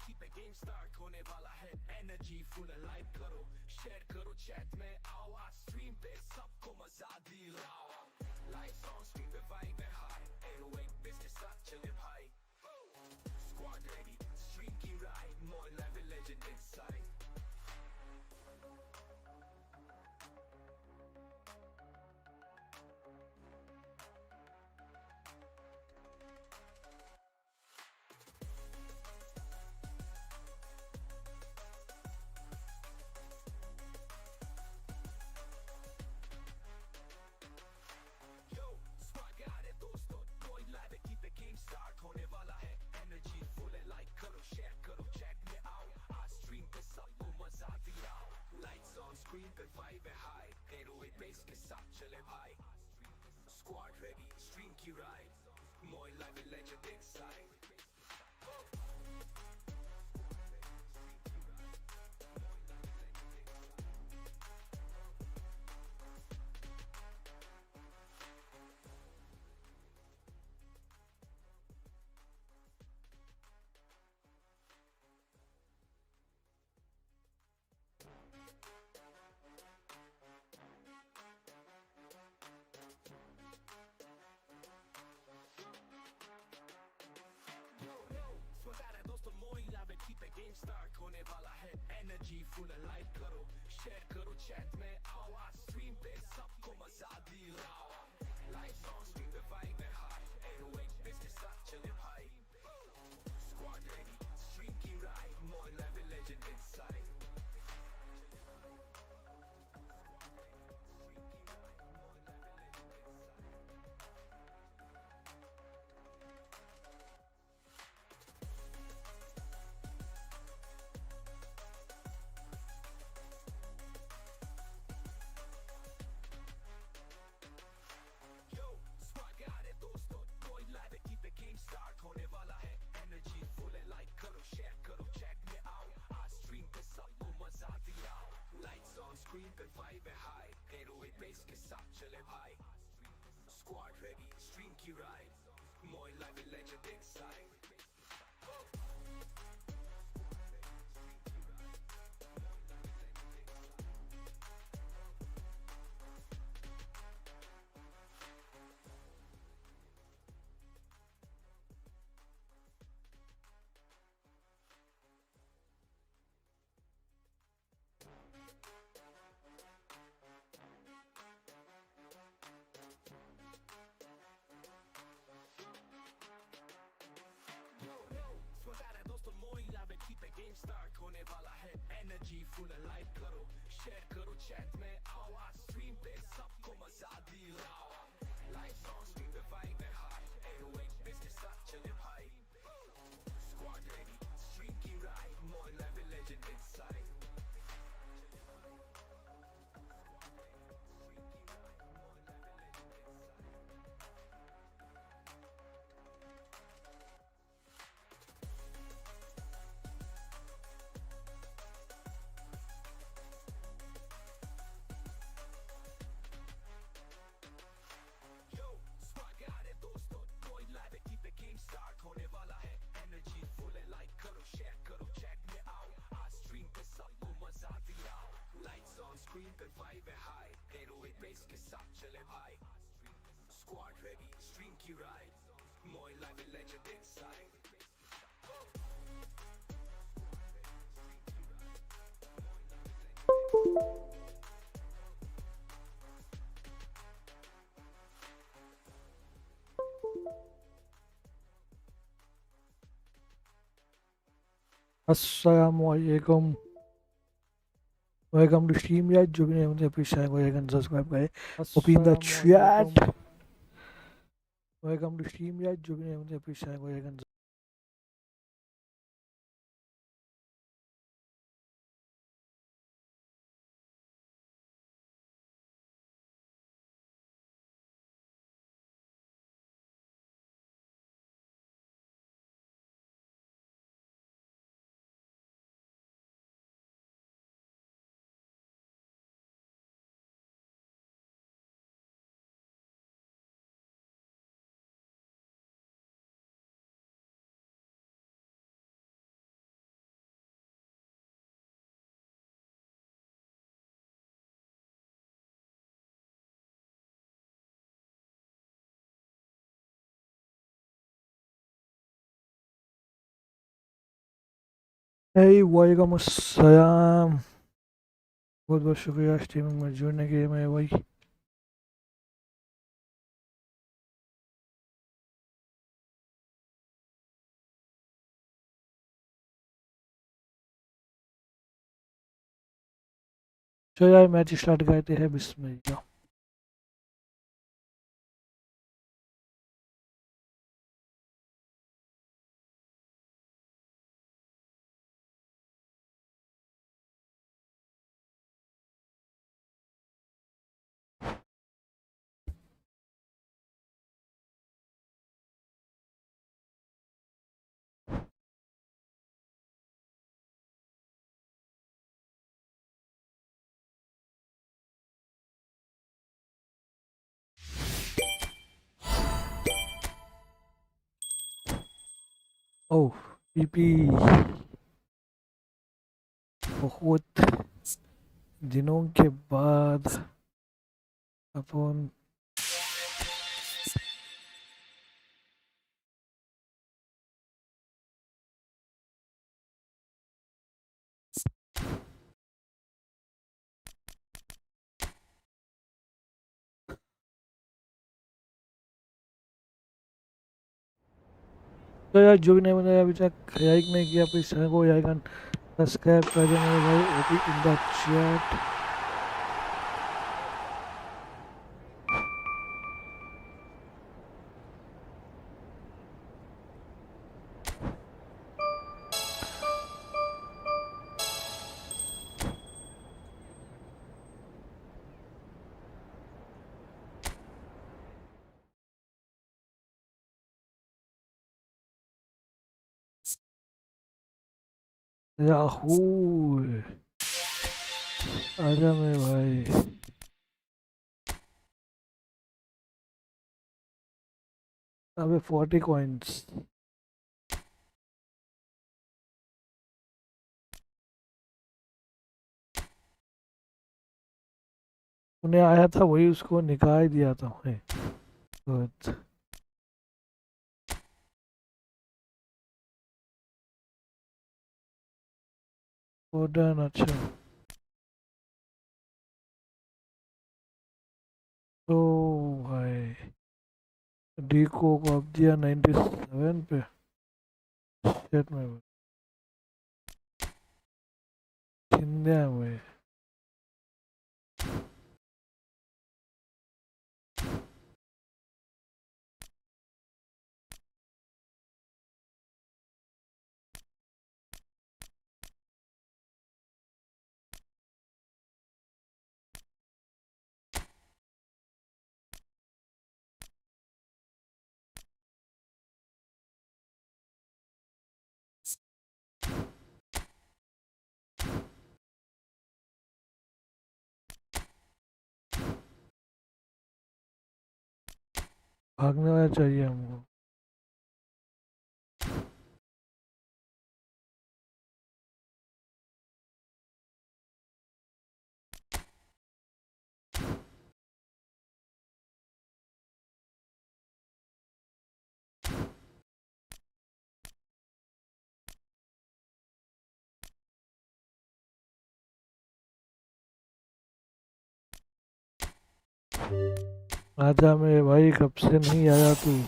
MoinLiveYT पे game start होने वाला है एनर्जी फुल लाइव करो शेयर करो चैट में आओ आज स्ट्रीम पे सबको मजा दिलाओ लाइट्स ऑन स्क्रीन पे वाइब है हाई 808 बिजनेस साथ चले भाई स्क्वाड रेडी स्ट्रीम की राइड MoinLive लेजेंड इनसाइड होने वाला है एनर्जी फुल है लाइक करो शेयर करो चैट में आओ आज स्ट्रीम पे सबको मजा दिलाओ लाइट्स ऑन स्क्रीन पे वाइब है हाई 808 बेस के साथ चले भाई स्क्वाड रेडी स्ट्रीम की ride MoinLive legend inside game start होने वाला है एनर्जी फुल लाइव करो शेयर करो चैट में आओ आज स्ट्रीम पे सबको मजा दिलाओ लाइट्स ऑन स्क्रीन पे वाइब है हाई 808 बिजनेस साथ चले भाई स्क्वाड रेडी स्ट्रीम की ride MoinLive legend inside start होने वाला है एनर्जी फुल है लाइक करो शेयर करो चैट में आओ आज स्ट्रीम पे सबको मजा दिलाओ लाइट्स ऑन स्क्रीन पे वाइब है हाई 808 बेस के साथ चले भाई स्क्वाड रेडी स्ट्रीम की ride MoinLive legend inside game start होने वाला है एनर्जी फुल लाइव करो शेयर करो चैट में आओ आज स्ट्रीम पे सबको मजा दिलाओ लाइट्स ऑन स्क्रीन पे वाइब है हाई 808 बिजनेस साथ चले भाई स्क्वाड रेडी स्ट्रीम की ride MoinLive legend inside start होने वाला है एनर्जी फुल है लाइक करो शेयर करो चैट में आओ आज स्ट्रीम पे सबको मजा दिलाओ लाइट्स ऑन स्क्रीन पे वाइब है हाई 808 बेस के साथ चले भाई स्क्वाड रेडी स्ट्रीम की ride MoinLive legend inside Assalamualaikum. Welcome to StreamYard. जो भी नहीं मुझे प्लीज चैनल को लाइक एंड सब्सक्राइब करें. Open the chat. Welcome to StreamYard. जो भी नहीं मुझे प्लीज चैनल को लाइक एंड वालेकुम अस्सलाम। बहुत बहुत शुक्रिया स्ट्रीमिंग में जुड़ने के लिए मेरे भाई। चलो यार मैच स्टार्ट करते हैं, बिस्मिल्लाह। ओह पीपी, बहुत दिनों के बाद अपन तो यार जो भी नहीं बना अभी तक लाइक नहीं किया प्लीज चैनल को आइकन सब्सक्राइब कर देना मेरे भाई। OP in the chat. Yahoo, आजा मेरे भाई। अबे 40 कॉइन्स उन्हें आया था, वही उसको निकाल दिया था मैं। गुड। डन, अच्छा। तो भाई डी को अब दिया 97 पे। शेट में खिंदे हुए। भागने वाला चाहिए हमको। आजा मेरे भाई, कब से नहीं आया तू।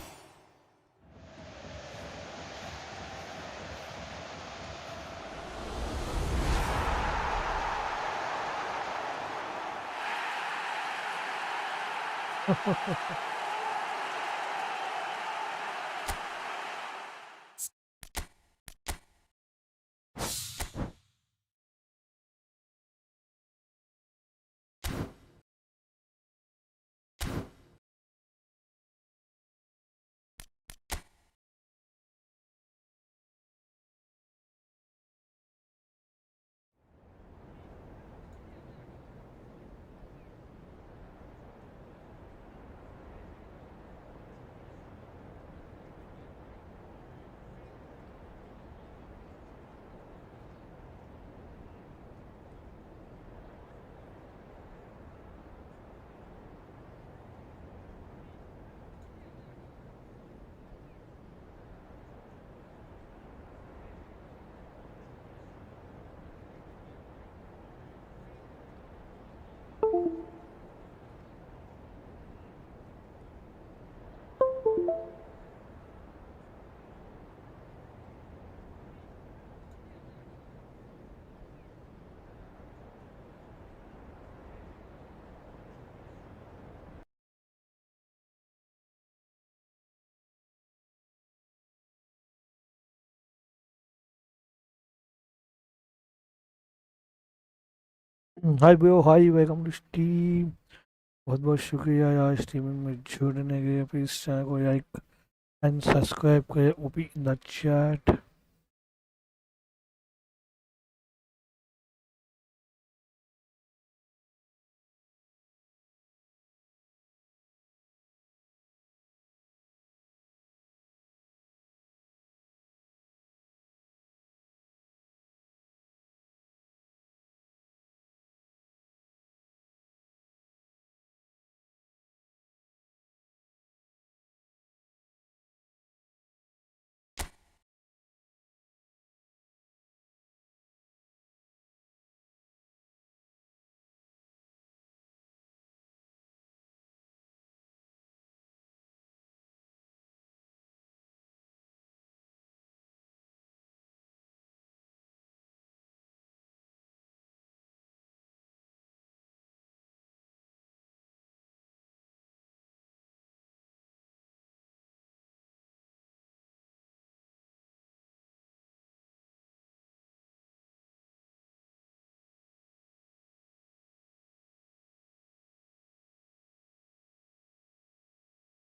Hi bro, hi, welcome to stream. बहुत बहुत शुक्रिया यार स्ट्रीमिंग में जुड़ने के लिए। प्लीज चैनल को लाइक एंड सब्सक्राइब करें। OP in the chat.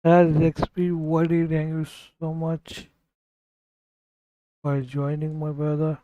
As XP Wadi, thank you so much for joining, my brother.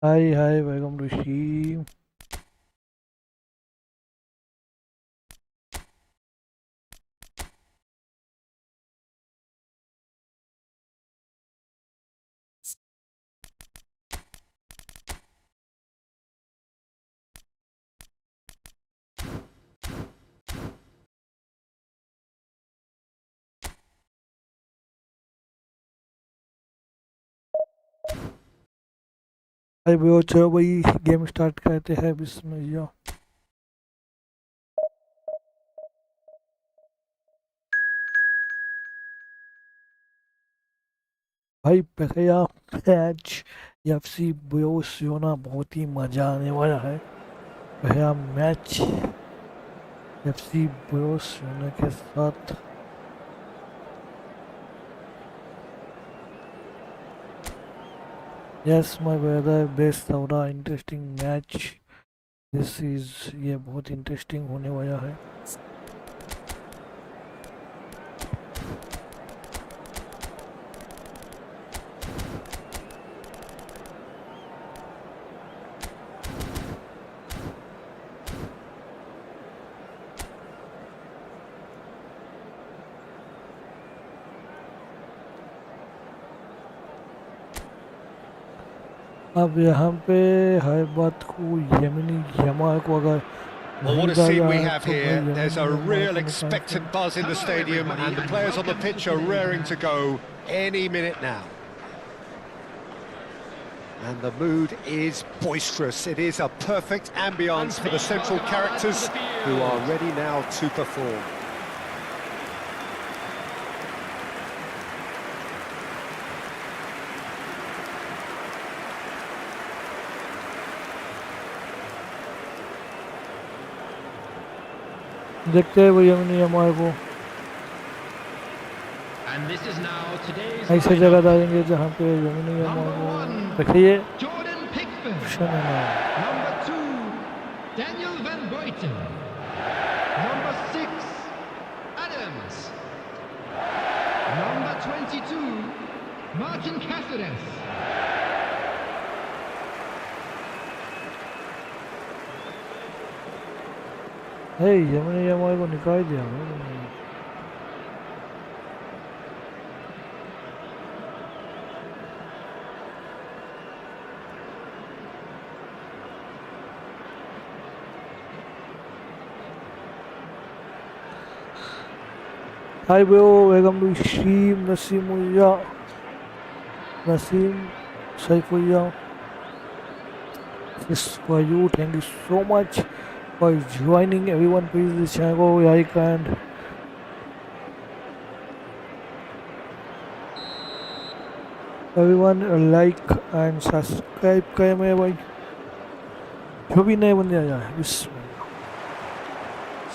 Hi, welcome to stream. Hi bro, चलो भाई गेम स्टार्ट करते हैं। बिस्मिल्लाह। भाई पहला मैच एफसी बार्सिलोना, बहुत ही मजा आने वाला है। पहला मैच एफसी बार्सिलोना के साथ। यस माय ब्रदर, बेस्ट होगा इंटरेस्टिंग मैच। ये बहुत इंटरेस्टिंग होने वाला है। अब यहाँ पे हर बात को यमनी यमा को अगर Well, what a scene we have here. There's a real expectant buzz in the stadium and the players on the pitch are raring to go any minute now. And the mood is boisterous. It is a perfect ambience for the central characters who are ready now to perform. देखते हैं भैया नहीं हमारे को ऐसे जगह डालेंगे जहाँ पे जमीनी हमारे को देखिए। यमन यमाल को निकाल दिया Hi bro, welcome to stream. Nasim Saifullah. This is for you. Thank you so much for joining. Everyone, please this channel like and everyone like and subscribe करें मेरे भाई जो भी नए बंदे आया है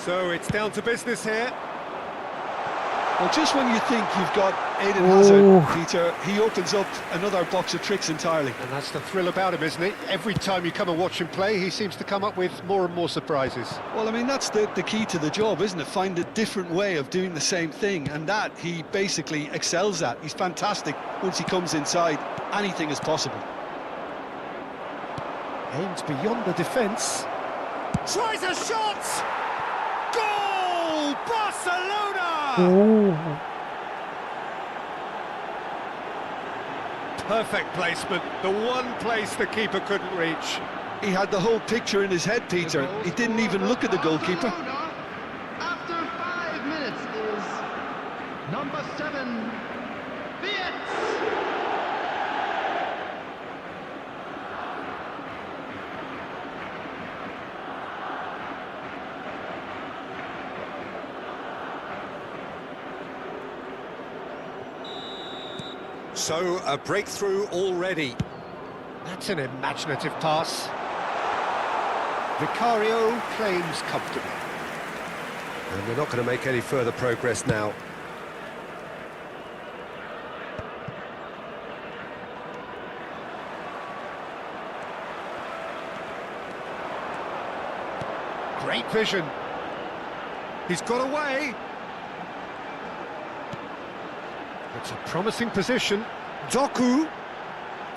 So it's down to business here. Well, just when you think you've got Eden Hazard, Peter, he opens up another box of tricks entirely. And that's the thrill about him, isn't it? Every time you come and watch him play, he seems to come up with more and more surprises. Well, I mean, that's the key to the job, isn't it? Find a different way of doing the same thing, and that he basically excels at. He's fantastic once he comes inside. Anything is possible. Aims beyond the defence. Tries a shot! Goal! Barcelona! Perfect placement, the one place the keeper couldn't reach. He had the whole picture in his head, Peter. He didn't even look at the goalkeeper. After 5 minutes is number 7, Viet. So, a breakthrough already. That's an imaginative pass. Vicario claims comfortably. And we're not going to make any further progress now. Great vision. He's got away. It's a promising position. Doku.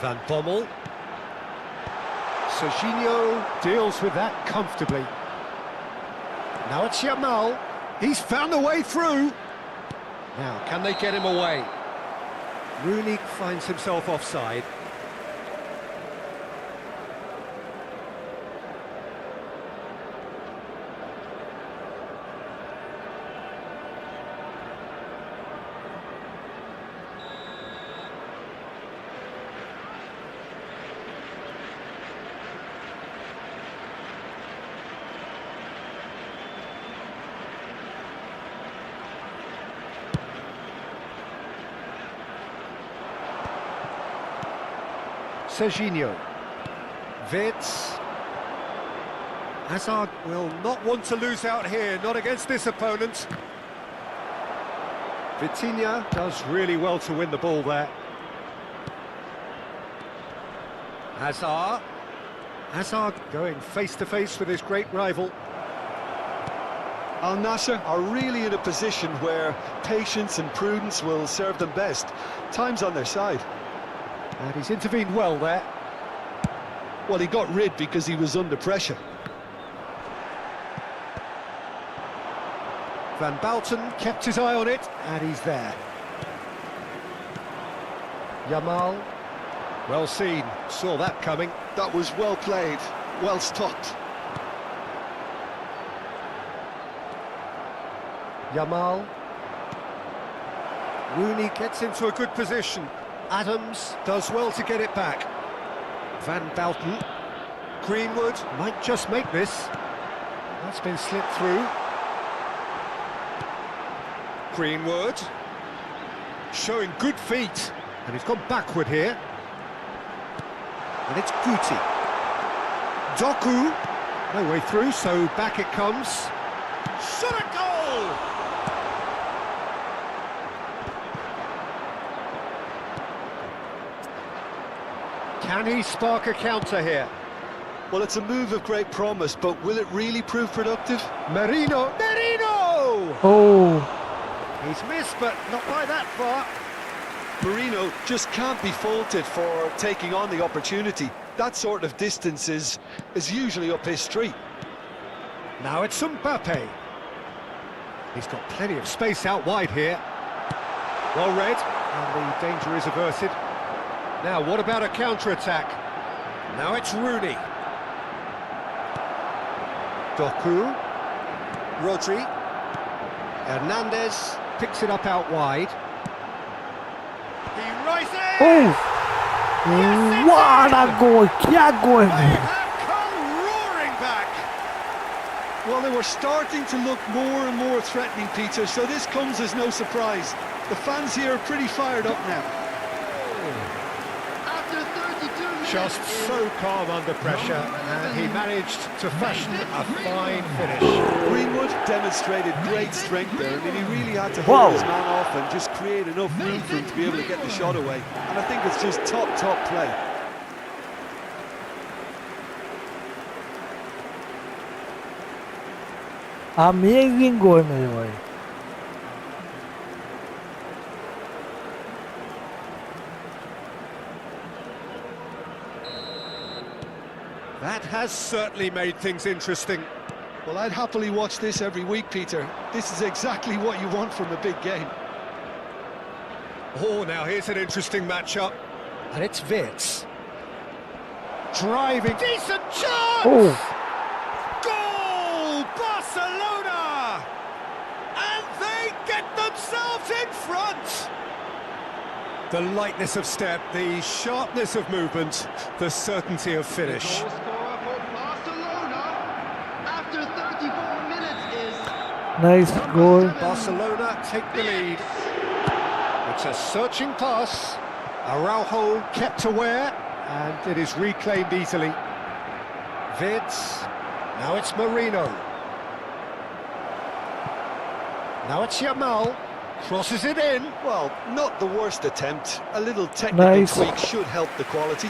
Van Bommel. Serginho deals with that comfortably. Now it's Yamal. He's found a way through. Now, can they get him away? Rooney finds himself offside. Serginho. Vitz. Hazard will not want to lose out here, not against this opponent. Vitinha does really well to win the ball there. Hazard. Hazard going face-to-face with his great rival. Al Nassr are really in a position where patience and prudence will serve them best. Time's on their side. And he's intervened well there. Well, he got rid because he was under pressure. Van Bouten kept his eye on it, and he's there. Yamal, well seen, saw that coming. That was well played, well stopped. Yamal. Rooney gets into a good position. Adams does well to get it back. Van Bouten. Greenwood might just make this. That's been slipped through. Greenwood. Showing good feet. And he's gone backward here. And it's Guti. Doku. No way through, so back it comes. Shot a goal! Can he spark a counter here? Well, it's a move of great promise, but will it really prove productive? Merino! He's missed, but not by that far. Merino just can't be faulted for taking on the opportunity. That sort of distance is usually up his street. Now it's Mbappé. He's got plenty of space out wide here. Well read, and the danger is averted. Now, what about a counter-attack? Now it's Rooney. Doku. Rodri. Hernandez picks it up out wide. He rises! Oh! What a goal! क्या goal They है! have come roaring back! Well, they were starting to look more and more threatening, Peter, so this comes as no surprise. The fans here are pretty fired up now. After 32 minutes Just is so calm under pressure, and he managed to fashion a fine finish. Greenwood demonstrated great strength there. I mean, he really had to Wow. hold his man off and just create enough room for him to be able to get the shot away. And I think it's just top play. Amazing goal मेरे भाई. That has certainly made things interesting. Well, I'd happily watch this every week, Peter. This is exactly what you want from a big game. Oh, now here's an interesting matchup. And it's Vitz. Driving. Decent chance! Oh! Goal! Barcelona! And they get themselves in front! The lightness of step, the sharpness of movement, the certainty of finish. goal scorer for Barcelona after 34 minutes is Nice goal. Barcelona take the lead. It's a searching pass. Araujo kept aware, and it is reclaimed easily. Vitz. Now it's Marino. Now it's Yamal. Crosses it in. Well, not the worst attempt. A little technical Nice. tweak should help the quality.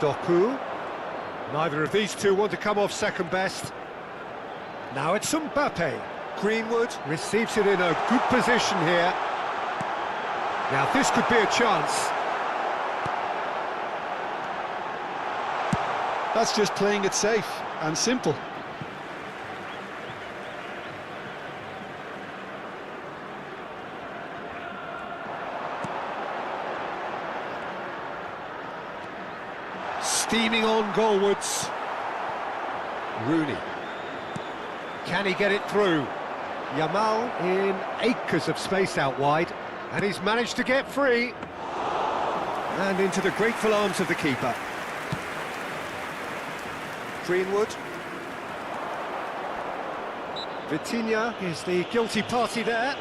Doku. Neither of these two want to come off second best. Now it's Mbappé. Greenwood receives it in a good position here. Now this could be a chance. That's just playing it safe and simple. Steaming on goalwards. Rooney. Can he get it through? Yamal in acres of space out wide, and he's managed to get free. And into the grateful arms of the keeper. Greenwood. Vitinha is the guilty party there.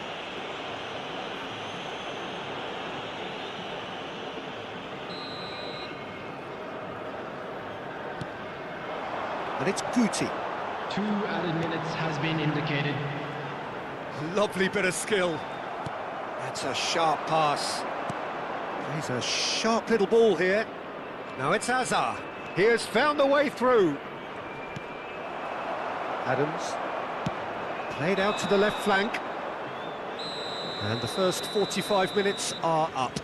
And it's Guti. 2 added minutes has been indicated. Lovely bit of skill. That's a sharp pass. He's a sharp little ball here. Now it's Hazard. He has found a way through. Adams. Played out to the left flank. And the first 45 minutes are up.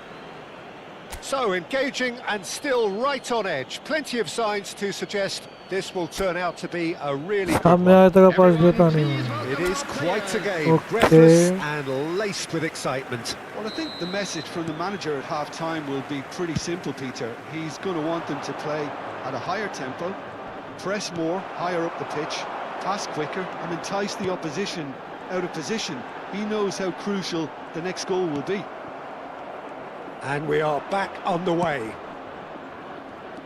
So engaging and still right on edge. Plenty of signs to suggest this will turn out to be a really good सामने one. आया तेरा पास देता नहीं हूँ. It is quite a game, Okay. breathless and laced with excitement. Well, I think the message from the manager at half-time will be pretty simple, Peter. He's going to want them to play at a higher tempo, press more, higher up the pitch, pass quicker, and entice the opposition out of position. He knows how crucial the next goal will be. And we are back on the way.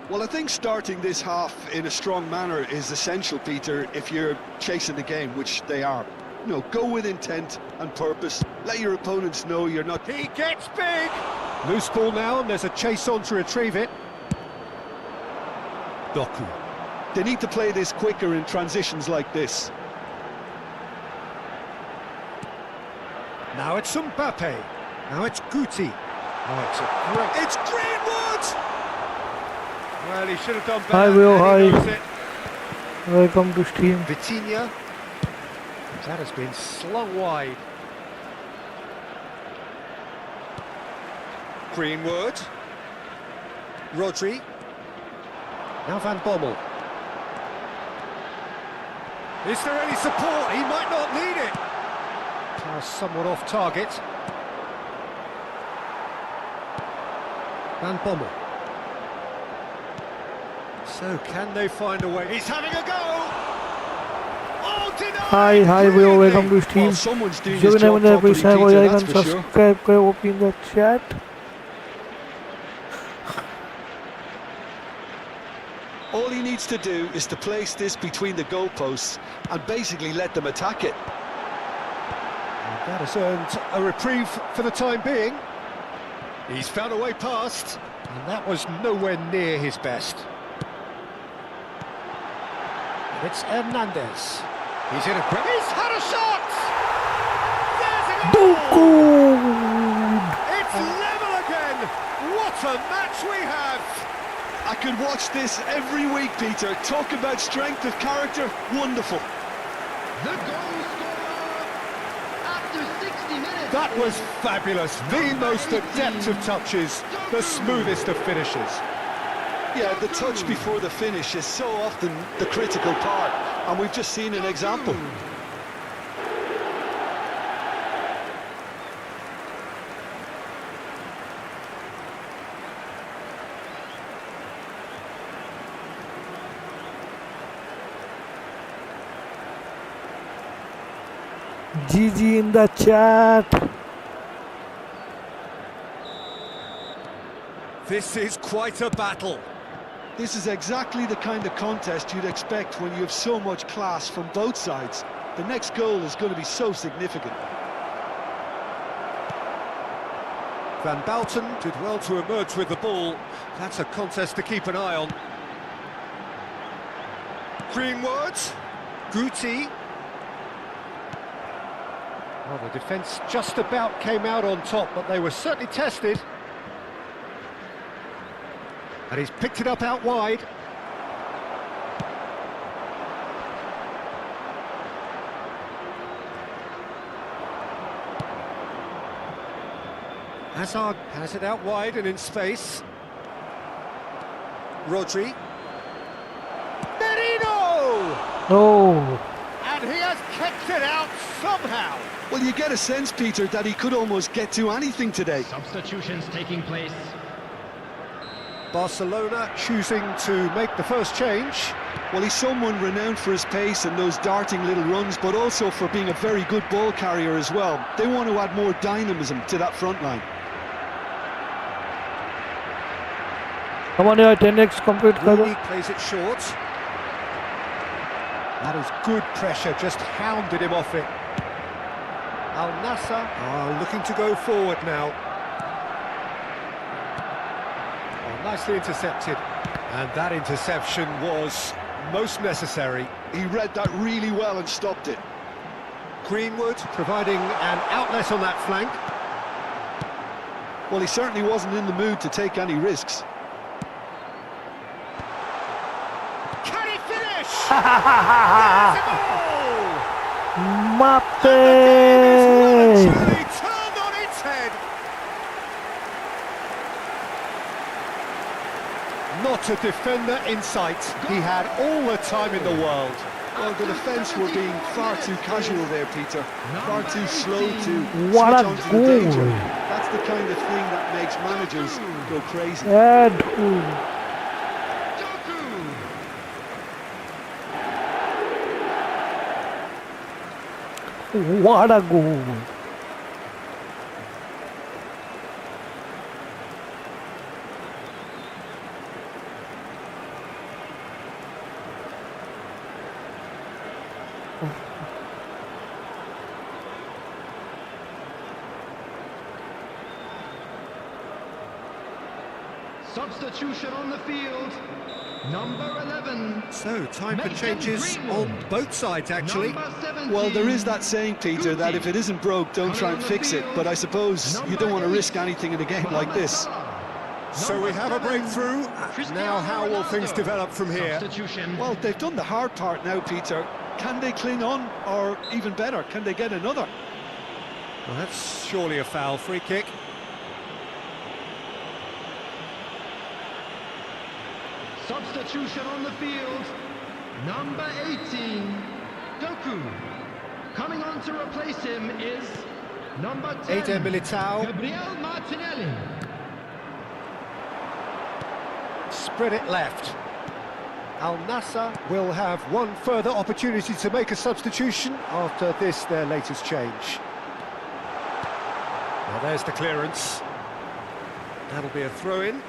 Well, I think starting this half in a strong manner is essential, Peter, if you're chasing the game, which they are. You know, go with intent and purpose. Let your opponents know you're not... He gets big! Loose ball now, and there's a chase on to retrieve it. Doku. They need to play this quicker in transitions like this. Now it's Mbappé. Now it's Guti. Oh, it's a great... It's Greenwood! Well, he should have done better. Hi, Will, and he hi. knows it. Welcome to stream. Vitinha. That has been slung wide. Greenwood. Rodri. Now Van Bommel. Is there any support? He might not need it. Pass somewhat off target. Van Bommel. So can they find a way? He's having a go! Oh, denied! Hi, welcome to stream. Well, someone's doing जो his भी नए job बंदे properly, कोई सा कोई Peter, icon that's for sure. Subscribe करे open the chat. All he needs to do is to place this between the goalposts and basically let them attack it. And that has earned a reprieve for the time being. He's found a way past, and that was nowhere near his best. And it's Hernandez. He's in a grip. He's had a shot! There's a goal! It's level again! What a match we have! I could watch this every week, Peter. Talk about strength of character, wonderful. The goal scorer after 60 minutes. That was fabulous. The most adept of touches, the smoothest of finishes. Yeah, the touch before the finish is so often the critical part, and we've just seen an example. GG in the chat. This is quite a battle. This is exactly the kind of contest you'd expect when you have so much class from both sides. The next goal is going to be so significant. Van Bouten did well to emerge with the ball. That's a contest to keep an eye on. Greenwood. Guti. Well, the defence just about came out on top, but they were certainly tested. And he's picked it up out wide. Hazard has it out wide and in space. Rodri. Merino! No. And he has kept it out somehow. Well, you get a sense, Peter, that he could almost get to anything today. Substitutions taking place. Barcelona choosing to make the first change. Well, he's someone renowned for his pace and those darting little runs, but also for being a very good ball carrier as well. They want to add more dynamism to that front line. Come on, यार 10x complete कर दो. Rooney plays it short. That is good pressure, just hounded him off it. Al Nassr are looking to go forward now. Oh, nicely intercepted. And that interception was most necessary. He read that really well and stopped it. Greenwood providing an outlet on that flank. Well, he certainly wasn't in the mood to take any risks. Can he finish? There's a goal! Mbappé. Truly turned on its head. Not a defender in sight. He had all the time in the world. Well, the defence were being far too casual there, Peter. Far too slow to What a switch on to the goal. danger. That's the kind of thing that makes managers go crazy. What a goal. Substitution on the field. Number 11. So, time for changes on both sides, actually. Number 17. Well, there is that saying, Peter, that if it isn't broke, don't try and fix it. But I suppose you don't want to risk anything in a game like this. So we have a breakthrough. Now how will things develop from here? Substitution. Well, they've done the hard part now, Peter. Can they cling on, or even better, can they get another? Well, that's surely a foul. Free kick. Substitution on the field. Number 18, Doku. Coming on to replace him is number 10, Eden Militao. Gabriel Martinelli. Spread it left. Al Nassr will have one further opportunity to make a substitution after this, their latest change. Well, there's the clearance. That'll be a throw-in.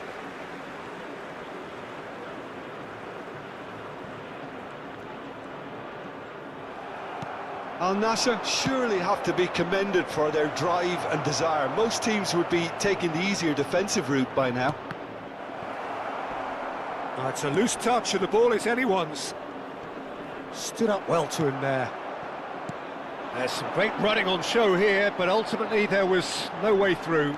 Al Nassr surely have to be commended for their drive and desire. Most teams would be taking the easier defensive route by now. Oh, it's a loose touch and the ball is anyone's. Stood up well to him there. There's some great running on show here, but ultimately there was no way through.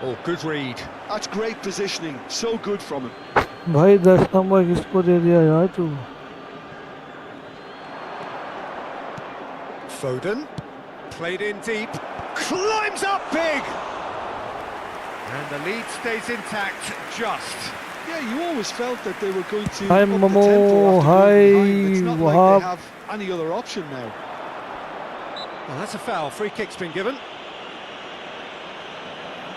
Oh, good read. That's great positioning, so good from him. भाई 10 number किसको दे दिया यार तू? Foden, played in deep, climbs up big! And the lead stays intact, just. Yeah, you always felt that they were going to Hi, up the Momo. tempo after Hi, going behind. It's not like Wahab. they have any other option now. Well, that's a foul. Free kick's been given.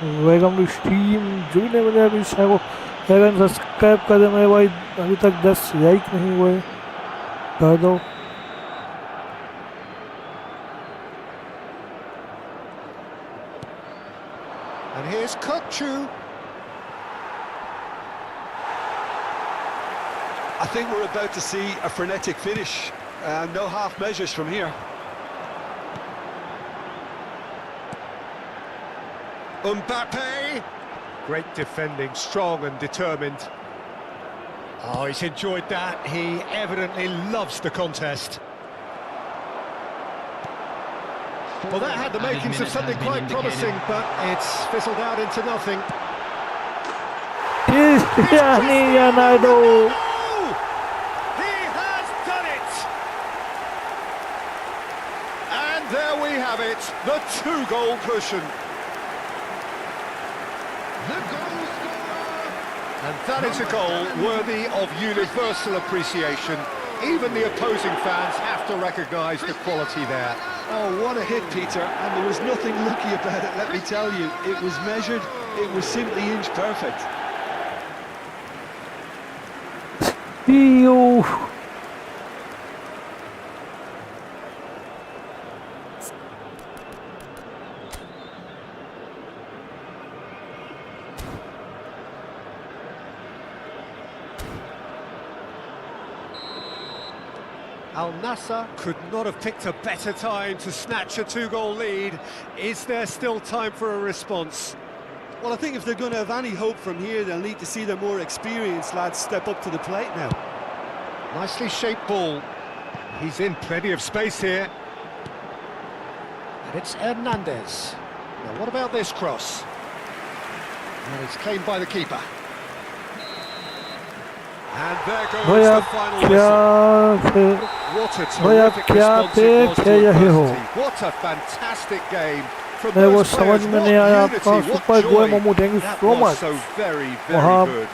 Welcome to stream जो भी नहीं बने अभी channel को like and subscribe कर दे मेरे भाई अभी तक 10 लाइक नहीं हुए कर दो And here's Kutchu. I think we're about to see a frenetic finish. No half measures from here. Mbappé. Great defending, strong and determined. Oh, he's enjoyed that. He evidently loves the contest. Well, that had the makings of something quite promising, but it's fizzled out into nothing. Cristiano Ronaldo He has done it! And there we have it, the two-goal cushion. The goal scorer. And that is a goal worthy of universal appreciation. Even the opposing fans have to recognise the quality there. Oh, what a hit, Peter. And there was nothing lucky about it, let me tell you. It was measured, it was simply inch perfect. Ew. Al Nassr could not have picked a better time to snatch a two-goal lead. Is there still time for a response? Well, I think if they're going to have any hope from here, they'll need to see their more experienced lads step up to the plate now. Nicely shaped ball. He's in plenty of space here. And it's Hernandez. Now, what about this cross? And it's claimed by the keeper. And there goes भैया the final क्या whistle. What a भैया terrific क्या response it was to खेल रहे हो? adversity. What a fantastic game. From मेरे को those समझ players, में what नहीं आया unity, आपका what super goal joy. Momo thank you That so was much so very, Wahab. very good.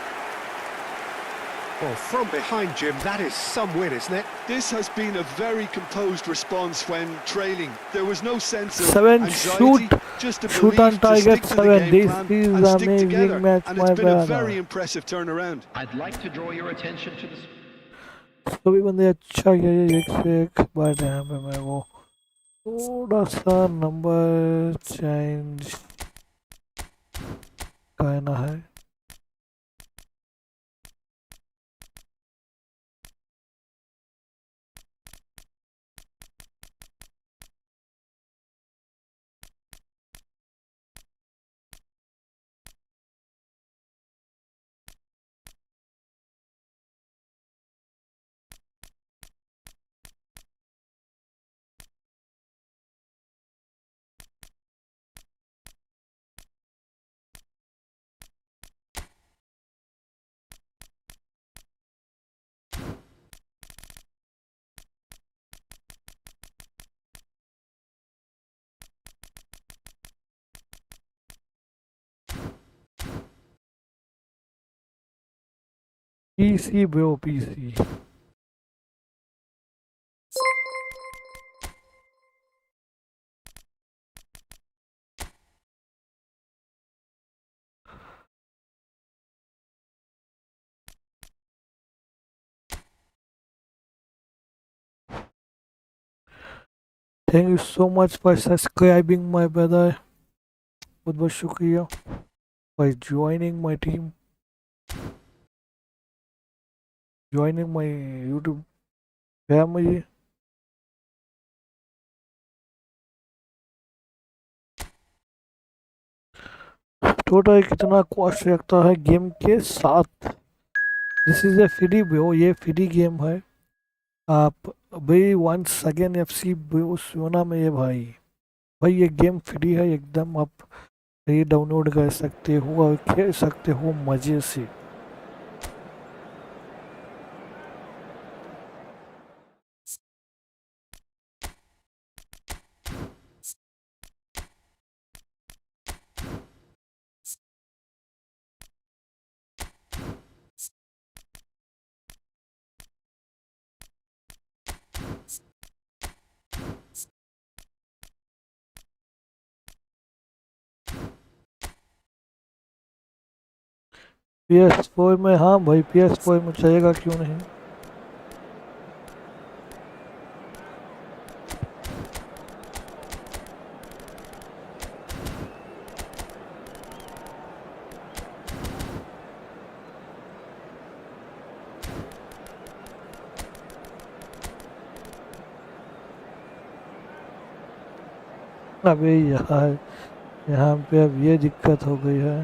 Well, from behind, Jim, that is some win, isn't it? This has been a very composed response when trailing. There was no sense of 7 anxiety, shoot just a shoot belief on to target stick to the 7 game this plan is and stick amazing together. match And my it's been a brother very impressive turnaround. I'd like to draw your attention to this. सभी बंदे अच्छा किया ये एक से एक बात यहाँ पे मैं वो थोड़ा सा नंबर चेंज करना है PC bro, PC. Thank you so much for subscribing, my brother. बहुत बहुत शुक्रिया for joining my team, joining my YouTube family. Total कितना कॉस्ट रखता है गेम के साथ? This is a free bro, ये फ्री गेम है। आप भाई वंस अगेन FC ब्रो सोना में ये भाई ये गेम फ्री है एकदम। आप ये डाउनलोड कर सकते हो और खेल सकते हो मज़े से। PS4 में, हाँ भाई PS4 में चलेगा, क्यों नहीं। अबे यार यहाँ पे अब ये दिक्कत हो गई है।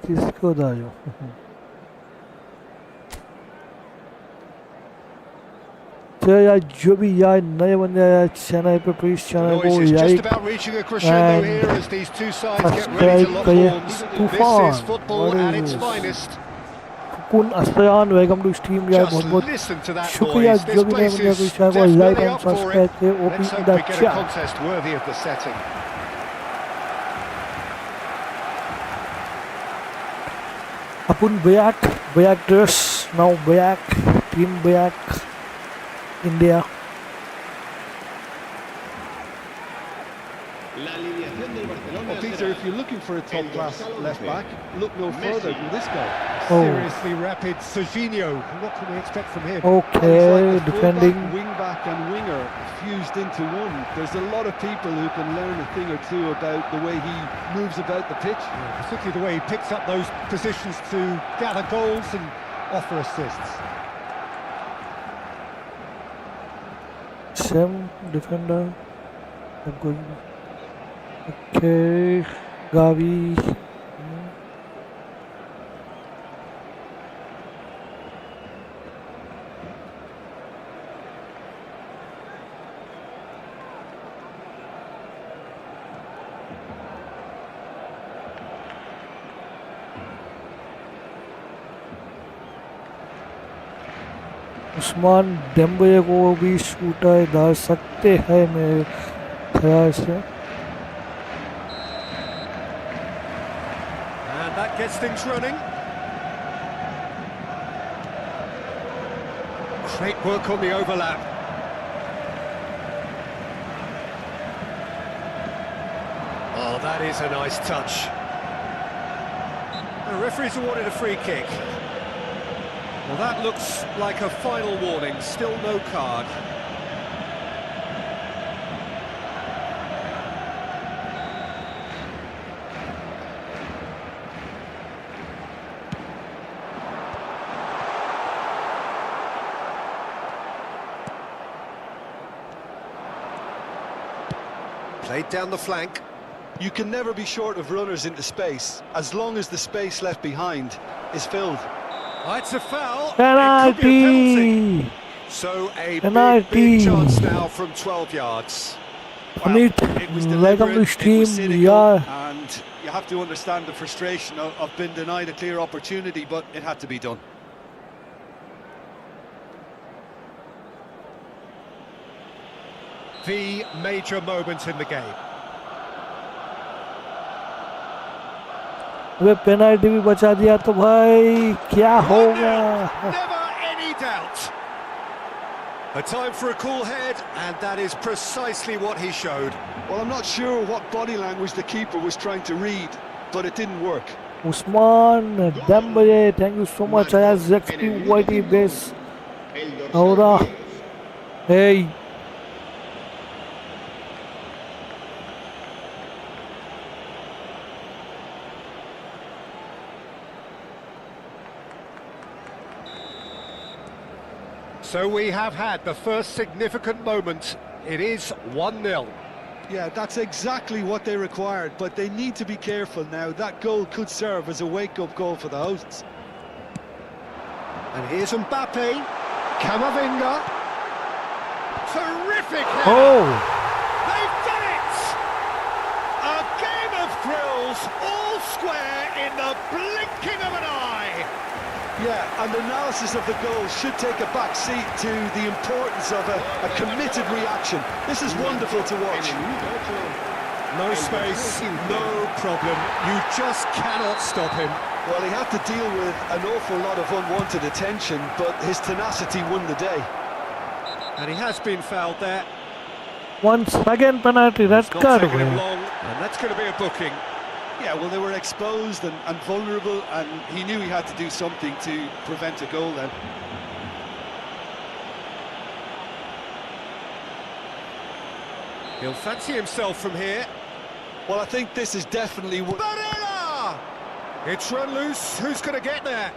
किसको दायो। तो यार जो भी यार नए बंदे आया चैनल पे, प्लीज चैनल को लाइक एंड सब्सक्राइब करिए। तूफान कुन अस्सलाम वेलकम टू स्ट्रीम यार, बहुत बहुत शुक्रिया जो भी नए बंदे को चैनल को लाइक एंड सब्सक्राइब करिए। OP in the chat. Upon back dress now, back team, back India. Well, Peter, if you're looking for a top-class left-back, look no further than this guy. Seriously rapid Serginho. What can we expect from him? Okay, like defending. fullback, wing-back and winger fused into one. There's a lot of people who can learn a thing or two about the way he moves about the pitch. Yeah, particularly the way he picks up those positions to gather goals and offer assists. Same defender. Okay, Gavi. Ousmane Dembele को भी shooter डाल सकते हैं मेरे ख्याल से। And that gets things running. Great work on the overlap. Oh, that is a nice touch. The referee's awarded a free kick. Well, that looks like a final warning, still no card. Played down the flank. You can never be short of runners into space, as long as the space left behind is filled. Oh, it's a foul. Penalty. It could be a penalty. So a big chance now from 12 yards. Well, it was deliberate, it was cynical, yeah. and you have to understand the frustration of being denied a clear opportunity, but it had to be done. The major moment in the game. अबे penalty भी बचा दिया तो भाई क्या होगा? Never any doubt. A time for a cool head, and that is precisely what he showed. Well, I'm not sure what body language the keeper was trying to read, but it didn't work. Usman Dembele, thank you so much. Ayaz XPYT base. Ahora, hey. So we have had the first significant moment. It is 1-0. Yeah, that's exactly what they required, but they need to be careful now. That goal could serve as a wake-up call for the hosts. And here's Mbappé, Camavinga. Terrific header. Oh, They've done it! A game of thrills, all square in the blinking of an eye. Yeah, and the analysis of the goal should take a back seat to the importance of a committed reaction. This is wonderful to watch. No space, no problem. You just cannot stop him. Well, he had to deal with an awful lot of unwanted attention, but his tenacity won the day. And he has been fouled there. once again penalty, red Not card. taking him long, and that's going to be a booking. Yeah, well, they were exposed and vulnerable, and he knew he had to do something to prevent a goal then. He'll fancy himself from here. Well, I think this is definitely... Barella! It's run loose. Who's going to get there?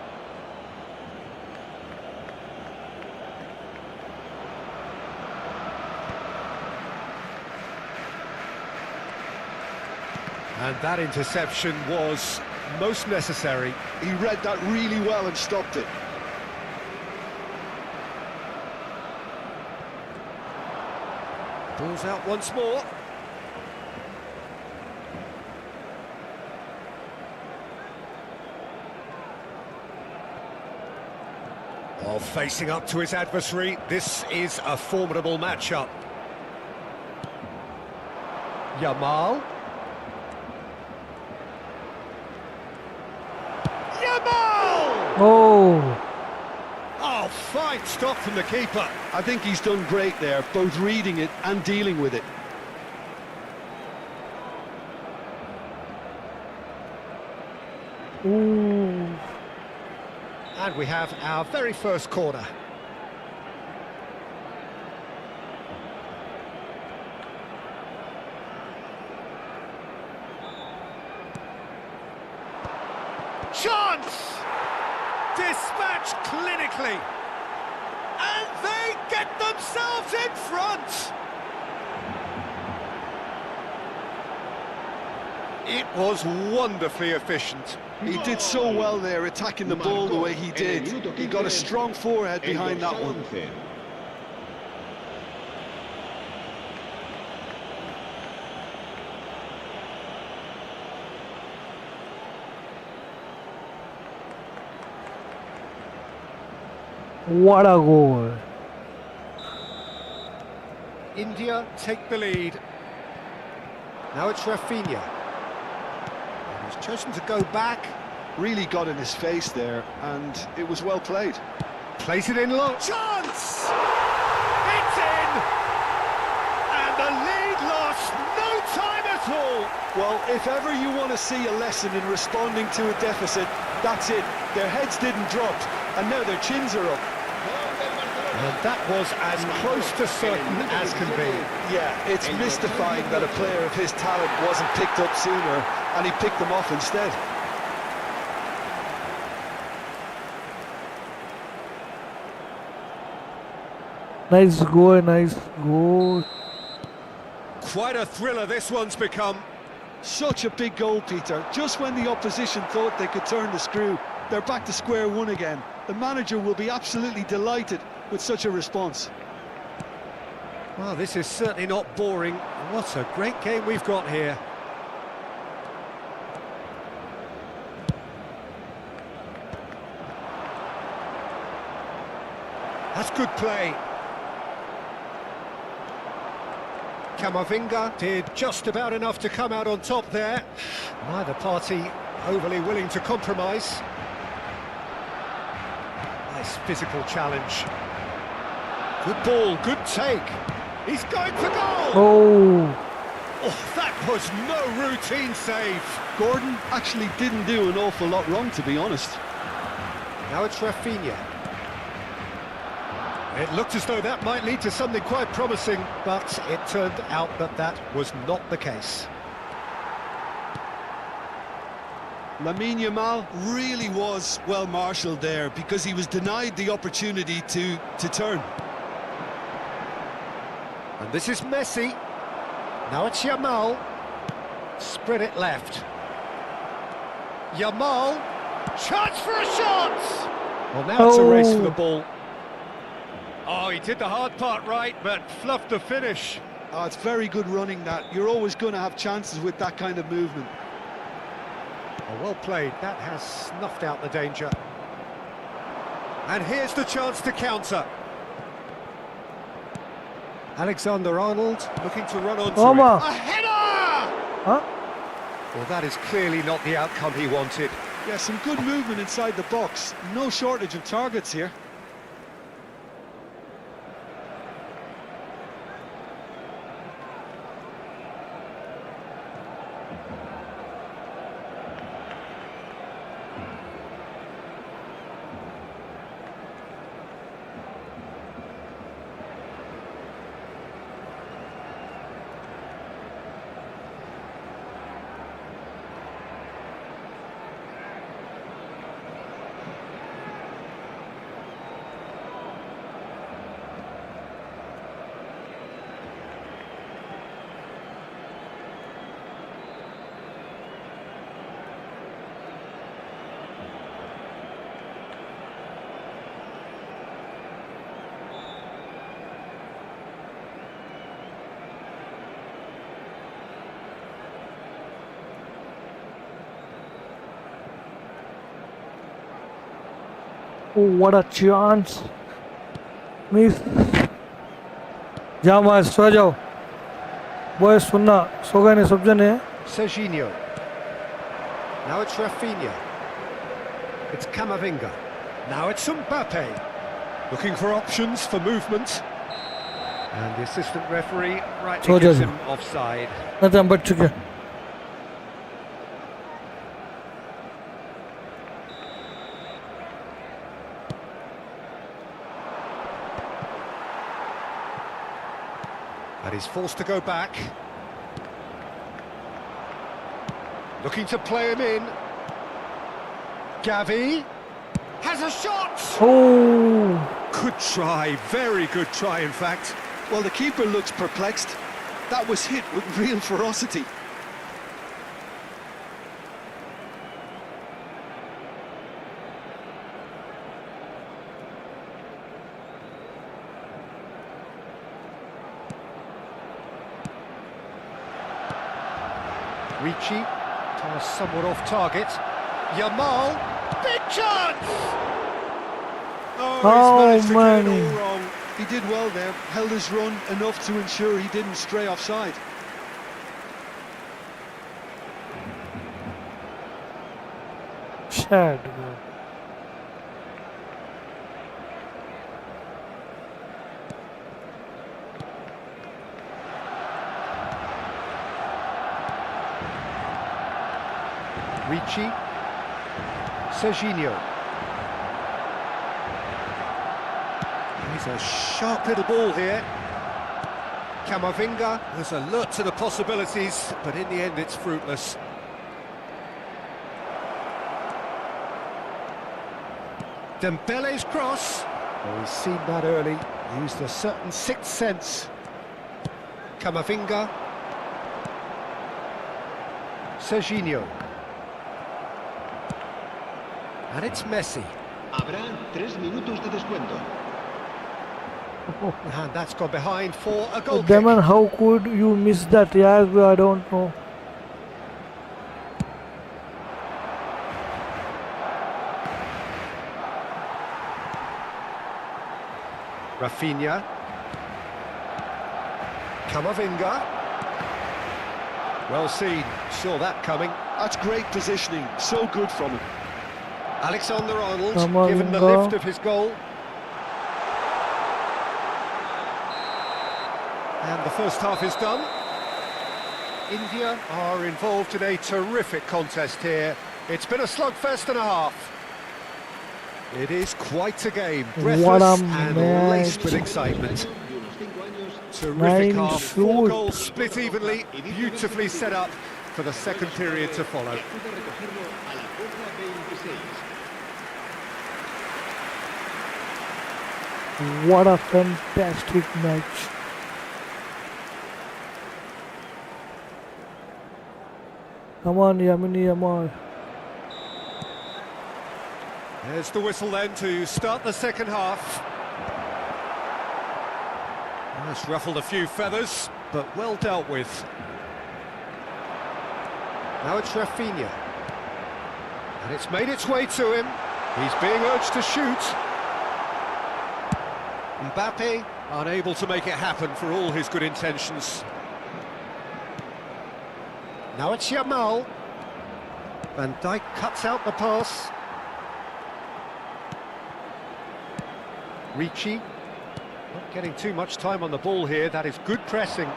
And that interception was most necessary. He read that really well and stopped it. Ball's out once more. Oh, facing up to his adversary, this is a formidable matchup. Yamal. Yamal! Oh, Oh, fine stop from the keeper. I think he's done great there, both reading it and dealing with it. ooh. And we have our very first corner. Chance! Dispatched clinically. And they get themselves in front. It was wonderfully efficient. He did so well there, attacking the ball the way he did. He got a strong forehead behind that one. What a goal. India take the lead. Now it's Rafinha. And he's chosen to go back. Really got in his face there, and it was well played. Plays it in low. Chance! It's in! And the lead lost no time at all. Well, if ever you want to see a lesson in responding to a deficit, that's it. Their heads didn't drop, and now their chins are up. And that was as close to certain as can be. Yeah, it's mystifying that a player of his talent wasn't picked up sooner, and he picked them off instead. Nice goal, nice goal. Quite a thriller this one's become. Such a big goal, Peter. Just when the opposition thought they could turn the screw, they're back to square one again. The manager will be absolutely delighted with such a response. Well, this is certainly not boring. What a great game we've got here. That's good play. Camavinga did just about enough to come out on top there. Neither party overly willing to compromise. Nice physical challenge. Good ball, good take. He's going for goal! Oh, Oh, that was no routine save. Gordon actually didn't do an awful lot wrong, to be honest. Now it's Rafinha. It looked as though that might lead to something quite promising, but it turned out that that was not the case. Lamine Yamal really was well marshalled there because he was denied the opportunity to turn. And this is Messi. Now it's Yamal. Spread it left. Yamal. Chance for a shot! Well, now it's a race for the ball. Oh, he did the hard part right, but fluffed the finish. Oh, it's very good running that. You're always going to have chances with that kind of movement. Oh, well played. That has snuffed out the danger. And here's the chance to counter. Alexander-Arnold looking to run onto it. A header! huh? Well, that is clearly not the outcome he wanted. Yeah, some good movement inside the box. No shortage of targets here. Oh, what a chance. Miss. जाओ आज सो जाओ. Boy सुनना सो गए नहीं सब जने. Serginho. Now it's Rafinha. It's Camavinga. Now it's Mbappé. Looking for options for movement. And the assistant referee rightly gives him offside. नहीं हम बच चुके. And he's forced to go back. Looking to play him in. Gavi has a shot! Oh, Good try, very good try in fact. Well, the keeper looks perplexed. That was hit with real ferocity. Ricci, tossed somewhat off target. Yamal, big chance! Oh, he's managed to get it all wrong. He did well there, held his run enough to ensure he didn't stray offside. sad. Ricci, Serginho. He's a sharp little ball here. Camavinga was alert to the possibilities, but in the end it's fruitless. Dembele's cross. Oh, he's seen that early, used a certain sixth sense. Camavinga. Serginho. And it's Messi. Habrá 3 minutos de descuento. And that's gone behind for a goal kick. Demon, how could you miss that? Yeah, I don't know. Rafinha. Camavinga. Well seen, saw that coming. That's great positioning, so good from him. Alexander-Arnold Come on, given the Inga. lift of his goal. And the first half is done. India are involved in a terrific contest here. It's been a slugfest and a half. It is quite a game, breathless and laced with excitement. Terrific half, 4 goals split evenly, beautifully set up for the second period to follow. What a fantastic match. Come on, Yamini Yamal. There's the whistle then to start the second half. That's ruffled a few feathers, but well dealt with. Now it's Rafinha. And it's made its way to him. He's being urged to shoot. Mbappé unable to make it happen for all his good intentions. Now it's Yamal. Van Dijk cuts out the pass. Ricci, not getting too much time on the ball here, that is good pressing.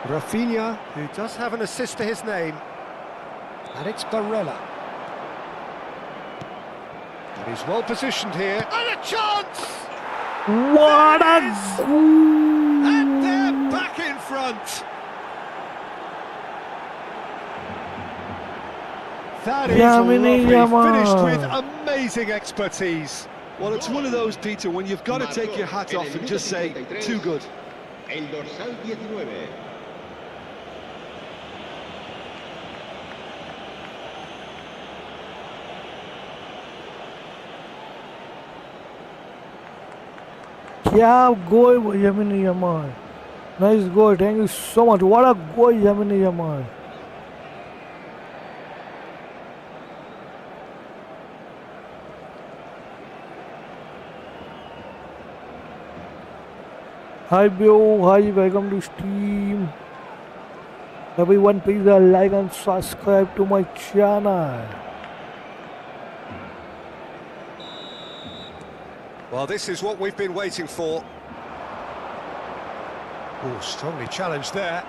Rafinha, who does have an assist to his name. And it's Barella. But he's well positioned here, and a chance! What a goal! And they're back in front! That is Yamini lovely, Yamal. finished with amazing expertise. Well, it's one of those, Peter, when you've got to take your hat off and just say, too good. El dorsal 19. क्या goal, Yamini Yamal. Nice goal, thank you so much. What a goal, Yamini Yamal. Hi Bio, hi, welcome to stream. Everyone please like and subscribe to my channel. Well, this is what we've been waiting for. Oh, strongly challenged there.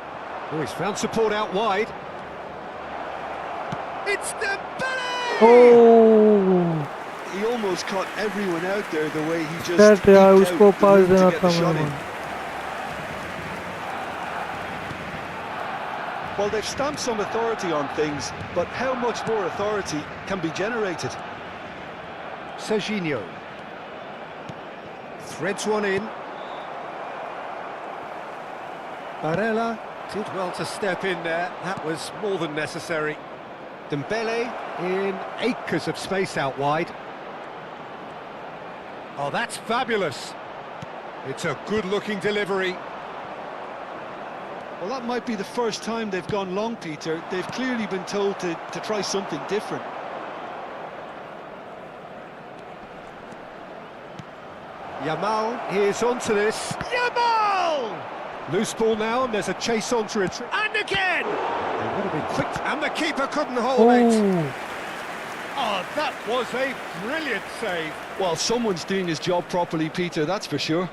Oh, he's found support out wide. It's Mbappé! Oh, He almost caught everyone out there the way he just that यार eked उसको out the pass room to देना get था the shot in. मैंने. Well, they've stamped some authority on things, but how much more authority can be generated? Serginho. Threads one in. Barella did well to step in there. That was more than necessary. Dembele in acres of space out wide. Oh, that's fabulous. It's a good-looking delivery. Well, that might be the first time they've gone long, Peter. They've clearly been told to try something different. Yamal is onto this. Yamal! Loose ball now, and there's a chase on to it. And again! They would have been quick, and the keeper couldn't hold it. Oh, Oh, that was a brilliant save. Well, someone's doing his job properly, Peter, that's for sure.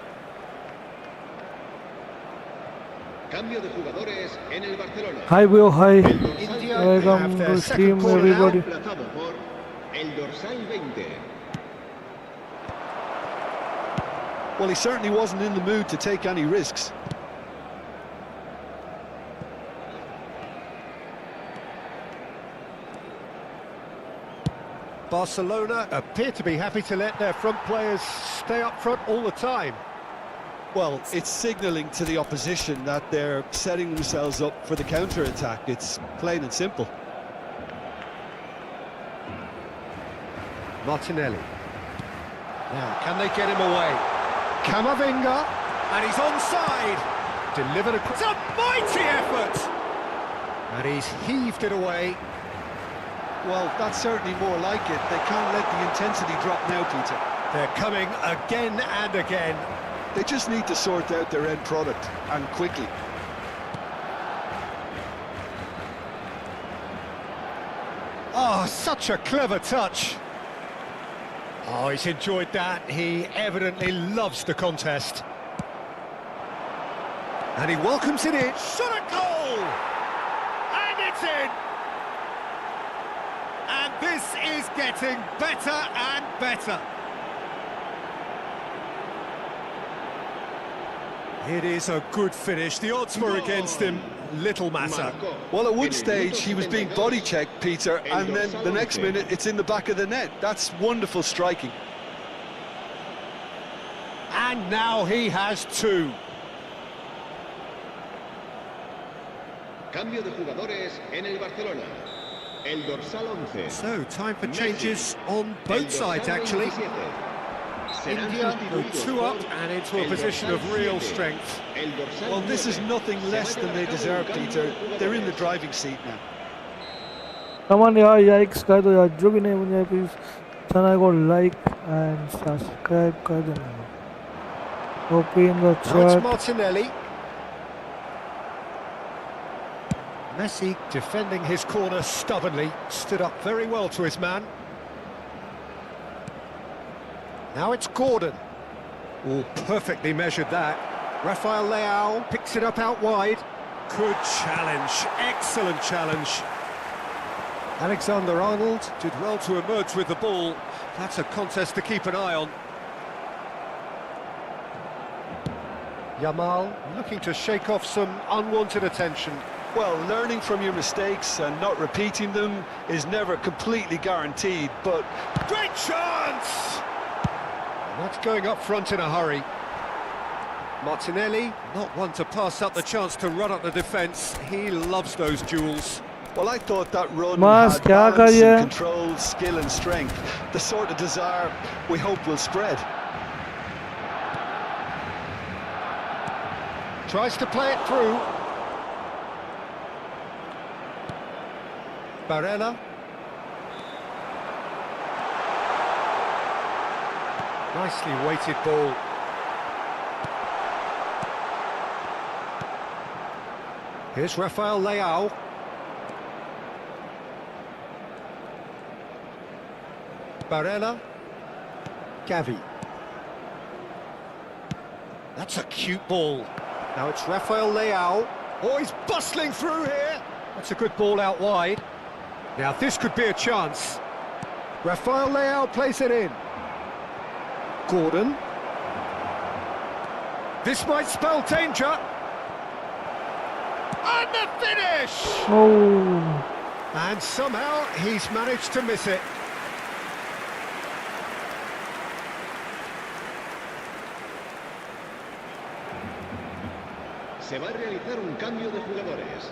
Cambio de jugadores en el Barcelona. hi Bio, hi. India have Welcome their to second stream, corner now. everybody. Reemplazado por el dorsal 20. Well, he certainly wasn't in the mood to take any risks. Barcelona appear to be happy to let their front players stay up front all the time. Well, it's signalling to the opposition that they're setting themselves up for the counter-attack. It's plain and simple. Martinelli. Now, can they get him away? Camavinga, and he's onside. Delivered a... It's a mighty effort! And he's heaved it away. Well, that's certainly more like it. They can't let the intensity drop now, Peter. They're coming again and again. They just need to sort out their end product, and quickly. Oh, such a clever touch. Oh, he's enjoyed that. He evidently loves the contest. And he welcomes it in. Shot a goal! And it's in! And this is getting better and better. It is a good finish. The odds were against him. Little matter. Well, at one stage he was being body checked, Peter, and then the next minute it's in the back of the net. That's wonderful striking. And now he has two. Cambio de jugadores en el Barcelona. El dorsal 11. So, time for changes on both sides, actually. India go 2 up and into a position of real strength. Well, this is nothing less than they deserve, Peter. They're in the driving seat now. Come on यार, yikes कर दो यार, जो भी नहीं मुझे please channel को like and subscribe कर देना. Copy in the Now it's chat. Martinelli. Messi defending his corner stubbornly, stood up very well to his man. Now it's Gordon. Oh, perfectly measured that. Rafael Leao picks it up out wide. Good challenge, excellent challenge. Alexander-Arnold did well to emerge with the ball. That's a contest to keep an eye on. Yamal looking to shake off some unwanted attention. Well, learning from your mistakes and not repeating them is never completely guaranteed, but... Great chance! And that's going up front in a hurry. Martinelli, not one to pass up the chance to run up the defence. He loves those duels. Well, I thought that run Mas, had kya balance kariye? and control, skill and strength. The sort of desire we hope will spread. Tries to play it through. Barella. Nicely weighted ball. Here's Rafael Leao. Barella. Gavi. That's a cute ball. Now it's Rafael Leao. Oh, he's bustling through here. That's a good ball out wide. Now this could be a chance. Rafael Leao plays it in. Gordon. This might spell danger. And the finish! Oh, And somehow he's managed to miss it. Se va a realizar un cambio de jugadores.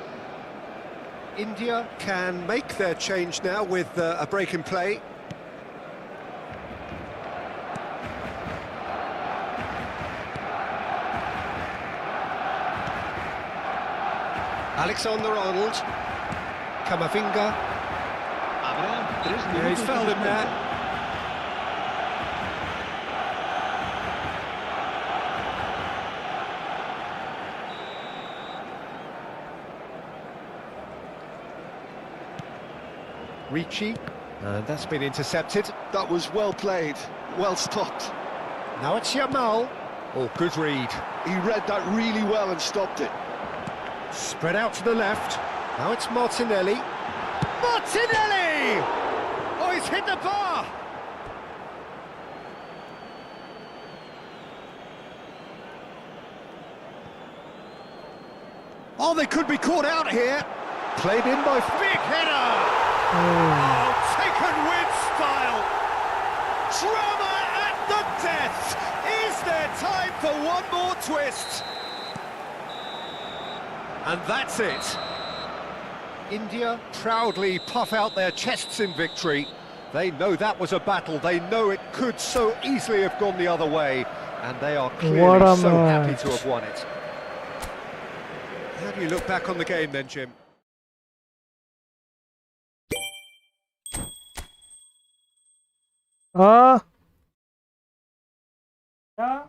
India can make their change now with a break in play. Alexander-Arnold. Camavinga. Habrá 3 minutos. Yeah, he's fouled de him there. descuento. Ricci. And that's been intercepted. That was well played, well stopped. Now it's Yamal. Oh, good read. He read that really well and stopped it. Spread out to the left. Now it's Martinelli. Martinelli! Oh, he's hit the bar! Oh, they could be caught out here. Played in by big header! Oh, taken with style! Drama at the death! Is there time for one more twist? And that's it. India proudly puff out their chests in victory. They know that was a battle. They know it could so easily have gone the other way. And they are What clearly a so happy match. to have won it. How do you look back on the game then, Jim? ah, yeah.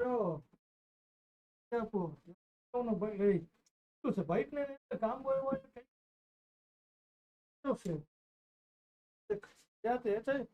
Bro, careful. No, no, but hey, tu se bite ne काम boy boy no se. क्या ते है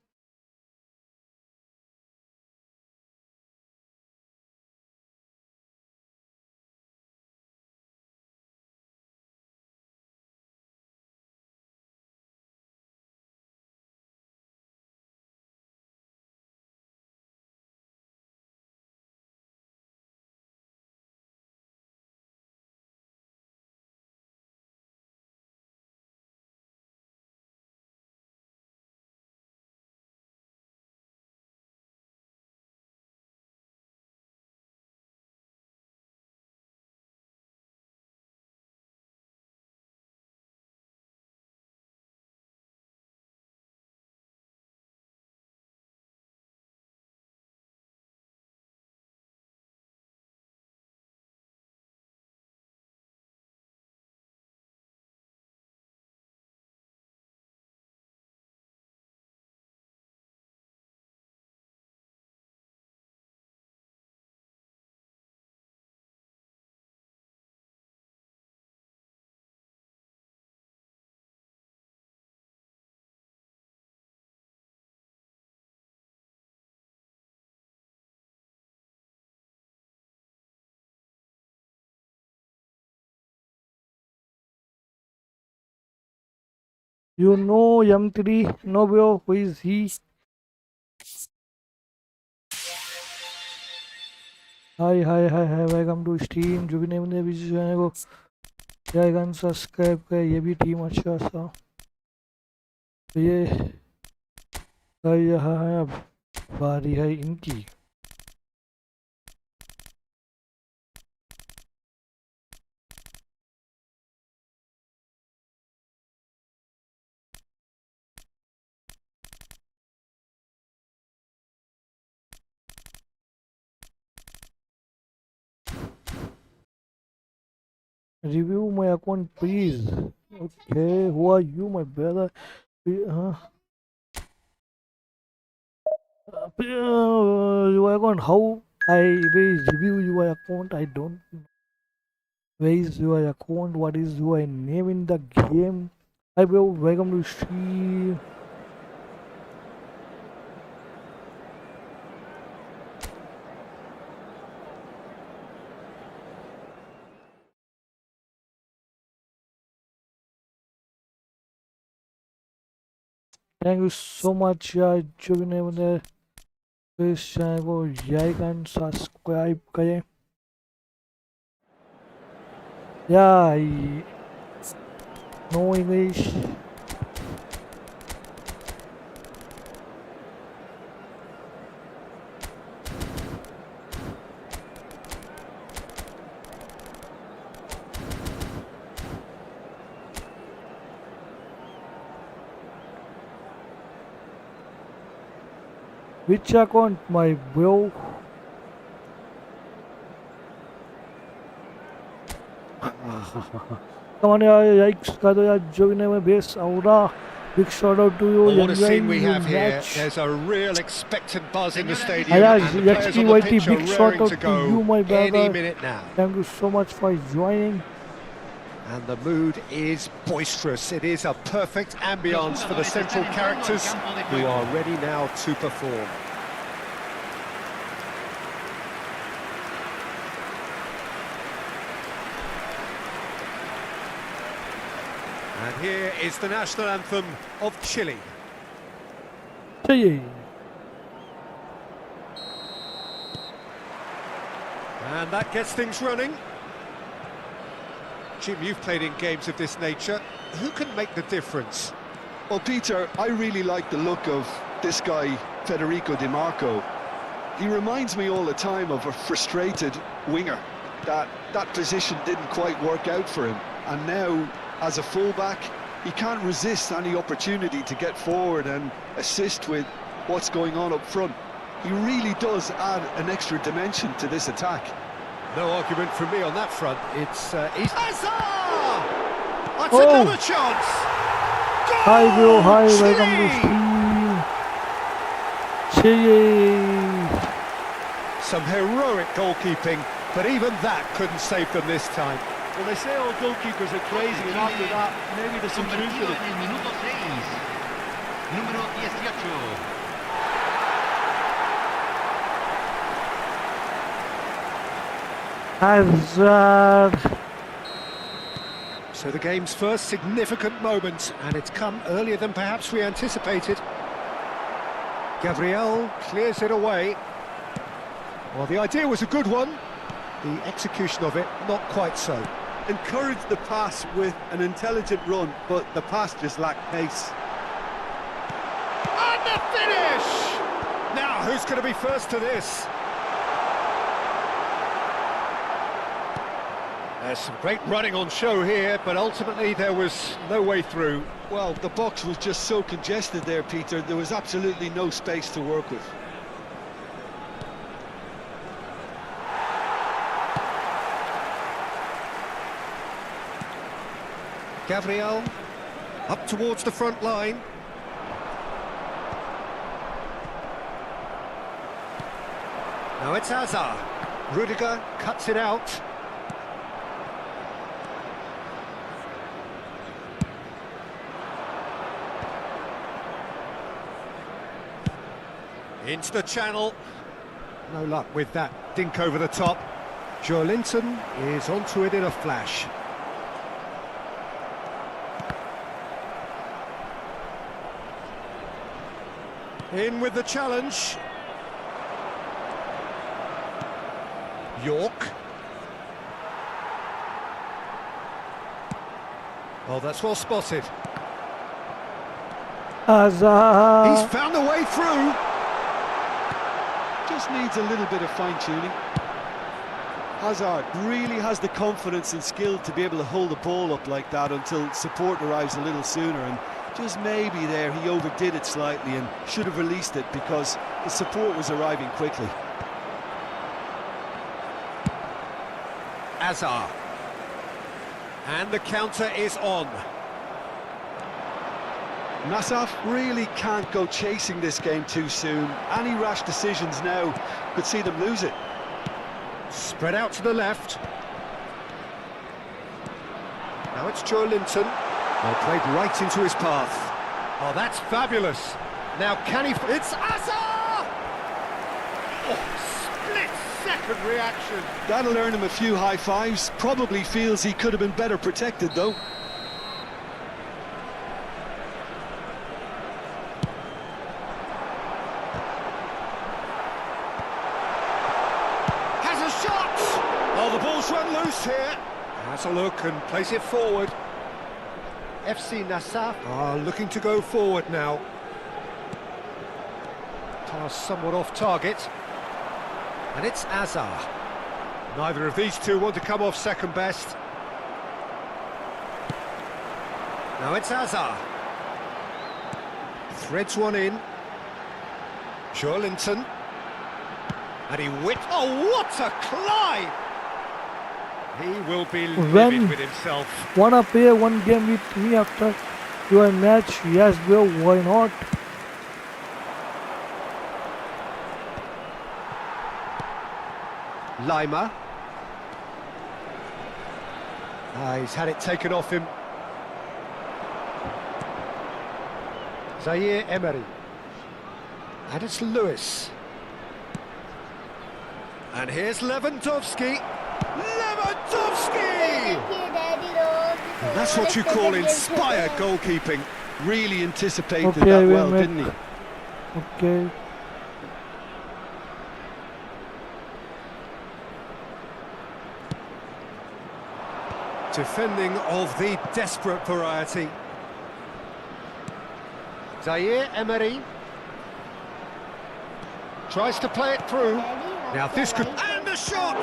You know M3, no bro, who is he? Hi, welcome to stream. जो भी नहीं बंदे अभी जो है वो जाएगा सब्सक्राइब कर, ये भी टीम अच्छा सा। तो ये यहाँ है, अब बारी है इनकी। Review my account, please. Okay, who are you, my brother? Your account, how I will review your account? I don't know. Where is your account? What is your name in the game? Hi, bro. Welcome to stream. Thank you so much, यार जो भी नहीं बंदे इस channel को like and subscribe करें। Yeah, I know English. Which account, my bro? Come on, yikes, kado yaar, jo bhi nahi mein base aura. Big shout out to you. Well, what a scene we have here. There's a real expectant buzz in the stadium. Yeah, And the players on the EFootball, pitch are big shout raring out to to go you, my brother. any minute now. Thank you so much for joining. And the mood is boisterous. It is a perfect ambience for the central characters who are ready now to perform. And here is the national anthem of Chile. Chile. And that gets things running. Jim, you've played in games of this nature. Who can make the difference? Well, Peter, I really like the look of this guy, Federico Di Marco. He reminds me all the time of a frustrated winger. That position didn't quite work out for him. And now, as a fullback, he can't resist any opportunity to get forward and assist with what's going on up front. He really does add an extra dimension to this attack. No argument from me on that front. It's Hazard! That's Oh. another chance! Goal! Hi, bro. Hi, Chile! welcome to stream. Chile. Some heroic goalkeeping, but even that couldn't save them this time. Well, they say all goalkeepers are crazy, and after that, maybe there's some truth to Convertido it. en el minuto 6. Número 18. Hazard. So the game's first significant moment, and it's come earlier than perhaps we anticipated. Gabriel clears it away. Well, the idea was a good one. The execution of it, not quite so. Encouraged the pass with an intelligent run, but the pass just lacked pace. And the finish! Now, who's going to be first to this? There's some great running on show here, but ultimately there was no way through. Well, the box was just so congested there, Peter. There was absolutely no space to work with. Gabriel, up towards the front line. Now it's Hazard. Rudiger cuts it out. Into the channel. No luck with that dink over the top. Joelinton is onto it in a flash. In with the challenge. York. Oh, that's well spotted. Hazard. He's found a way through. Just needs a little bit of fine-tuning. Hazard really has the confidence and skill to be able to hold the ball up like that until support arrives a little sooner, and just maybe there he overdid it slightly and should have released it because the support was arriving quickly. Hazard. And the counter is on. Nassaf really can't go chasing this game too soon. Any rash decisions now could see them lose it. Spread out to the left. Now it's Joelinton. Well, played right into his path. Oh, that's fabulous. Now can he... It's Hazard! Oh, split-second reaction. That'll earn him a few high fives. Probably feels he could have been better protected, though. Has a shot! Oh, the ball's run loose here. Has a look and plays it forward. FC Nassaf are looking to go forward now. Pass somewhat off target. And it's Hazard. Neither of these two want to come off second best. Now it's Hazard. Threads one in. Joelinton. And he oh, what a climb! He will be livid with himself. Wanna play one game with me after your match? Yes, bro, why not? Lima. He's had it taken off him. Zaire Emery. And it's Lewis. And here's Lewandowski. Lewandowski! And that's what you call inspired goalkeeping. Really anticipated Okay, that we well, make- didn't he? Okay. Defending of the desperate variety. Zaire Emery. Tries to play it through. Now this could... And the shot!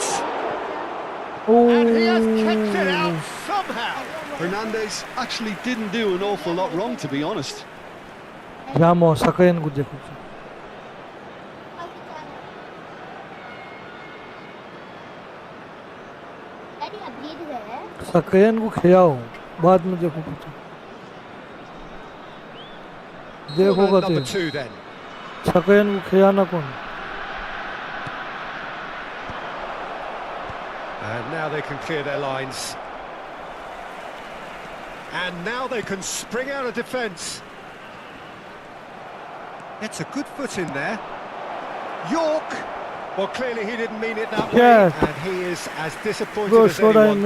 Oh, And he has kept it out somehow. Hernandez actually didn't do an awful lot wrong, to be honest. Ramo, Sakayanku देखो. Sakayanku खिलाओ, बाद में देखो कुछ. देखो Number कैसे. two then. Sakayanku खिलाना कौन? And now they can clear their lines. And now they can spring out of defence. It's a good foot in there. York! Well, clearly he didn't mean it that way, and he is as disappointed as anyone.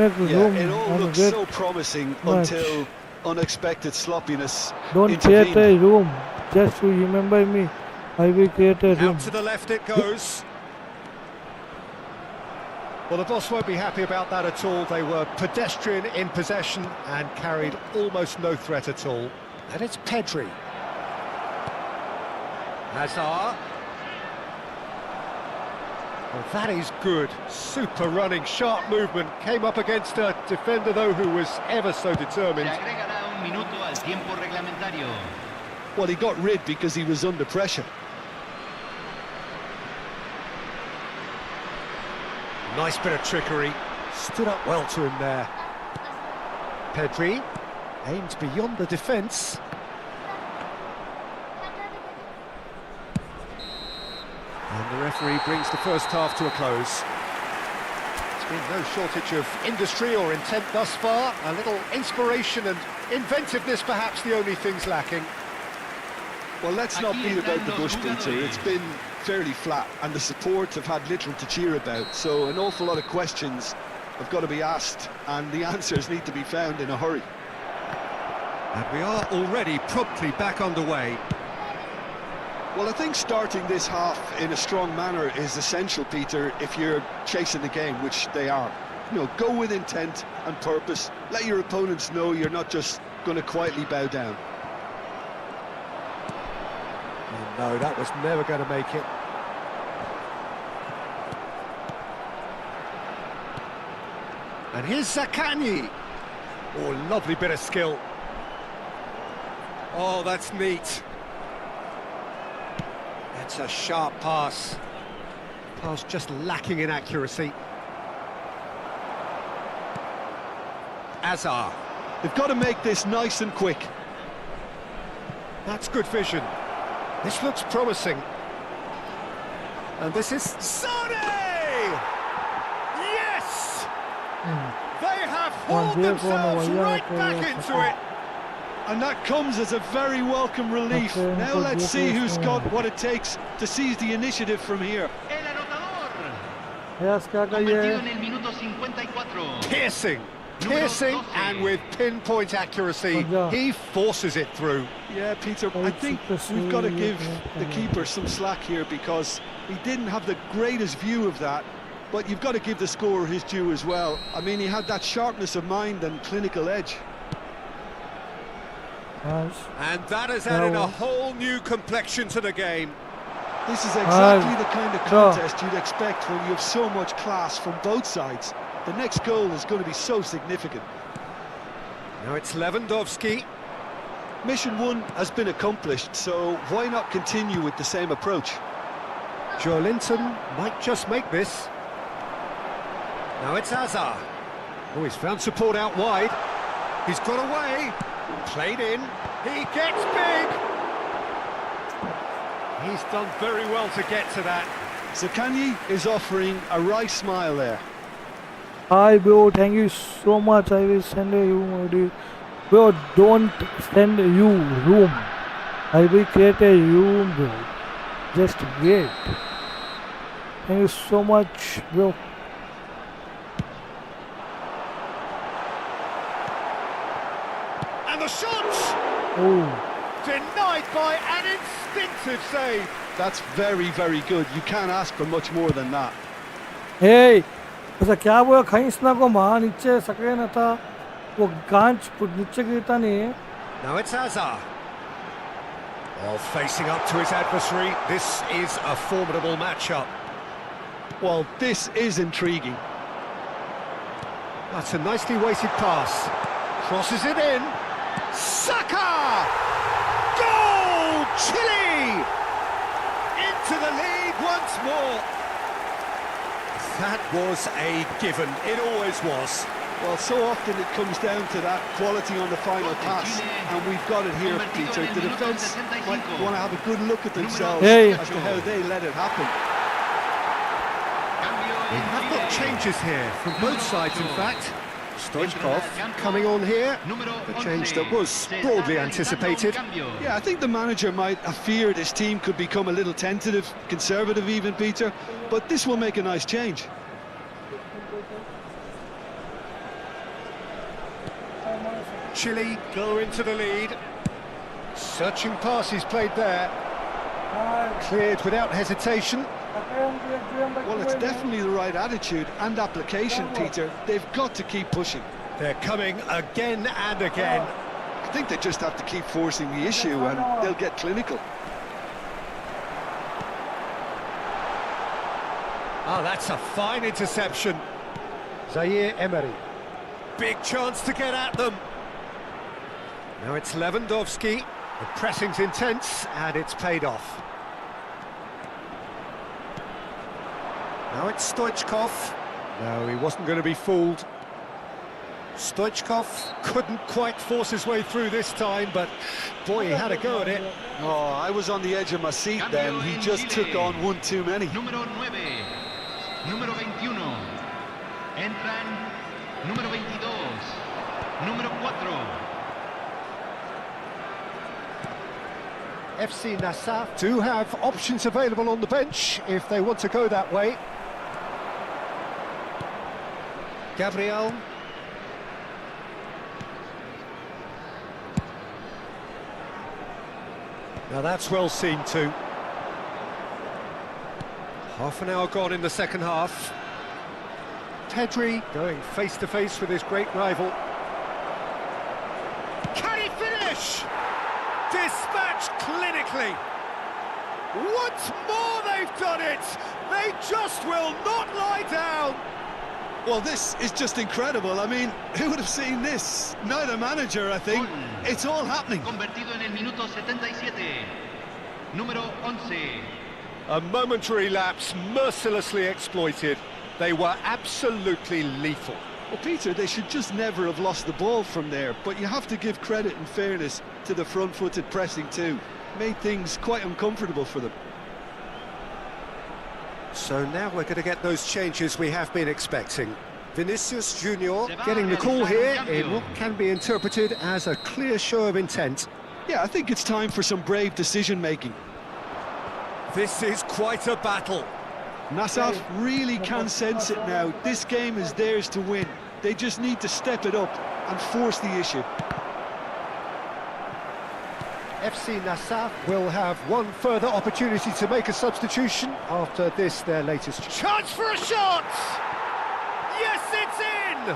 It all looks so promising until unexpected sloppiness Don't create a room, just to remember me. I will create a room. Out to the left it goes. Well, the boss won't be happy about that at all. They were pedestrian in possession and carried almost no threat at all. And it's Pedri. Hazard. Well, that is good. Super running, sharp movement. Came up against a defender, though, who was ever so determined. Well, he got rid because he was under pressure. Nice bit of trickery. Stood up well to him there. Pedri aims beyond the defence. And the referee brings the first half to a close. There's been no shortage of industry or intent thus far. A little inspiration and inventiveness, perhaps the only things lacking. Well, let's not beat about the bush, Peter. It's been fairly flat, and the support have had little to cheer about. So an awful lot of questions have got to be asked, and the answers need to be found in a hurry. And we are already promptly back underway. Well, I think starting this half in a strong manner is essential, Peter, if you're chasing the game, which they are. You know, go with intent and purpose. Let your opponents know you're not just going to quietly bow down. Oh, no, that was never going to make it. And here's Zaccagni. Oh, lovely bit of skill. Oh, that's neat. It's a sharp pass. Pass just lacking in accuracy. Hazard. They've got to make this nice and quick. That's good vision. This looks promising. And this is Sane! Yes! They have hauled themselves right back into it. And that comes as a very welcome relief. Now let's see who's got what it takes to seize the initiative from here. Piercing, and with pinpoint accuracy, he forces it through. Yeah, Peter, I think we've got to give the keeper some slack here because he didn't have the greatest view of that, but you've got to give the scorer his due as well. I mean, he had that sharpness of mind and clinical edge. And that has added a whole new complexion to the game. This is exactly the kind of contest you'd expect when you have so much class from both sides. The next goal is going to be so significant. Now it's Lewandowski. Mission 1 has been accomplished, so why not continue with the same approach? Joe Linton might just make this. Now it's Hazard. Oh, he's found support out wide. He's got away. Played in. He gets big. He's done very well to get to that. Zaccagni is offering a wry smile there. Hi bro, thank you so much. I will send you. Bro, don't send you room. I will create a room, bro. Just wait. Thank you so much, bro. And the shot! Oh. Denied by an instinctive save. That's very, very good. You can't ask for much more than that. Hey, ऐसा क्या हुआ? खींच ना को मार नीचे सके ना था वो गांच नीचे गिरता नहीं है. Now it's Hazard. Well, facing up to his adversary, this is a formidable matchup. Well, this is intriguing. That's a nicely weighted pass. Crosses it in. Saka! Goal! Chile! Into the lead once more. That was a given. It always was. Well, so often it comes down to that quality on the final pass, and we've got it here, Peter. The defence might want to have a good look at themselves as to how they let it happen. We have got Changes here from both sides, in fact. Stoichkov coming on here, a change that was broadly anticipated. Yeah, I think the manager might have feared his team could become a little tentative, conservative even, Peter, but this will make a nice change. Chile go into the lead. Searching passes played there. Cleared without hesitation. Well, it's definitely the right attitude and application, Peter. They've got to keep pushing. They're coming again and again. I think they just have to keep forcing the issue and they'll get clinical. Oh, that's a fine interception. Zaire Emery. Big chance to get at them. Now it's Lewandowski. The pressing's intense and it's paid off. Now it's Stoichkov. No, he wasn't going to be fooled. Stoichkov couldn't quite force his way through this time, but boy, he had a go at it. Oh, I was on the edge of my seat then. He just took on one too many. Número 9, número 21. Entran número 22, número 4. FC Nassau do have options available on the bench if they want to go that way. Gabriel. Now that's well seen too. Half an hour gone in the second half. Pedri going face to face with his great rival. Can he finish? Dispatched clinically. Once more they've done it. They just will not lie down. Well, this is just incredible. I mean, who would have seen this? Neither manager, I think. It's all happening. Convertido en el minuto 77. Número 11. A momentary lapse mercilessly exploited. They were absolutely lethal. Well, Peter, they should just never have lost the ball from there, but you have to give credit and fairness to the front-footed pressing too. Made things quite uncomfortable for them. So now we're going to get those changes we have been expecting. Vinicius Junior getting the call here in what can be interpreted as a clear show of intent. Yeah, I think it's time for some brave decision-making. This is quite a battle. Nassau really can sense it now. This game is theirs to win. They just need to step it up and force the issue. FC Nassau will have one further opportunity to make a substitution after this, their latest chance for a shot! Yes, it's in!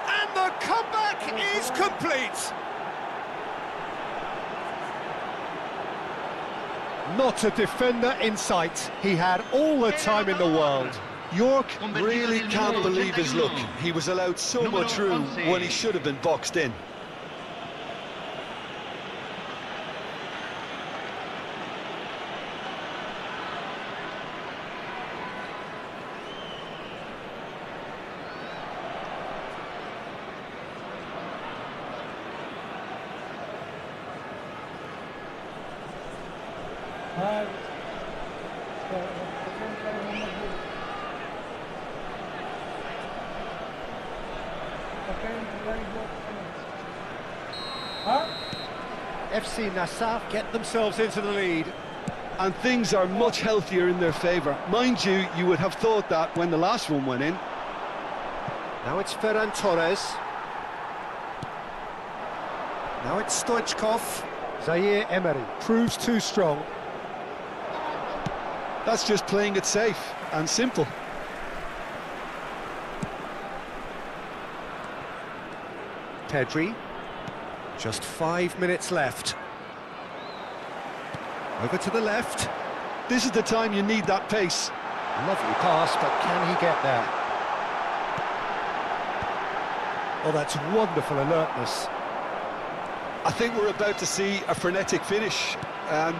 And the comeback is complete! Not a defender in sight. He had all the time in the world. York really can't believe his luck. He was allowed so much room when he should have been boxed in. FC Nassau get themselves into the lead. And things are much healthier in their favour. Mind you, you would have thought that when the last one went in. Now it's Ferran Torres. Now it's Stoichkov. Zaire Emery proves too strong. That's just playing it safe and simple. Pedri. Just 5 minutes left. Over to the left. This is the time you need that pace. Lovely pass, but can he get there? Oh, that's wonderful alertness. I think we're about to see a frenetic finish.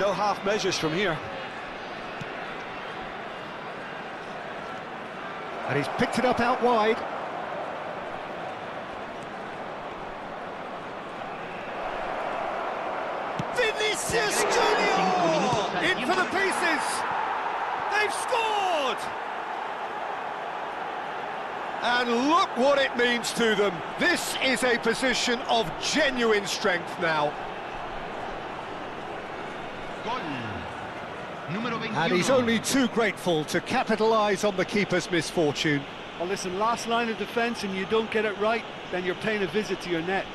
No half measures from here. And he's picked it up out wide. Vinicius Junior! In for the pieces! They've scored! And look what it means to them. This is a position of genuine strength now. Gol. Número 21. And he's only too grateful to capitalise on the keeper's misfortune. Well, listen, last line of defence and you don't get it right, then you're paying a visit to your net.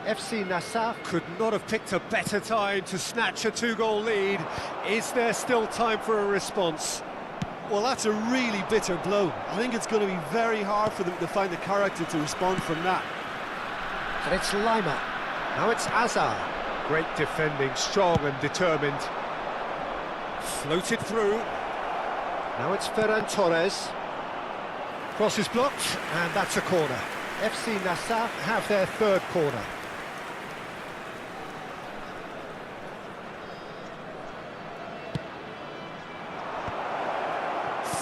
FC Nassau could not have picked a better time to snatch a two-goal lead. Is there still time for a response? Well, that's a really bitter blow. I think it's going to be very hard for them to find the character to respond from that. And it's Lima. Now it's Azar. Great defending, strong and determined. Floated through. Now it's Ferran Torres. Cross is blocked, and that's a corner. FC Nassau have their third corner.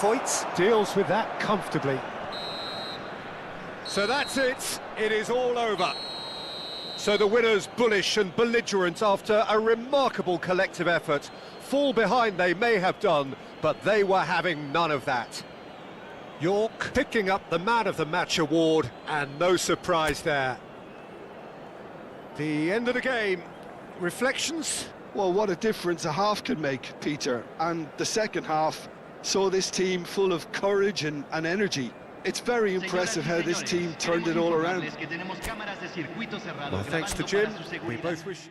Foyt deals with that comfortably. So that's it. It is all over. So the winners bullish and belligerent after a remarkable collective effort. Fall behind they may have done, but they were having none of that. York picking up the Man of the Match award, and no surprise there. The end of the game. Reflections? Well, what a difference a half can make, Peter. And the second half saw this team full of courage and energy. It's very impressive how this team turned it all around. Well, thanks to Jim, we both wish...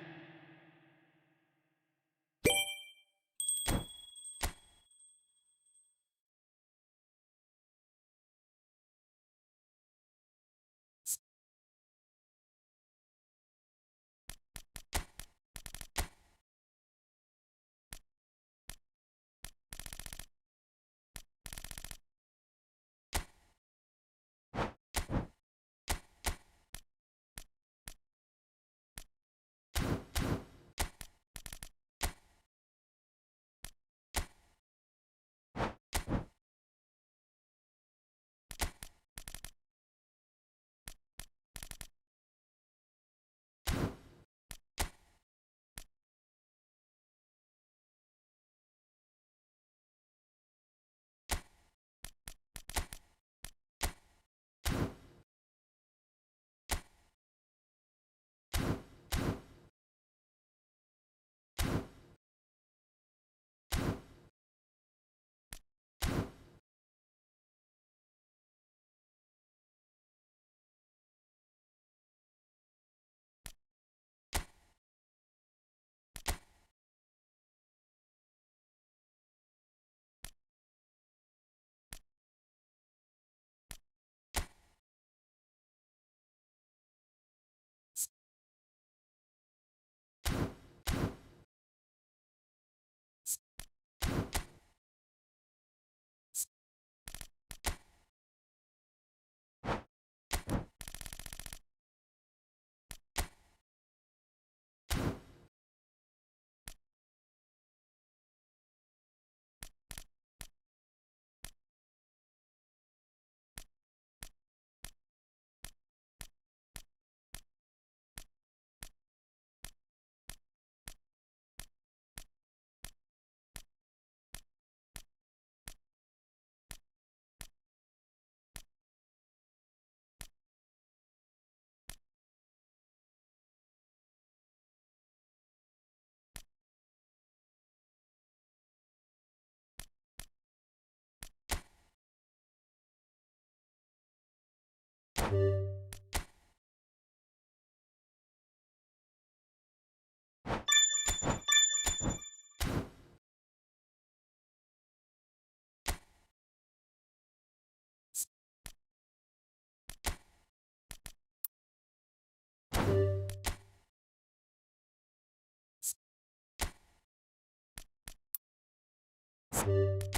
ये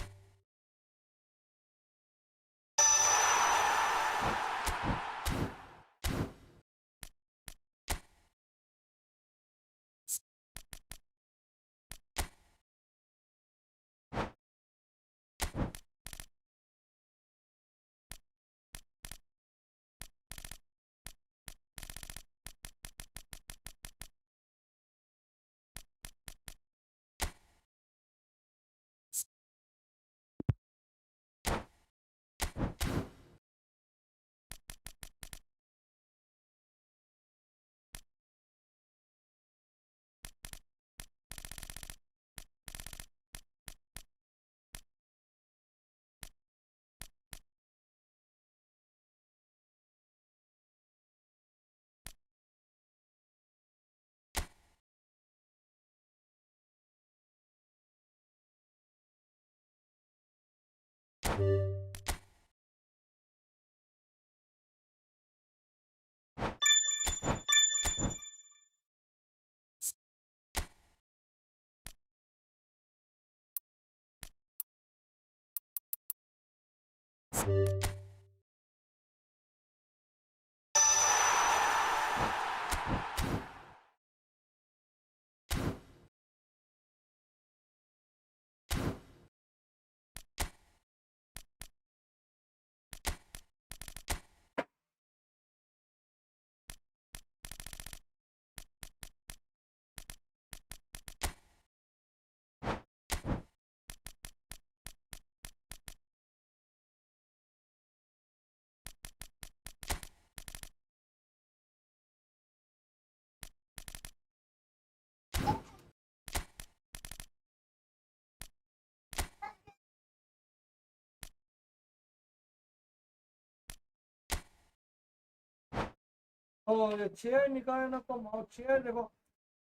chair निकालना तो chair देखो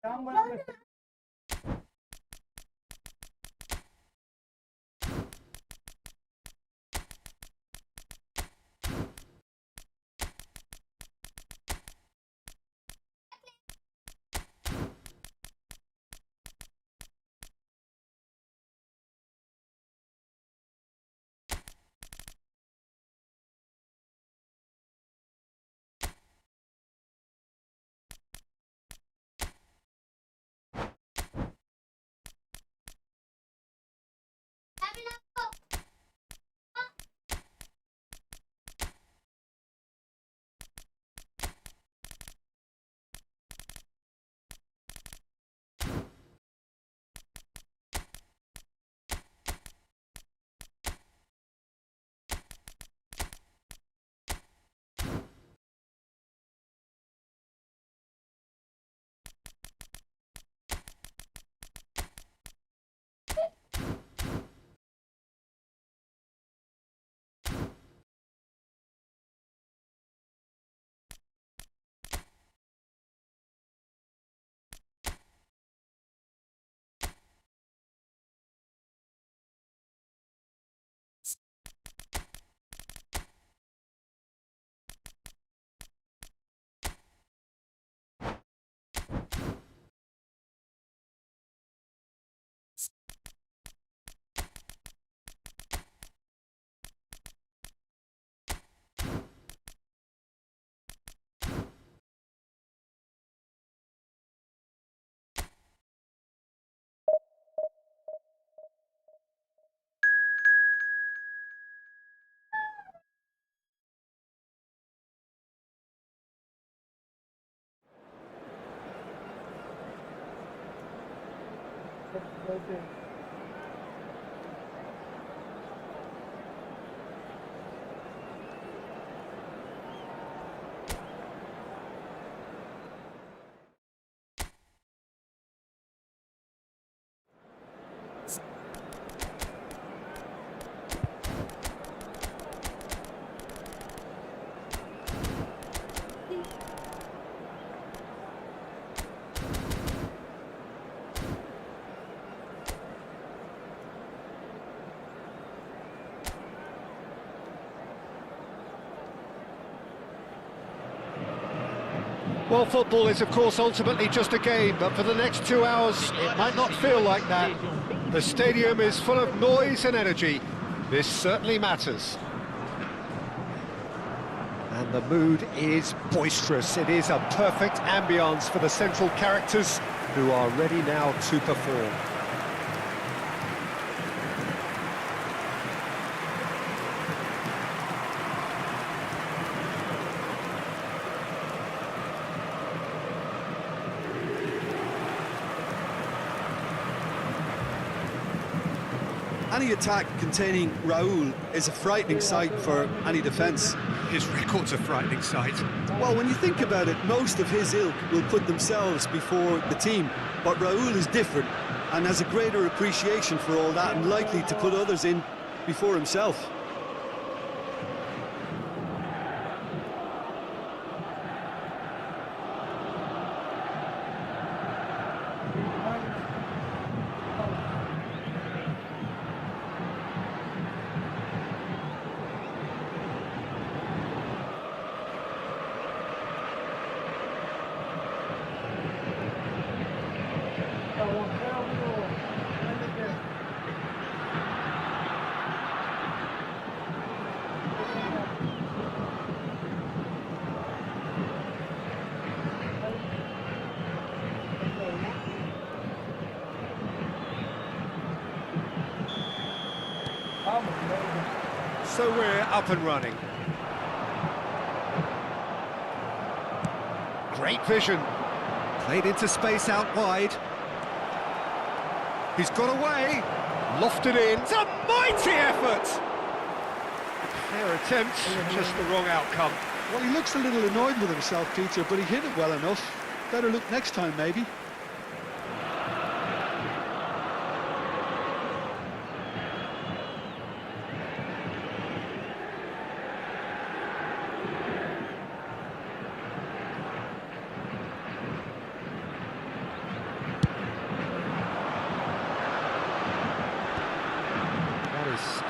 काम बना के Well, football is, of course, ultimately just a game, but for the next 2 hours, it might not feel like that. The stadium is full of noise and energy. This certainly matters. And the mood is boisterous. It is a perfect ambience for the central characters who are ready now to perform. Any attack containing Raul is a frightening sight for any defence. His record's a frightening sight. Well, when you think about it, most of his ilk will put themselves before the team. But Raul is different and has a greater appreciation for all that and likely to put others in before himself. So we're up and running. Great vision. Played into space out wide. He's got away. Lofted in. It's a mighty effort. Fair attempt, just the wrong outcome. Well, he looks a little annoyed with himself, Peter, but he hit it well enough. Better look next time, maybe.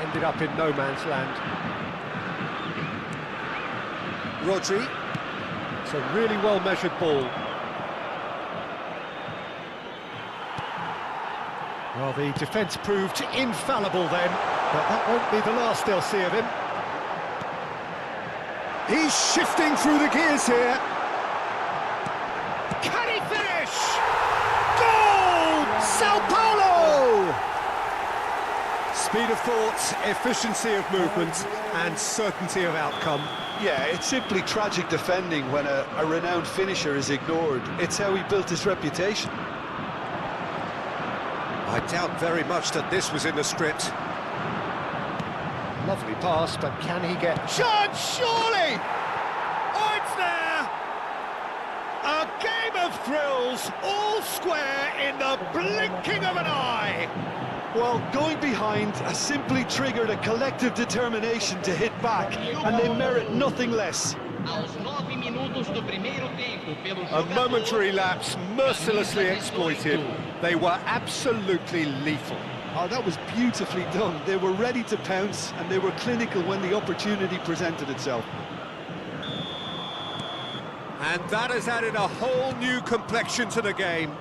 Ended up in no man's land. Rodri. It's a really well-measured ball. Well, the defence proved infallible then, but that won't be the last they'll see of him. He's shifting through the gears here. Can he finish? Goal! Sao Paulo! Speed of thought, efficiency of movement, and certainty of outcome. Yeah, it's simply tragic defending when a renowned finisher is ignored. It's how he built his reputation. I doubt very much that this was in the script. Lovely pass, but can he get... Chance, surely! Oh, it's there! A game of thrills, all square in the blinking of an eye! Well, going behind has simply triggered a collective determination to hit back, and they merit nothing less. A momentary lapse mercilessly exploited. They were absolutely lethal. Oh, that was beautifully done. They were ready to pounce, and they were clinical when the opportunity presented itself. And that has added a whole new complexion to the game.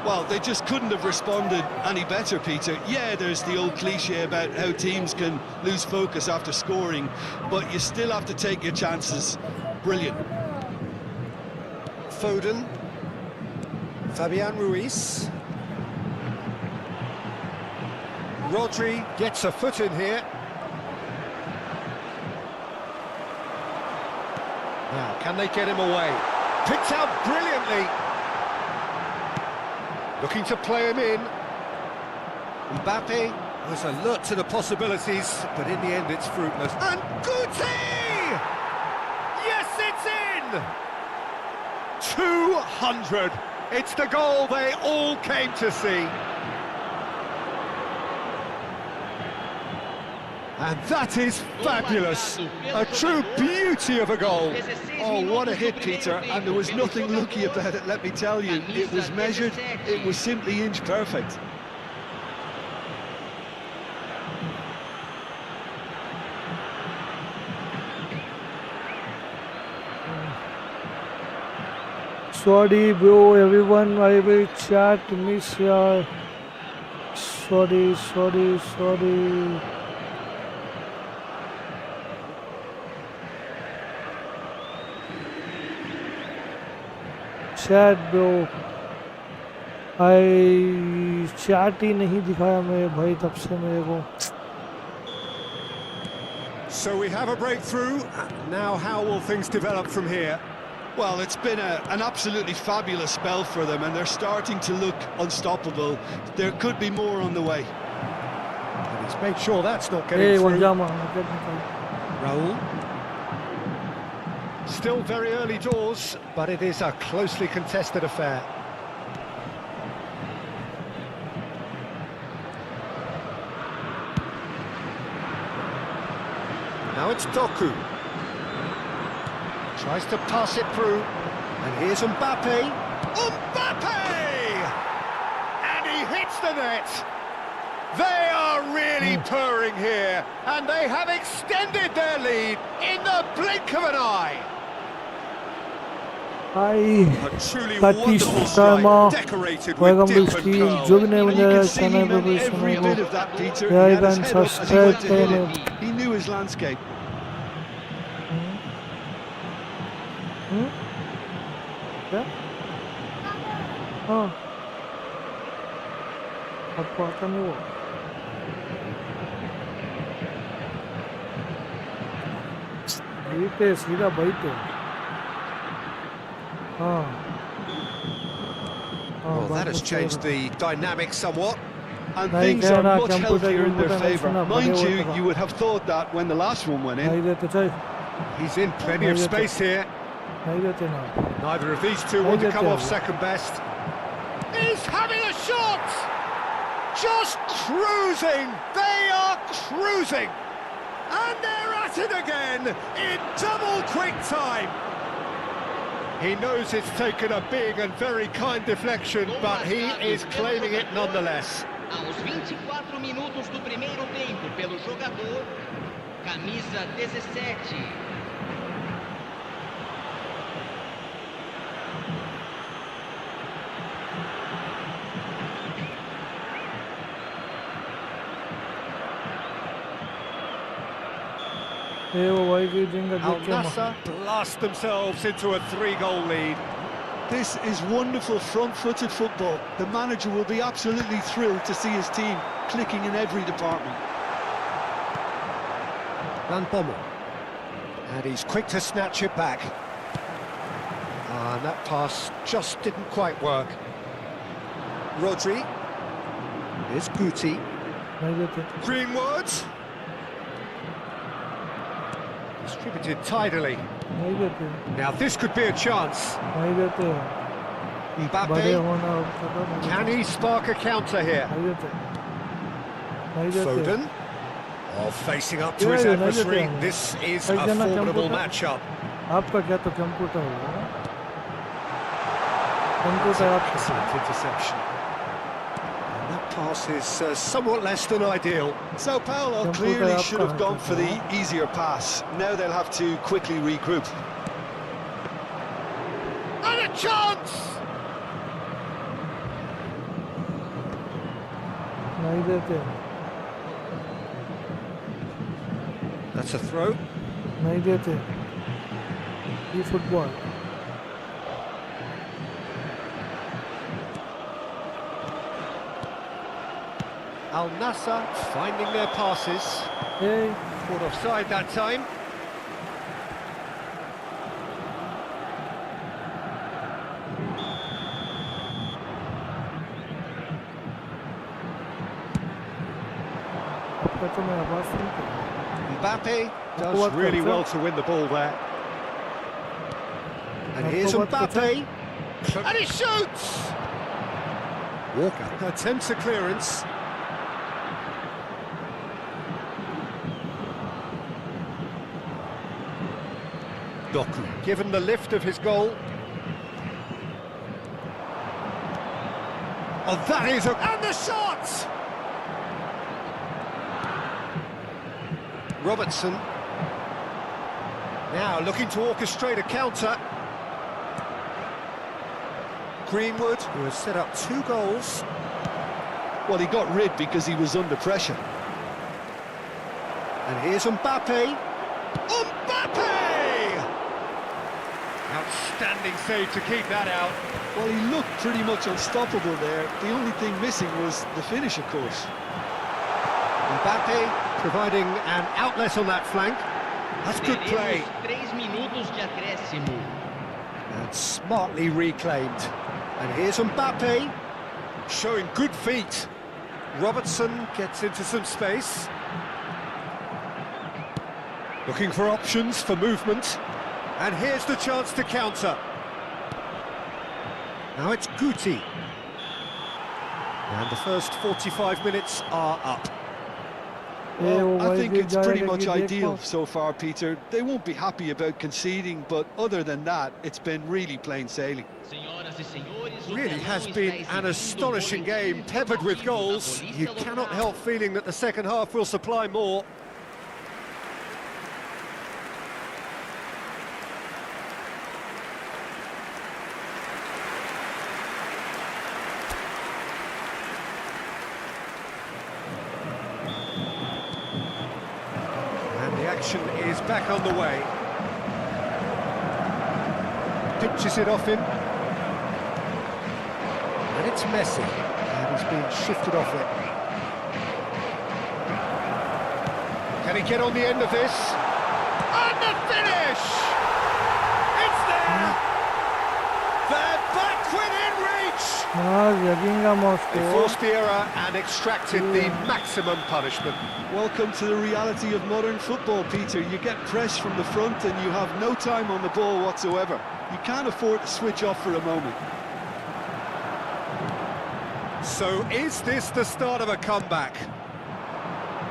Well, they just couldn't have responded any better, Peter. Yeah, there's the old cliche about how teams can lose focus after scoring, but you still have to take your chances. Brilliant. Foden. Fabian Ruiz. Rodri gets a foot in here. Now, can they get him away? Picked out brilliantly. Looking to play him in. Mbappé was alert to the possibilities, but in the end it's fruitless. And Guti! Yes, it's in! 200! It's the goal they all came to see. And that is fabulous. A true beauty of a goal. Oh, what a hit, Peter, and there was nothing lucky about it, let me tell you. It was measured, it was simply inch perfect. Sorry bro, everyone, I will chat, miss your sorry. Chat bro, chat ही नहीं दिखाया मेरे भाई तब से मेरे को. So we have a breakthrough. Now how will things develop from here? Well, it's been an absolutely fabulous spell for them, and they're starting to look unstoppable. There could be more on the way. And he's made sure that's not getting Hey, through. Wanjama, Raul. Still very early doors, but it is a closely contested affair. Now it's Doku. Tries to pass it through. And here's Mbappé. Mbappé! And he hits the net. They are really purring here, and they have extended their lead in the blink of an eye. Hi, A truly Tatish wonderful Sharma, strike, decorated with welcome to dip and Steve. curl. जो भी नहीं And बजा you रहा can है see he channel पे meant भी every सुनो. bit of that, Peter. He Yeah, had you his can head up as he subscribe went to hit channel. it. He knew his landscape. क्या? हाँ. आपको आता नहीं वो. बीटे सीधा बैठे. हाँ. Well, that has changed the dynamic somewhat. And Nahi things are kehna, much computer healthier in their nahi favour. suna, Mind bade you, wo you would have thought that when the last one went in. नहीं देते चाहिए. He's in plenty of space here. नहीं देते ना. Neither of these two want to come off Negative. second best. He's having a shot! Just cruising! They are cruising! And they're at it again in double quick time! He knows it's taken a big and very kind deflection, but he is claiming it nonetheless. Aos 24 minutos do primeiro tempo pelo jogador, camisa 17. Al Nassr blast themselves into a 3-goal lead. This is wonderful front-footed football. The manager will be absolutely thrilled to see his team clicking in every department. Van Bommel. And he's quick to snatch it back. And that pass just didn't quite work. Rodri. Here's Guti. Greenwood. Distributed tidily. Now this could be a chance. Mbappé. Can he spark a counter here? Foden. Oh, facing up to his adversary. This is a formidable matchup. आपका क्या तो computer होगा ना? Computer आपका. Excellent interception. And that pass is somewhat less than ideal. So Paolo clearly should have gone for the easier pass. Now they'll have to quickly regroup. And a chance! नहीं देते. That's a throw. नहीं देते. EFootball. Al Nassr finding their passes. Hey. Caught offside that time. Mbappé does really well to win the ball there. And here's Mbappé. And he shoots! Walker attempts a clearance. Doku, given the lift of his goal. Oh, that is a... And the shot! Robertson. Now looking to orchestrate a counter. Greenwood, who has set up 2 goals. Well, he got rid because he was under pressure. And here's Mbappé. Mbappé! Outstanding save to keep that out. Well, he looked pretty much unstoppable there. The only thing missing was the finish, of course. Mbappé providing an outlet on that flank. That's good play. Teremos 3 minutos de acréscimo. And smartly reclaimed. And here's Mbappé, showing good feet. Robertson gets into some space. Looking for options for movement. And here's the chance to counter. Now it's Guti. And the first 45 minutes are up. Well, I think it's pretty much ideal so far, Peter. They won't be happy about conceding, but other than that, it's been really plain sailing. Really has been an astonishing game, peppered with goals. You cannot help feeling that the second half will supply more. Action is back on the way. Pinches it off him. And it's Messi. And he's being shifted off it. Can he get on the end of this? And the finish! It's there! They're back within reach! They forced the error and extracted the maximum punishment. Welcome to the reality of modern football, Peter. You get pressed from the front and you have no time on the ball whatsoever. You can't afford to switch off for a moment. So is this the start of a comeback?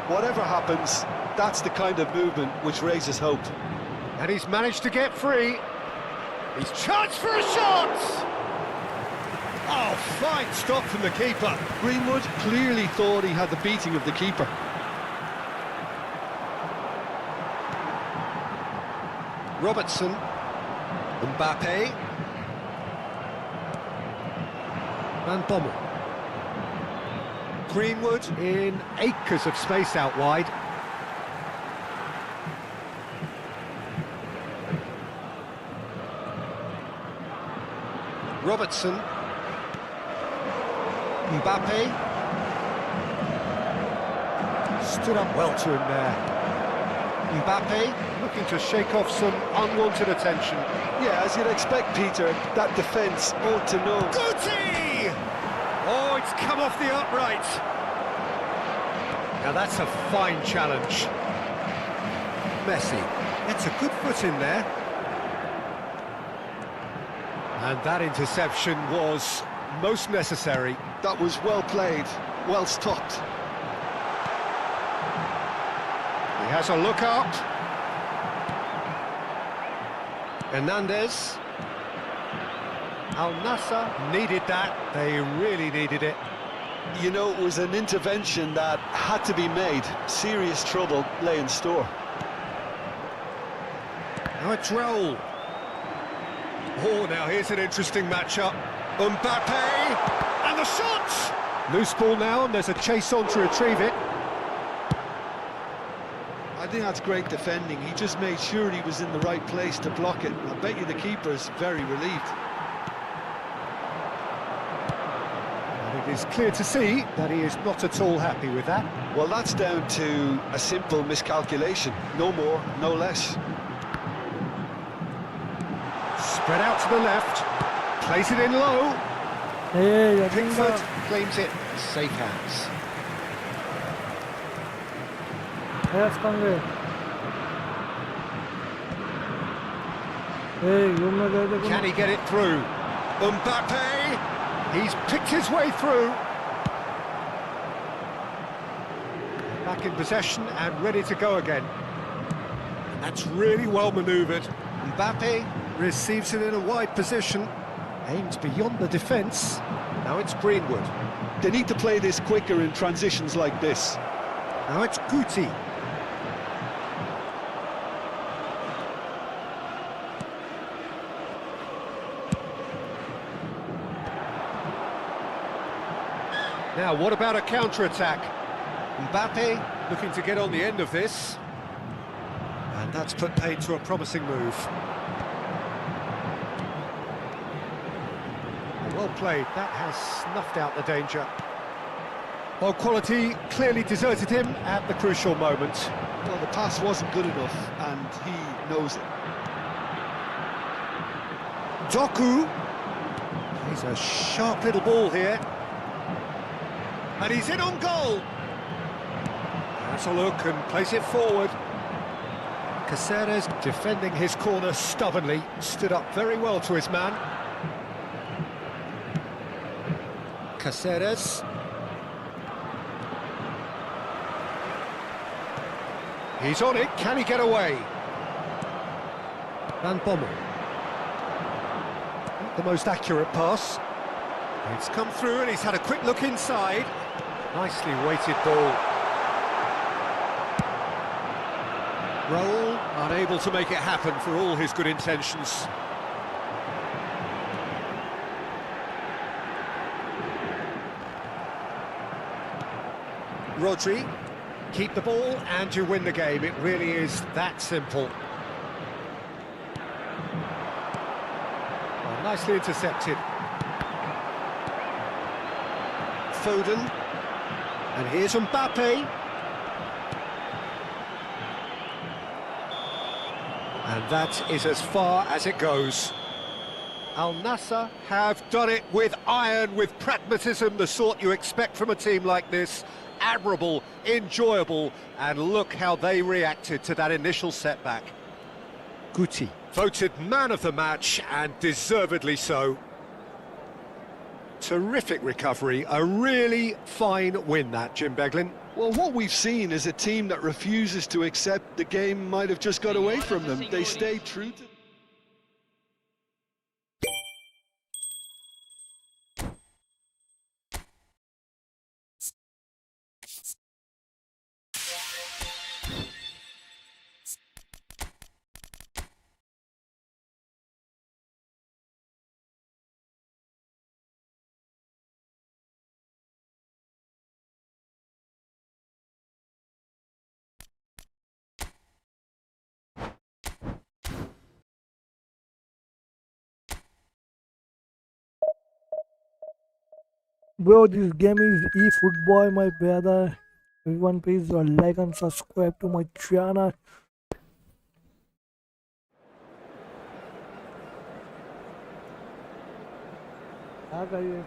Whatever happens, that's the kind of movement which raises hope. And he's managed to get free. He's charged for a shot! Oh, fine stop from the keeper. Greenwood clearly thought he had the beating of the keeper. Robertson, Mbappé, Van Bommel. Greenwood in acres of space out wide. Robertson, Mbappé, stood up well to him there. Mbappé looking to shake off some unwanted attention. Yeah, as you'd expect, Peter, that defence ought to know. Guti! Oh, it's come off the upright. Now that's a fine challenge. Messi gets a good foot in there. And that interception was most necessary. That was well played, well stopped. He has a look out. Hernandez. Al Nassr needed that. They really needed it. You know, it was an intervention that had to be made. Serious trouble lay in store. Now it's Raul. Oh, now here's an interesting matchup. Mbappé, and the shot! Loose ball now, and there's a chase on to retrieve it. I think that's great defending. He just made sure he was in the right place to block it. I bet you the keeper's very relieved. And it is clear to see that he is not at all happy with that. Well, that's down to a simple miscalculation. No more, no less. Spread out to the left, plays it in low. Pickford claims it, safe hands. Can he get it through? Mbappé, he's picked his way through. Back in possession and ready to go again. And that's really well manoeuvred. Mbappé receives it in a wide position, aims beyond the defence. Now it's Greenwood. They need to play this quicker in transitions like this. Now it's Guti. Now, what about a counter-attack? Mbappé looking to get on the end of this. And that's put paid to a promising move. Well played, that has snuffed out the danger. Well, quality clearly deserted him at the crucial moment. Well, the pass wasn't good enough, and he knows it. Doku. He's a sharp little ball here. And he's in on goal. Has a look and plays it forward. Caceres defending his corner stubbornly, stood up very well to his man. Caceres. He's on it, can he get away? Van Bommel. Not the most accurate pass. It's come through and he's had a quick look inside. Nicely weighted ball. Raul unable to make it happen for all his good intentions. Rodri, keep the ball and you win the game. It really is that simple. Well, nicely intercepted. Foden. And here's Mbappé. And that is as far as it goes. Al Nassr have done it with iron, with pragmatism, the sort you expect from a team like this. Admirable, enjoyable, and look how they reacted to that initial setback. Guti, voted man of the match, and deservedly so. Terrific recovery, a really fine win that, Jim Beglin. Well, what we've seen is a team that refuses to accept the game might have just got away from them. They stayed true to... Bro, this game is EFootball, my brother. Everyone please like and subscribe to my channel. हाँ करिए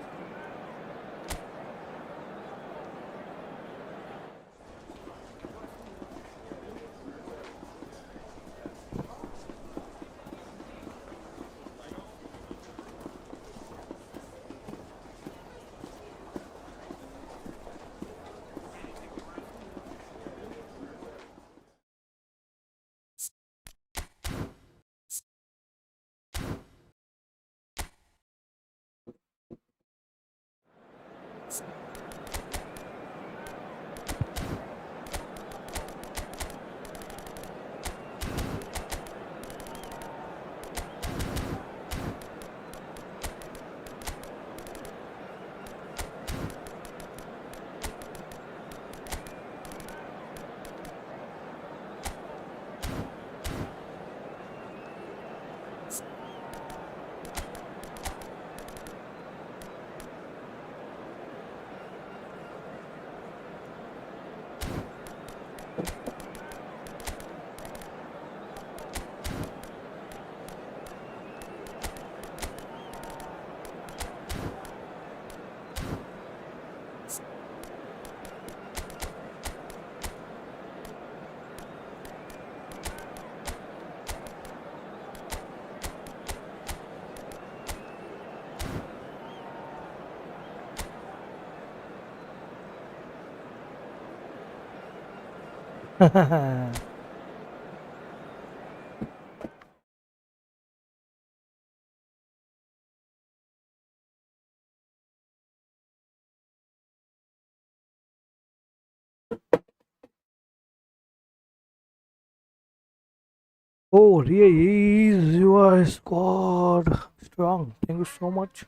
Oh, really is your squad strong? Thank you so much.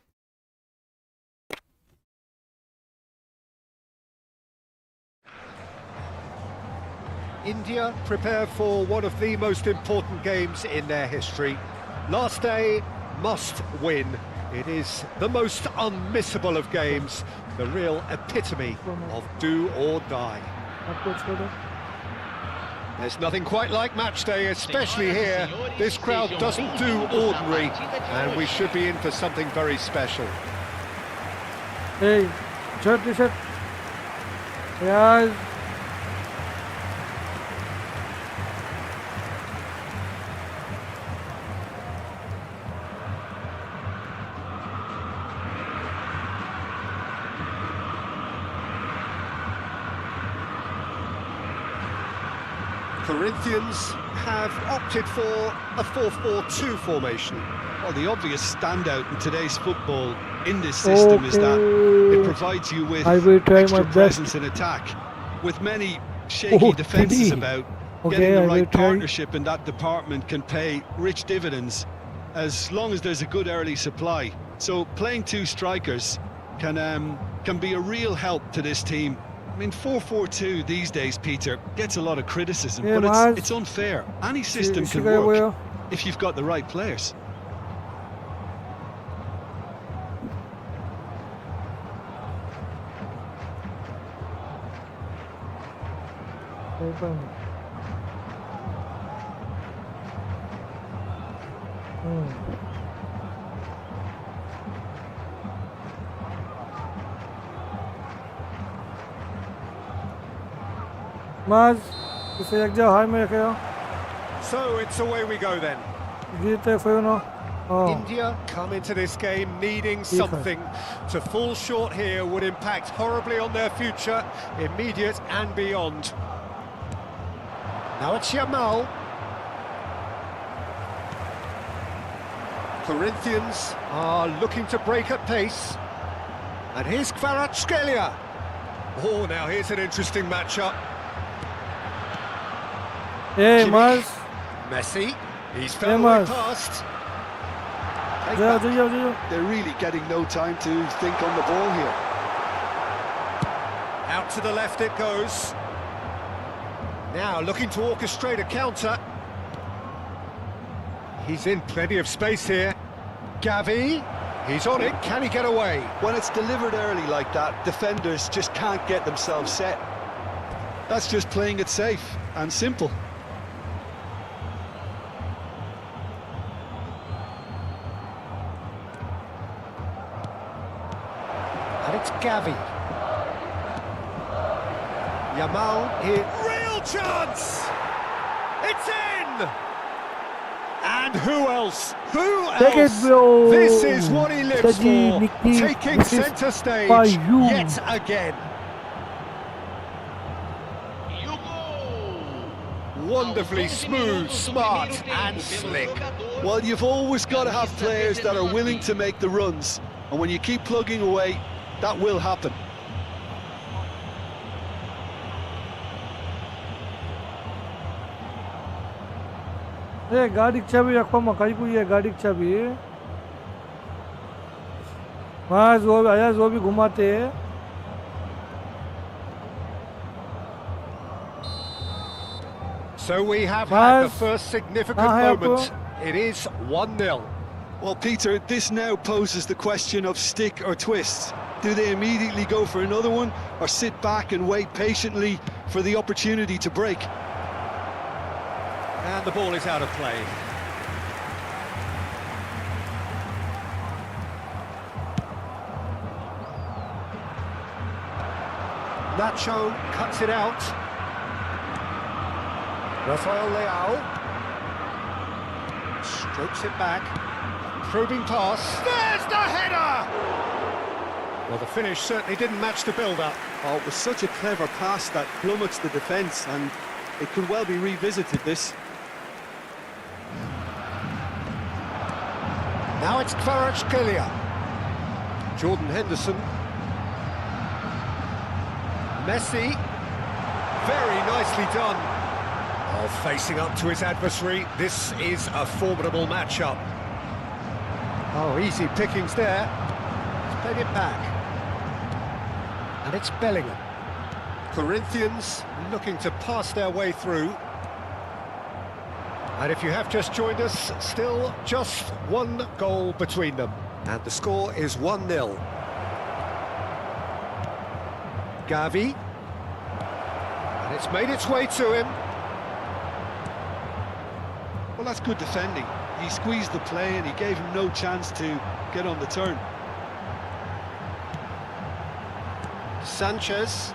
India prepare for one of the most important games in their history. Last day, must win. It is the most unmissable of games, the real epitome of do or die. There's nothing quite like match day, especially here. This crowd doesn't do ordinary, and we should be in for something very special. Hey, t-shirt. Yeah. Corinthians have opted for a 4-4-2 formation. Well, the obvious standout in today's football in this system is that it provides you with extra presence in attack. With many shaky defences about, getting the right partnership in that department can pay rich dividends as long as there's a good early supply. So playing two strikers can be a real help to this team. I mean, 4-4-2 these days, Peter, gets a lot of criticism, but it's unfair. Any system can work if you've got the right players. So it's away we go then. India come into this game needing something. To fall short here would impact horribly on their future, immediate and beyond. Now it's Yamal. Corinthians are looking to break at pace. And here's Kvaratskhelia. Oh, now here's an interesting matchup. Hey, Mars. Messi, he's found way past. They're really getting no time to think on the ball here. Out to the left it goes. Now looking to orchestrate a counter. He's in plenty of space here. Gavi, he's on it. Can he get away? When it's delivered early like that, defenders just can't get themselves set. That's just playing it safe and simple. And it's Gavi. Yamal here. Real chance! It's in! And who else? Who else? This is what he lives for. Taking centre stage yet again. Wonderfully smooth, smart and slick. Well, you've always got to have players that are willing to make the runs. And when you keep plugging away, that will happen. Hey, गाड़ी की चाबी रखो मकाई को ये गाड़ी की चाबी वहाँ जो भी घुमाते हैं So we have had the first significant moment. It is 1-0. Well, Peter, this now poses the question of stick or twist. Do they immediately go for another one or sit back and wait patiently for the opportunity to break? And the ball is out of play. Nacho cuts it out. Rafael Leao strokes it back. Probing pass. There's the header! Well, the finish certainly didn't match the build-up. Oh, it was such a clever pass that plummets the defence, and it could well be revisited, this. Now it's Kvaratskhelia. Jordan Henderson. Messi. Very nicely done. Oh, facing up to his adversary. This is a formidable matchup. Oh, easy pickings there. He's played it back. And it's Bellingham. Corinthians looking to pass their way through. And if you have just joined us, still just one goal between them. And the score is 1-0. Gavi. And it's made its way to him. Well, that's good defending. He squeezed the play and he gave him no chance to get on the turn. Sanchez.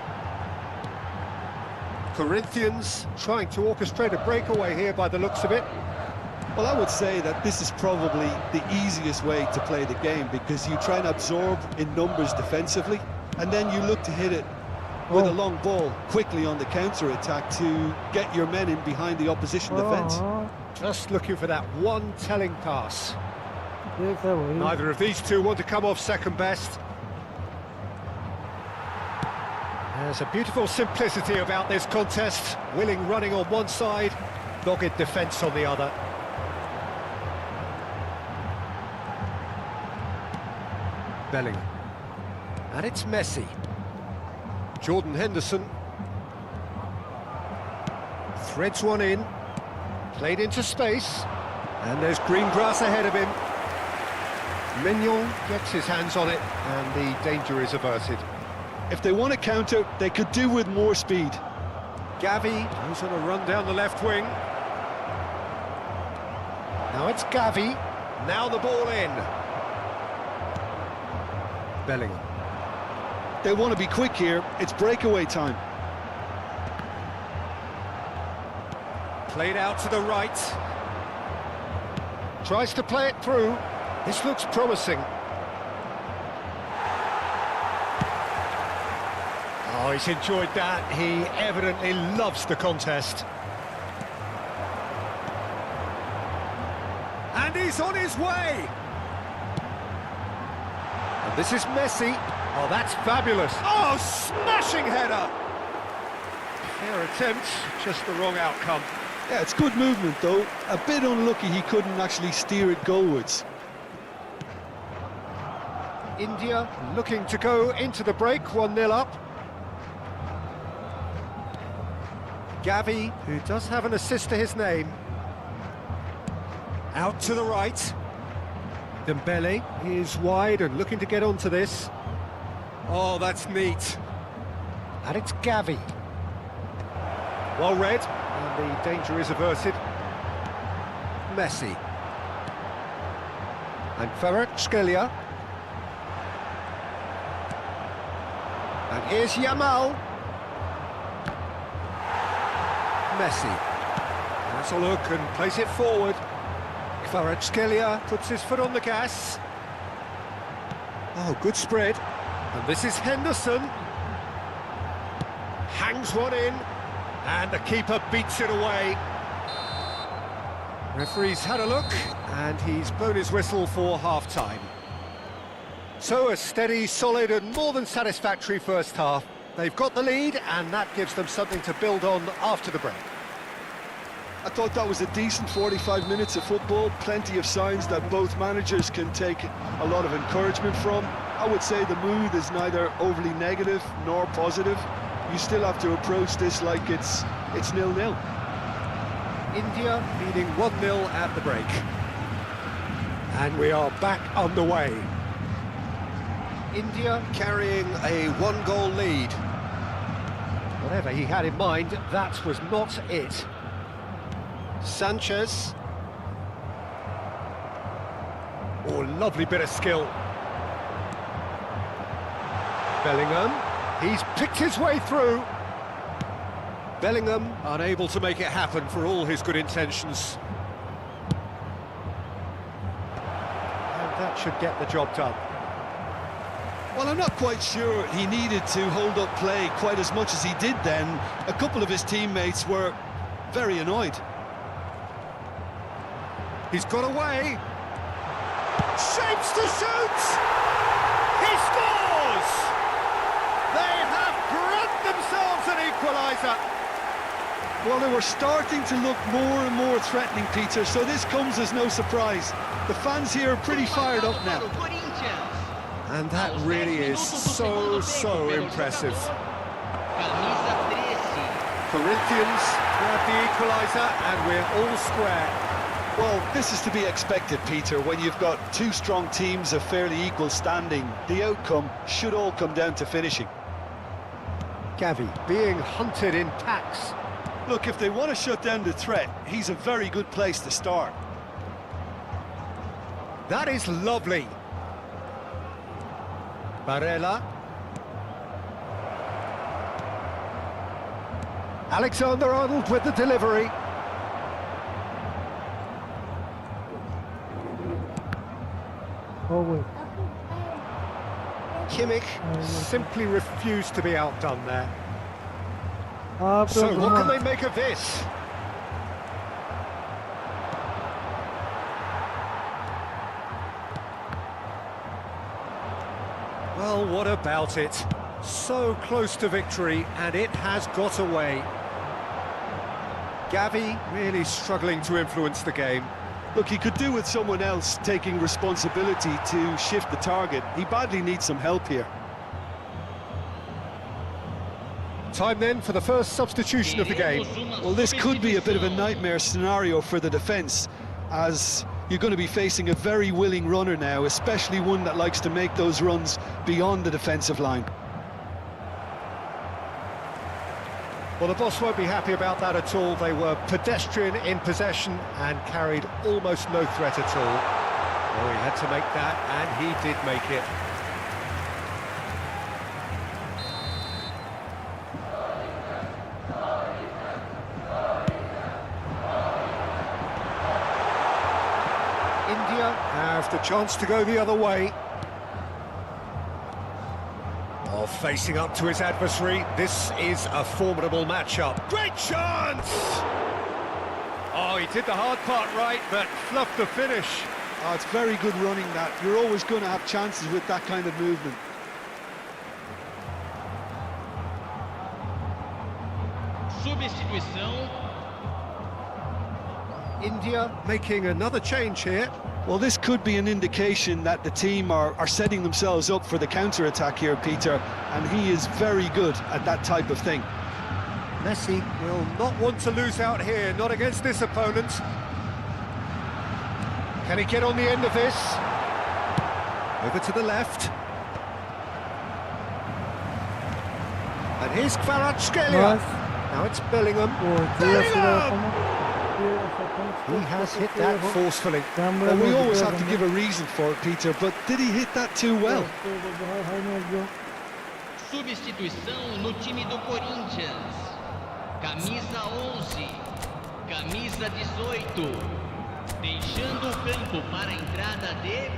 Corinthians trying to orchestrate a breakaway here by the looks of it. Well, I would say that this is probably the easiest way to play the game, because you try and absorb in numbers defensively, and then you look to hit it with a long ball quickly on the counter-attack to get your men in behind the opposition defence. Just looking for that one telling pass. Neither of these two want to come off second best. There's a beautiful simplicity about this contest. Willing running on one side, dogged defence on the other. Bellingham. And it's Messi. Jordan Henderson. Threads one in. Played into space. And there's green grass ahead of him. Mignon gets his hands on it, and the danger is averted. If they want to counter, they could do with more speed. Gavi goes on a run down the left wing. Now it's Gavi. Now the ball in. Bellingham. They want to be quick here. It's breakaway time. Played out to the right. Tries to play it through. This looks promising. Oh, he's enjoyed that. He evidently loves the contest. And he's on his way. And this is Messi. Oh, that's fabulous. Oh, smashing header. Fair attempt, just the wrong outcome. Yeah, it's good movement, though. A bit unlucky he couldn't actually steer it goalwards. India looking to go into the break, 1-0 up. Gavi, who does have an assist to his name. Out to the right. Dembele is wide and looking to get onto this. Oh, that's neat. And it's Gavi. Well read, and the danger is averted. Messi. And Kvaratskhelia. And here's Yamal. Messi. That's a look and plays it forward. Kvaratskhelia puts his foot on the gas. Oh, good spread. And this is Henderson. Hangs one in. And the keeper beats it away. Referee's had a look, and he's blown his whistle for half-time. So a steady, solid and more than satisfactory first half. They've got the lead, and that gives them something to build on after the break. I thought that was a decent 45 minutes of football. Plenty of signs that both managers can take a lot of encouragement from. I would say the mood is neither overly negative nor positive. You still have to approach this like it's 0-0. India leading 1-0 at the break. And we are back underway. India carrying a one-goal lead. Whatever he had in mind, that was not it. Sanchez. Oh, lovely bit of skill. Bellingham. He's picked his way through. Bellingham unable to make it happen for all his good intentions. And that should get the job done. Well, I'm not quite sure he needed to hold up play quite as much as he did then. A couple of his teammates were very annoyed. He's got away. Shapes to shoot! He scores! They have grabbed themselves an equaliser. Well, they were starting to look more and more threatening, Peter, so this comes as no surprise. The fans here are pretty fired up now. And that really is so impressive. Camisa Corinthians grab the equaliser and we're all square. Well, this is to be expected, Peter. When you've got two strong teams of fairly equal standing, the outcome should all come down to finishing. Gavi being hunted in packs. Look, if they want to shut down the threat, he's a very good place to start. That is lovely. Barella. Alexander-Arnold with the delivery. Forward. Kimmich simply refused to be outdone there. Up So to what can Roma. they make of this? Well, what about it? So close to victory, and it has got away. Gavi really struggling to influence the game. Look, he could do with someone else taking responsibility to shift the target. He badly needs some help here. Time then for the first substitution of the game. Well, this could be a bit of a nightmare scenario for the defence, as you're going to be facing a very willing runner now, especially one that likes to make those runs beyond the defensive line. Well, the boss won't be happy about that at all. They were pedestrian in possession and carried almost no threat at all. Oh, he had to make that, and he did make it. India have the chance to go the other way. Oh, facing up to his adversary, this is a formidable matchup. Great chance! Oh, he did the hard part right, but fluffed the finish. Oh, it's very good running that. You're always going to have chances with that kind of movement. Substituição. India making another change here. Well, this could be an indication that the team are setting themselves up for the counter-attack here, Peter, and he is very good at that type of thing. Messi will not want to lose out here, not against this opponent. Can he get on the end of this? Over to the left. And here's Kvaratskhelia. Nice. Now it's Bellingham. Oh, He has hit that forcefully. Well, we always have to give a reason for it, Peter, but did he hit that too well? Substituição no time do Corinthians. Camisa 11, camisa 18. Deixando o campo para a entrada de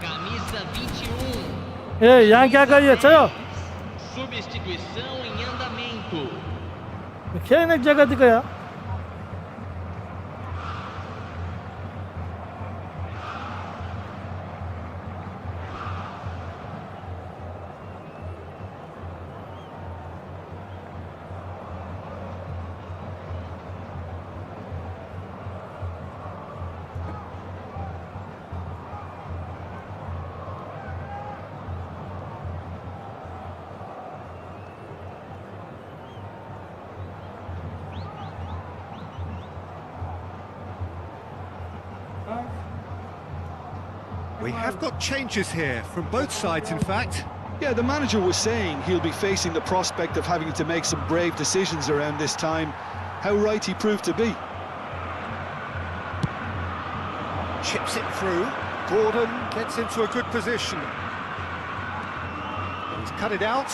camisa 21. ए यहाँ क्या करिए चलो Substituição em andamento. खेलने एक जगह दिखा यार We have got changes here from both sides, in fact. Yeah, the manager was saying he'll be facing the prospect of having to make some brave decisions around this time. How right he proved to be. Chips it through. Gordon gets into a good position. He's cut it out.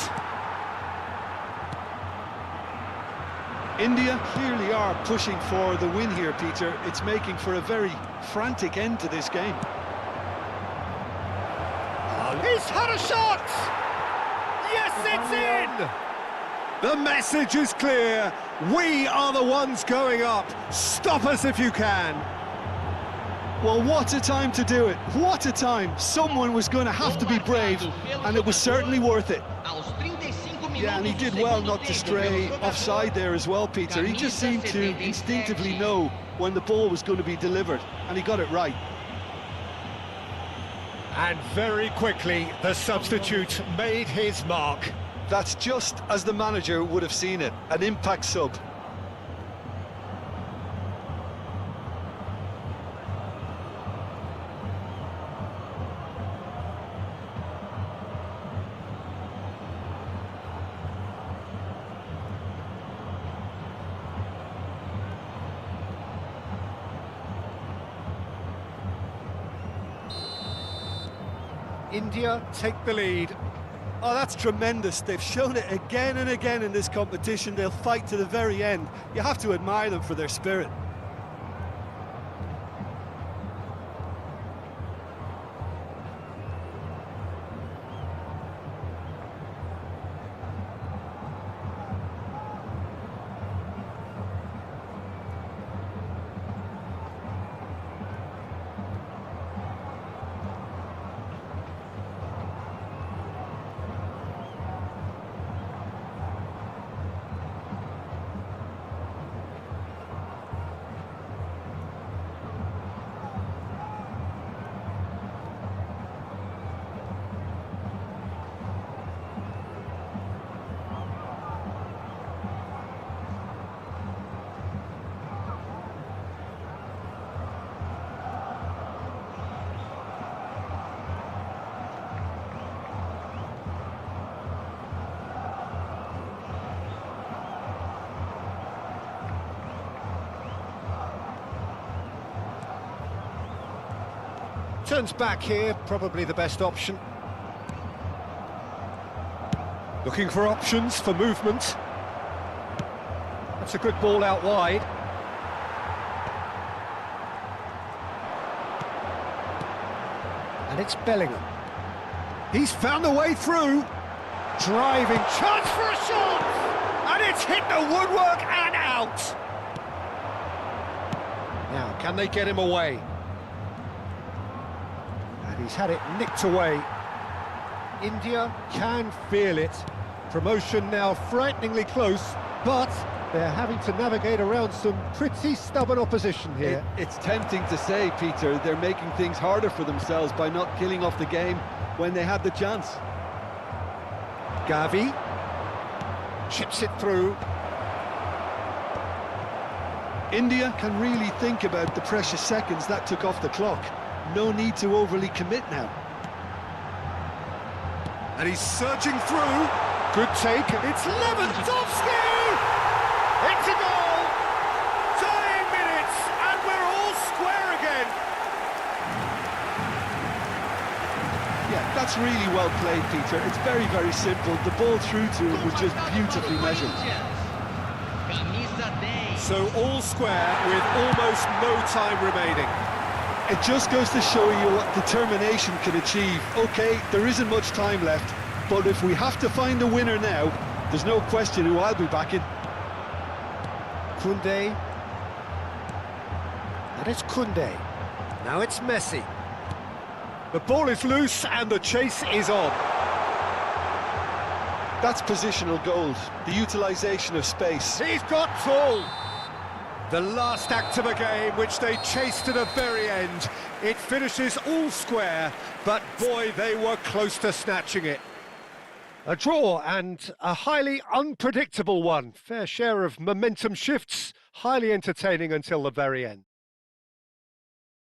India clearly are pushing for the win here, Peter. It's making for a very frantic end to this game. He's had a shot! Yes, it's in! The message is clear. We are the ones going up. Stop us if you can. Well, what a time to do it. What a time. Someone was going to have to be brave, and it was certainly worth it. Yeah, and he did well not to stray offside there as well, Peter. He just seemed to instinctively know when the ball was going to be delivered, and he got it right. And very quickly, the substitute made his mark. That's just as the manager would have seen it, an impact sub. India take the lead. Oh, that's tremendous. They've shown it again and again in this competition. They'll fight to the very end. You have to admire them for their spirit. Turns back here, probably the best option. Looking for options for movement. That's a good ball out wide. And it's Bellingham. He's found a way through. Driving chance for a shot! And it's hit the woodwork and out! Now, can they get him away? And he's had it nicked away. India can feel it. Promotion now frighteningly close, but they're having to navigate around some pretty stubborn opposition here. It's tempting to say, Peter, they're making things harder for themselves by not killing off the game when they had the chance. Gavi chips it through. India can really think about the precious seconds that took off the clock. No need to overly commit now. And he's surging through. Good take. It's Lewandowski! It's a goal! Dying minutes, and we're all square again. Yeah, that's really well played, Peter. It's very, very simple. The ball through to it was just beautifully measured. Camisa 10. So all square with almost no time remaining. It just goes to show you what determination can achieve. Okay, there isn't much time left, but if we have to find a winner now, there's no question who I'll be backing. Koundé. And it's Koundé. Now it's Messi. The ball is loose and the chase is on. That's positional gold, the utilisation of space. He's got full. The last act of a game, which they chased to the very end. It finishes all square, but boy, they were close to snatching it. A draw, and a highly unpredictable one. Fair share of momentum shifts, highly entertaining until the very end.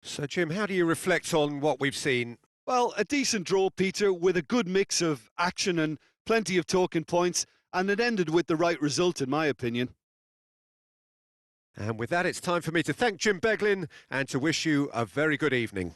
So, Jim, how do you reflect on what we've seen? Well, a decent draw, Peter, with a good mix of action and plenty of talking points, and it ended with the right result, in my opinion. And with that, it's time for me to thank Jim Beglin and to wish you a very good evening.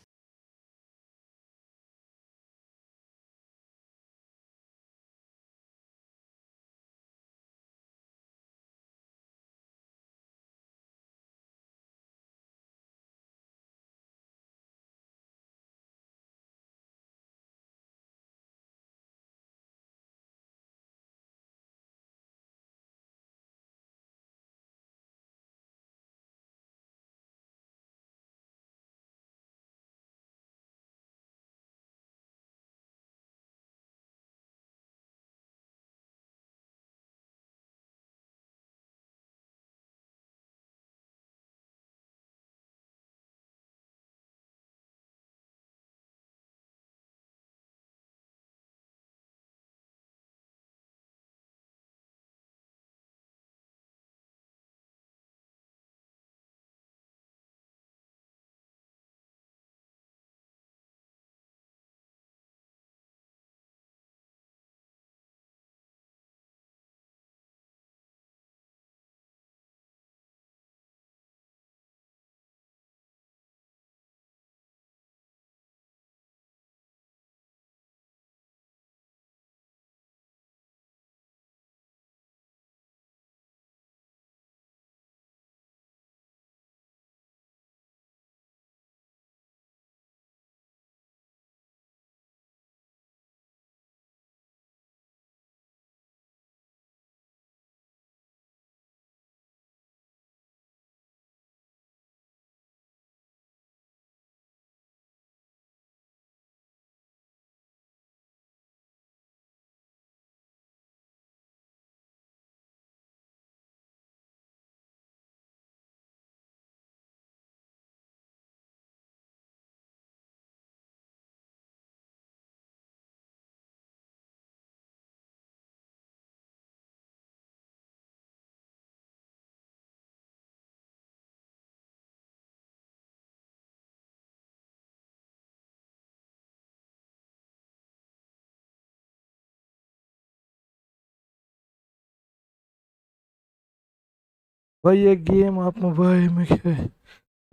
भाई ये game आप mobile में खेल।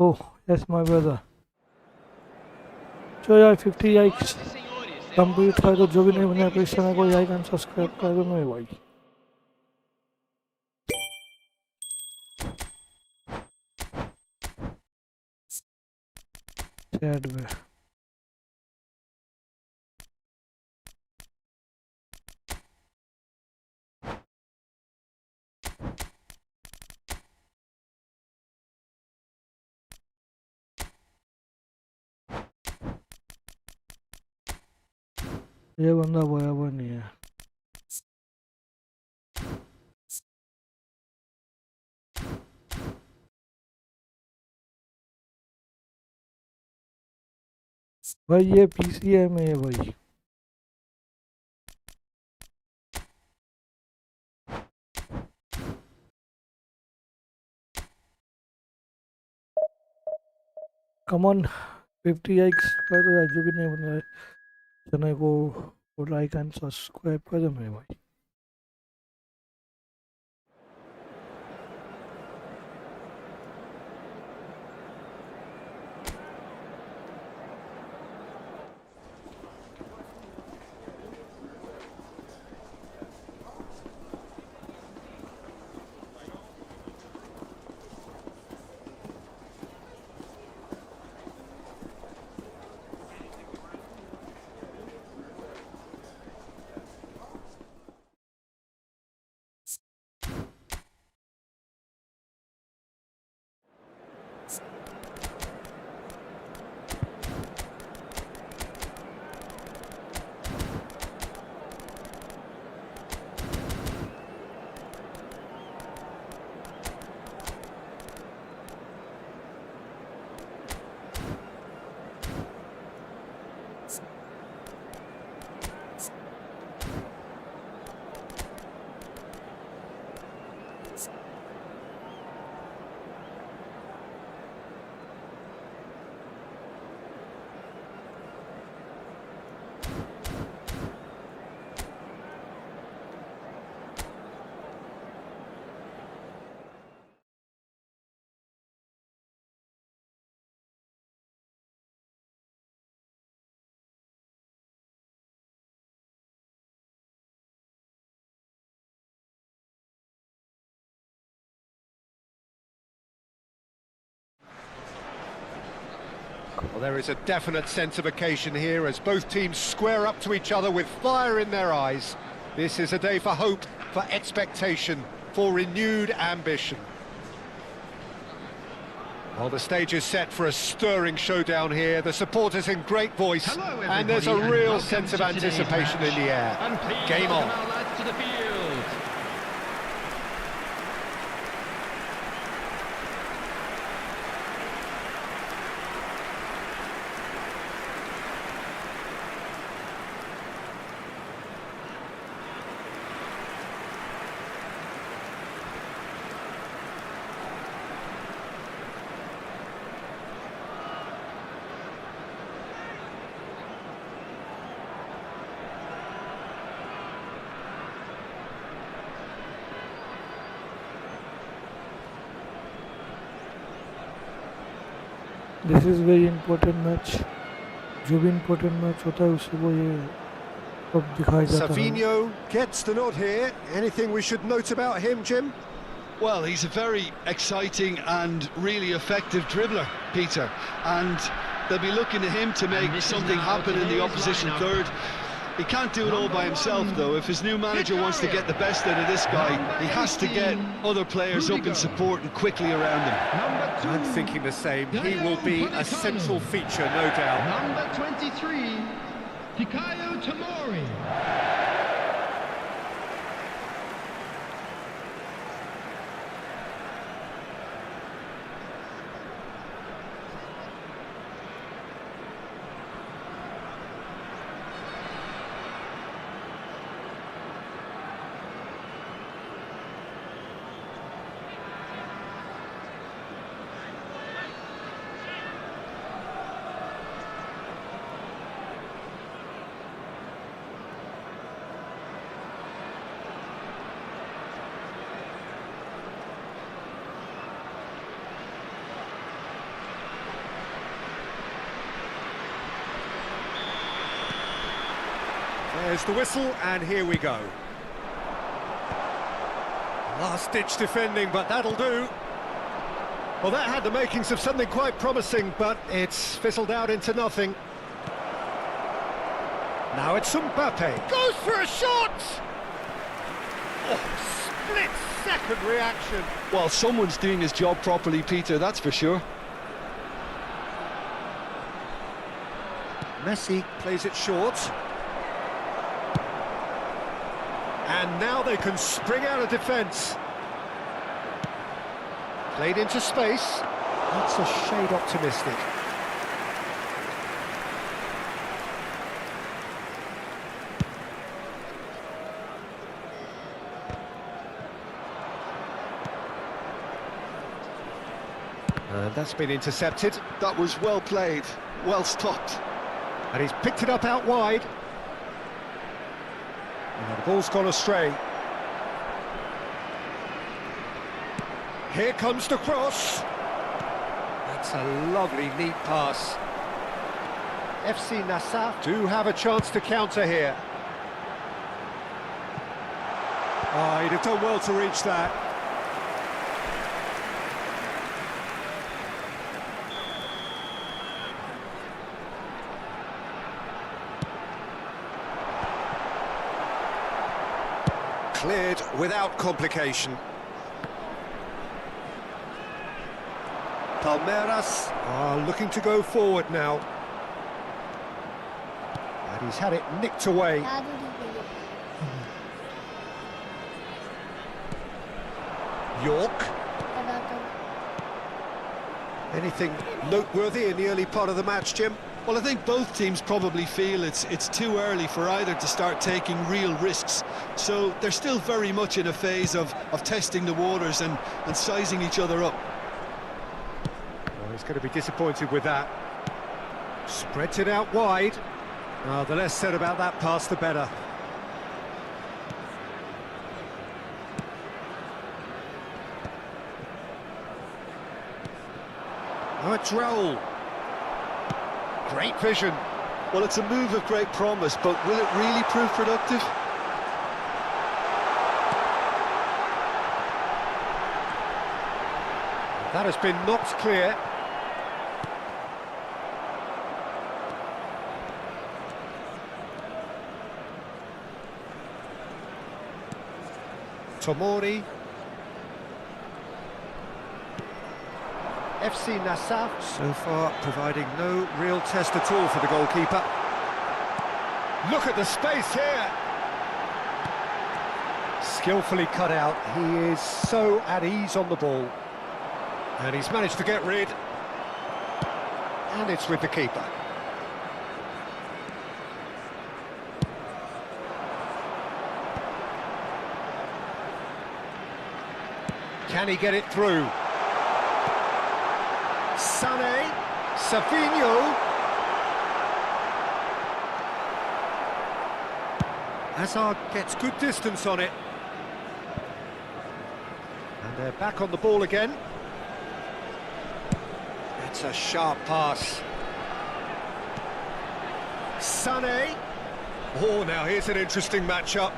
Oh yes my brother. चलो यार 50 likes Senhoras e senhores, é complete hora कर do दो, जो भी nosso नहीं बना sorteio अपने चैनल को like and especial. Subscribe Por कर दो favor. मेरे भाई। चैट में ये बंदा बराबर नहीं है। भाई ये पीसीए में है भाई। कम ऑन 50 लाइक्स कर दो यार, जो भी नहीं बना है चैनल को लाइक एंड सब्सक्राइब कर दो मेरे भाई। Well, there is a definite sense of occasion here as both teams square up to each other with fire in their eyes. This is a day for hope, for expectation, for renewed ambition. Well, the stage is set for a stirring showdown here. The supporters in great voice, Hello, and there's a everybody, and real welcome sense of to today's anticipation in the air. And please Game welcome on. our lads to the field. This is very important match. जो भी important match होता है उसे वो ये अब दिखाया जाता है। Savinho gets the nod here. Anything we should note about him, Jim? Well, he's a very exciting and really effective dribbler, Peter, and they'll be looking to him to And make this is something now happen in the today's opposition lineup. third. He can't do it all by himself, though. If his new manager wants to get the best out of this guy, he has to get other players up in support and quickly around him. Number 2. I'm thinking the same. He will be a central feature, no doubt. Number 23, Fikayo Tomori. There's the whistle, and here we go. Last-ditch defending, but that'll do. Well, that had the makings of something quite promising, but it's fizzled out into nothing. Now it's Mbappé. Goes for a shot! Oh, split-second reaction. Well, someone's doing his job properly, Peter, that's for sure. Messi plays it short. And now they can spring out of defence. Played into space. That's a shade optimistic. And that's been intercepted. That was well played, well stopped. And he's picked it up out wide. And the ball's gone astray. Here comes the cross. That's a lovely, neat pass. FC Nassaf do have a chance to counter here. Oh, he'd have done well to reach that. Cleared without complication. Palmeiras are looking to go forward now. And he's had it nicked away. York. Anything noteworthy in the early part of the match, Jim? Well, I think both teams probably feel it's too early for either to start taking real risks. So they're still very much in a phase of testing the waters and sizing each other up. Well, he's going to be disappointed with that. Spreads it out wide. Well, the less said about that pass, the better. Now it's Raul. Great vision. Well, it's a move of great promise, but will it really prove productive? That has been knocked clear. Tomori. FC Nassaf so far providing no real test at all for the goalkeeper. Look at the space here. Skillfully cut out. He is so at ease on the ball. And he's managed to get rid. And it's with the keeper. Can he get it through? Sané, Savinho. Hazard gets good distance on it. And they're back on the ball again. That's a sharp pass. Sané. Oh, now here's an interesting matchup.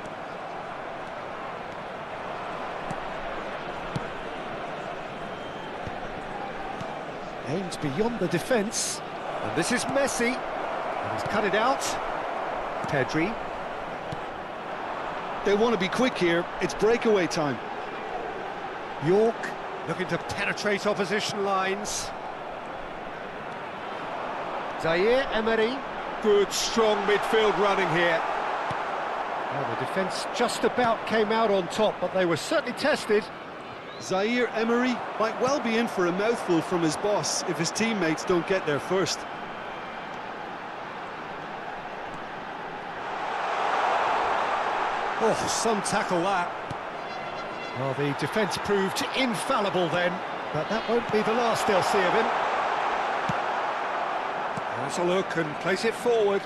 Aims beyond the defence, and this is Messi, and he's cut it out. Pedri. They want to be quick here, it's breakaway time. York looking to penetrate opposition lines. Zaire Emery, good strong midfield running here. Well, the defence just about came out on top, but they were certainly tested. Zaire Emery might well be in for a mouthful from his boss if his teammates don't get there first. Oh, some tackle that. Well, the defence proved infallible then, but that won't be the last they'll see of him. Has a look and place it forward.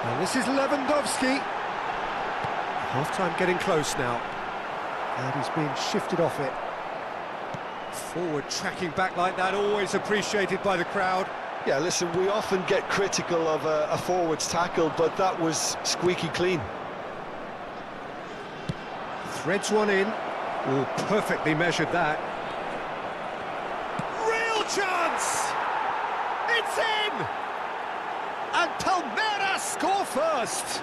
And this is Lewandowski. Half-time getting close now. And he's being shifted off it. Forward tracking back like that, always appreciated by the crowd. Yeah, listen, we often get critical of a forward's tackle, but that was squeaky clean. Threads one in. Oh, perfectly measured that. Real chance! It's in! And Palmeiras score first!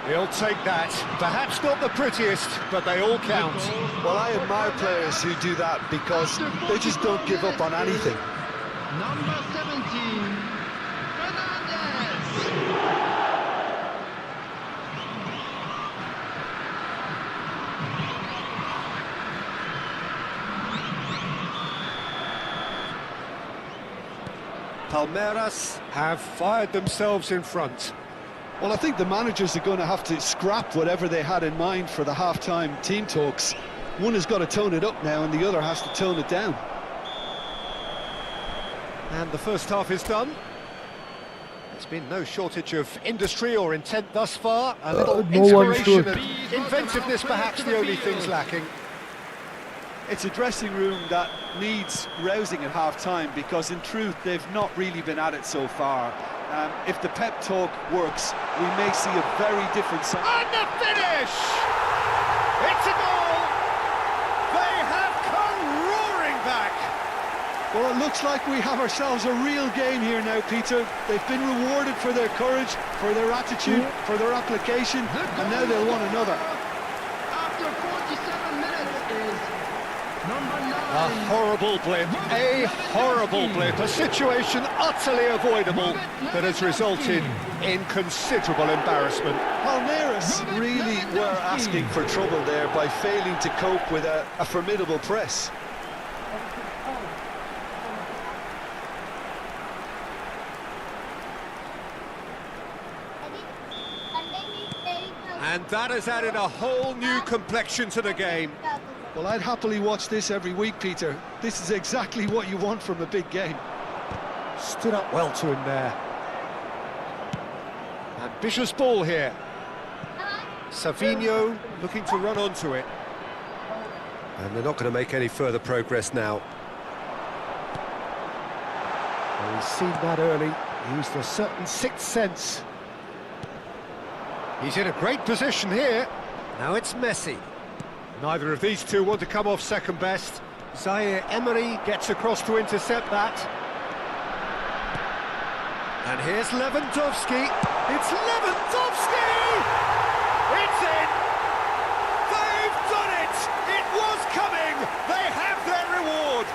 He'll take that. Perhaps not the prettiest, but they all count. Well, I admire players who do that because they just don't give up on anything. Number 17, Fernandez. Palmeiras have fired themselves in front. Well, I think the managers are going to have to scrap whatever they had in mind for the half-time team talks. One has got to tone it up now and the other has to tone it down. And the first half is done. There's been no shortage of industry or intent thus far. A little inspiration and inventiveness perhaps the only things lacking. It's a dressing room that needs rousing at half-time because in truth they've not really been at it so far. If the pep talk works, we may see a very different side. And the finish! It's a goal! They have come roaring back! Well, it looks like we have ourselves a real game here now, Peter. They've been rewarded for their courage, for their attitude, for their application, and now they'll want another. After 47 minutes is number 9. A horrible blip, a situation utterly avoidable that has resulted in considerable embarrassment. Palmeiras really were asking for trouble there by failing to cope with a formidable press. And that has added a whole new complexion to the game. Well, I'd happily watch this every week, Peter. This is exactly what you want from a big game. Stood up well to him there. Ambitious ball here. Savinho looking to run onto it. And they're not going to make any further progress now. Well, he's seen that early, used a certain sixth sense. He's in a great position here. Now it's Messi. Neither of these two want to come off second best. Zaire Emery gets across to intercept that. And here's Lewandowski. It's Lewandowski! It's in! They've done it! It was coming! They have their reward!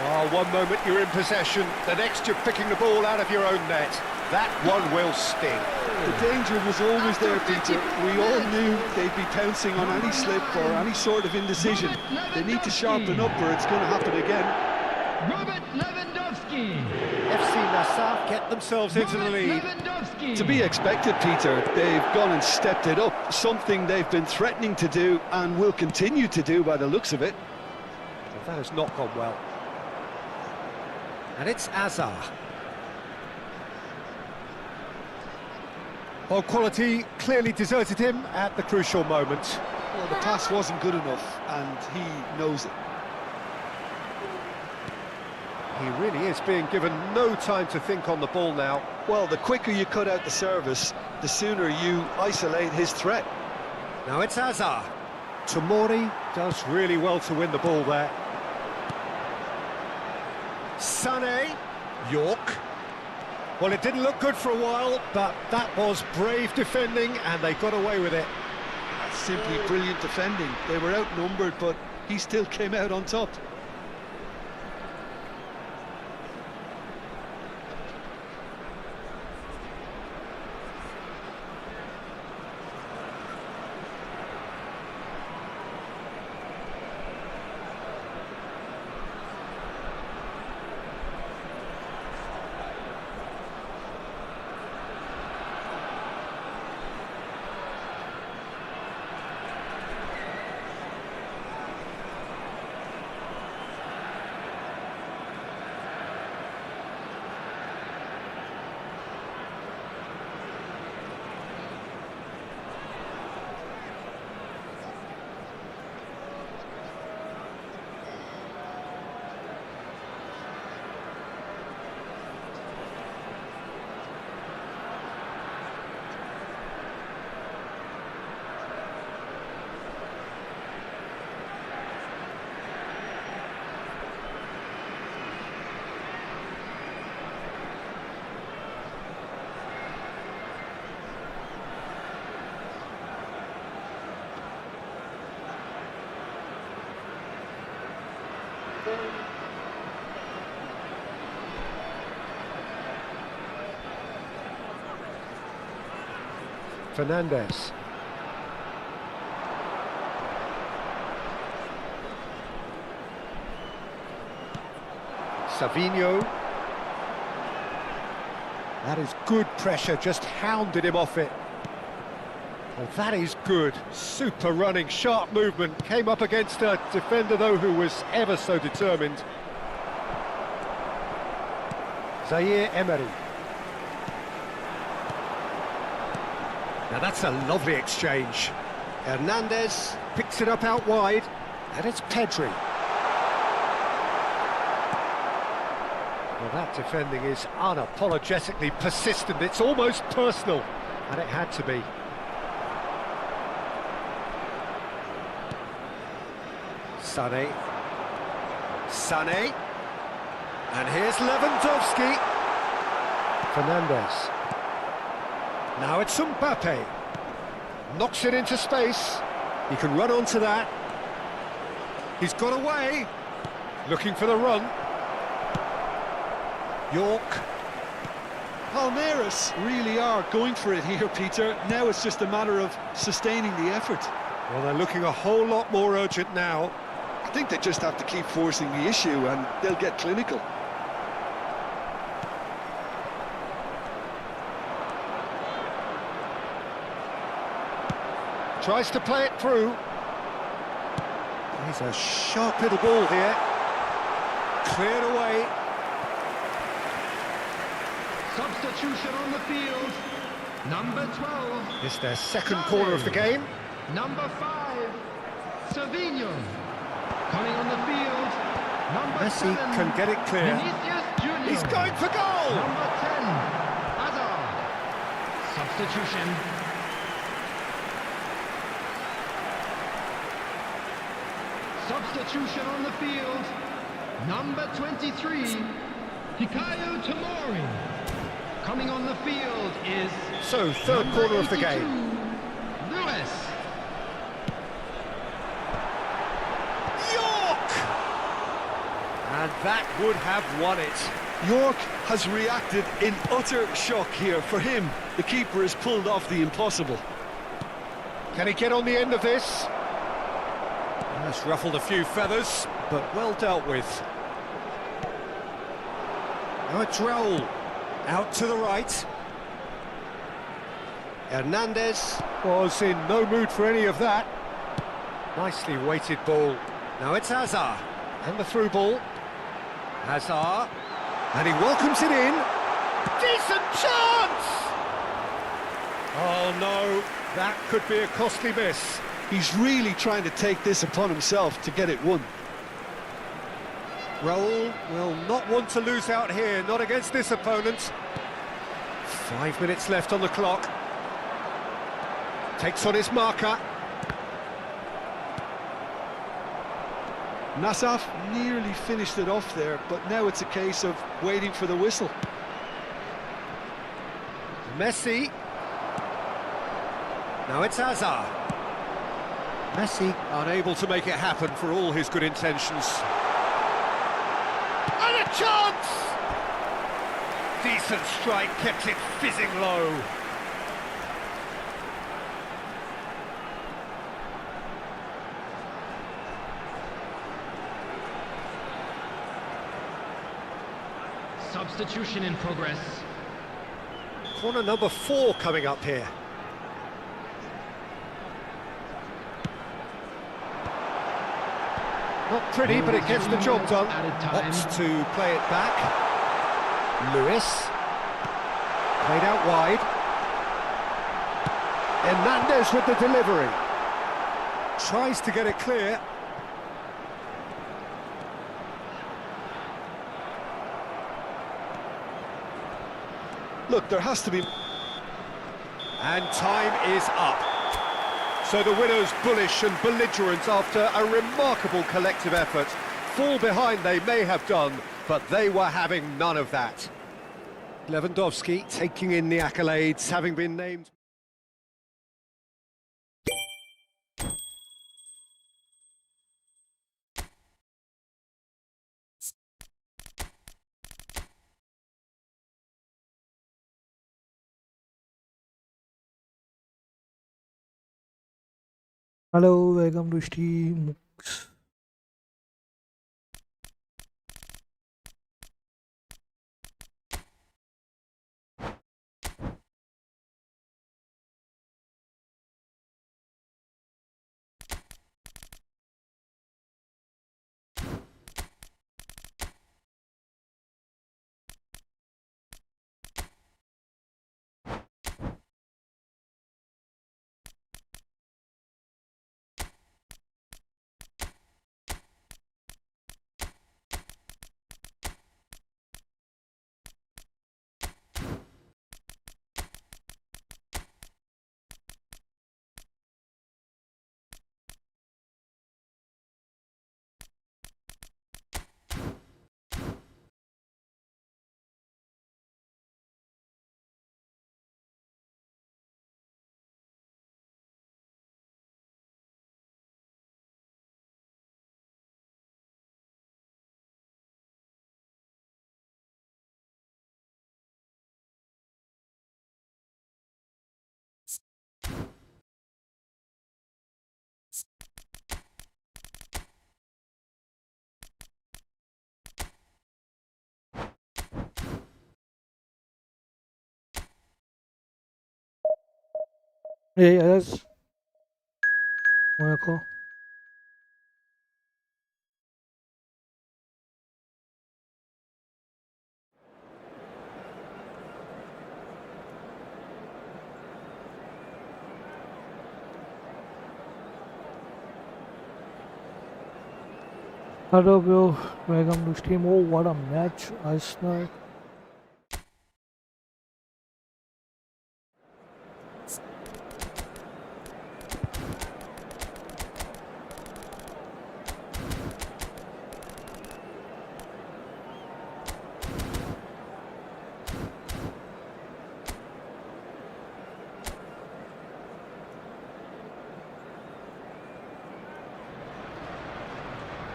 Oh, one moment you're in possession, the next you're picking the ball out of your own net. That one will sting. The danger was always there, Peter. We all knew they'd be pouncing on any slip or any sort of indecision. They need to sharpen up or it's going to happen again. Robert Lewandowski. FC Nassau get themselves into the lead. Lewandowski. To be expected, Peter. They've gone and stepped it up, something they've been threatening to do and will continue to do by the looks of it. But that has not gone well. And it's Azar. Well, quality clearly deserted him at the crucial moment. Well, the pass wasn't good enough, and he knows it. He really is being given no time to think on the ball now. Well, the quicker you cut out the service, the sooner you isolate his threat. Now it's Azar. Tomori does really well to win the ball there. Sané, York. Well, it didn't look good for a while, but that was brave defending, and they got away with it. That's simply brilliant defending. They were outnumbered, but he still came out on top. Fernandes. Savinho. That is good pressure, just hounded him off it. Well, that is good. Super running, sharp movement. Came up against a defender, though, who was ever so determined. Zaire Emery. Now that's a lovely exchange. Hernandez picks it up out wide, and it's Pedri. Well, that defending is unapologetically persistent. It's almost personal, and it had to be. Sané. And here's Lewandowski. Fernandes. Now it's Mbappé. Knocks it into space. He can run onto that. He's got away. Looking for the run. York. Palmeiras really are going for it here, Peter. Now it's just a matter of sustaining the effort. Well, they're looking a whole lot more urgent now. I think they just have to keep forcing the issue and they'll get clinical. Tries to play it through. He's a sharp little ball here. Cleared away. Substitution on the field. Number 12. It's their second corner of the game. Number 5. Savinho. Coming on the field. Number Messi 7. can get it clear. Vinicius Junior. He's going for goal! Number 10. Hazard. Substitution. Substitution on the field. Number 23. Hikayo Tomori. Coming on the field is... So, third corner of the game. Lewis. York! And that would have won it. York has reacted in utter shock here. For him, the keeper has pulled off the impossible. Can he get on the end of this? That's ruffled a few feathers, but well dealt with. Now it's Raul. Out to the right. Hernandez was in no mood for any of that. Nicely weighted ball. Now it's Hazard. And the through ball. Hazard. And he welcomes it in. Decent chance! Oh no, that could be a costly miss. He's really trying to take this upon himself to get it won. Raul will not want to lose out here, not against this opponent. 5 minutes left on the clock. Takes on his marker. Nassaf nearly finished it off there, but now it's a case of waiting for the whistle. Messi. Now it's Hazard. Messi unable to make it happen for all his good intentions. And a chance! Decent strike, kept it fizzing low. Substitution in progress. Corner number 4 coming up here. Not pretty, but it gets the job done. Opts to play it back. Lewis. Played out wide. Hernandez with the delivery. Tries to get it clear. Look, there has to be... And time is up. So the winners bullish and belligerent after a remarkable collective effort. Fall behind they may have done, but they were having none of that. Lewandowski taking in the accolades, having been named... Hello, welcome to Steam. Hey, yes. Monaco. Hello, bro. Welcome to Steam. Oh, what a match last night.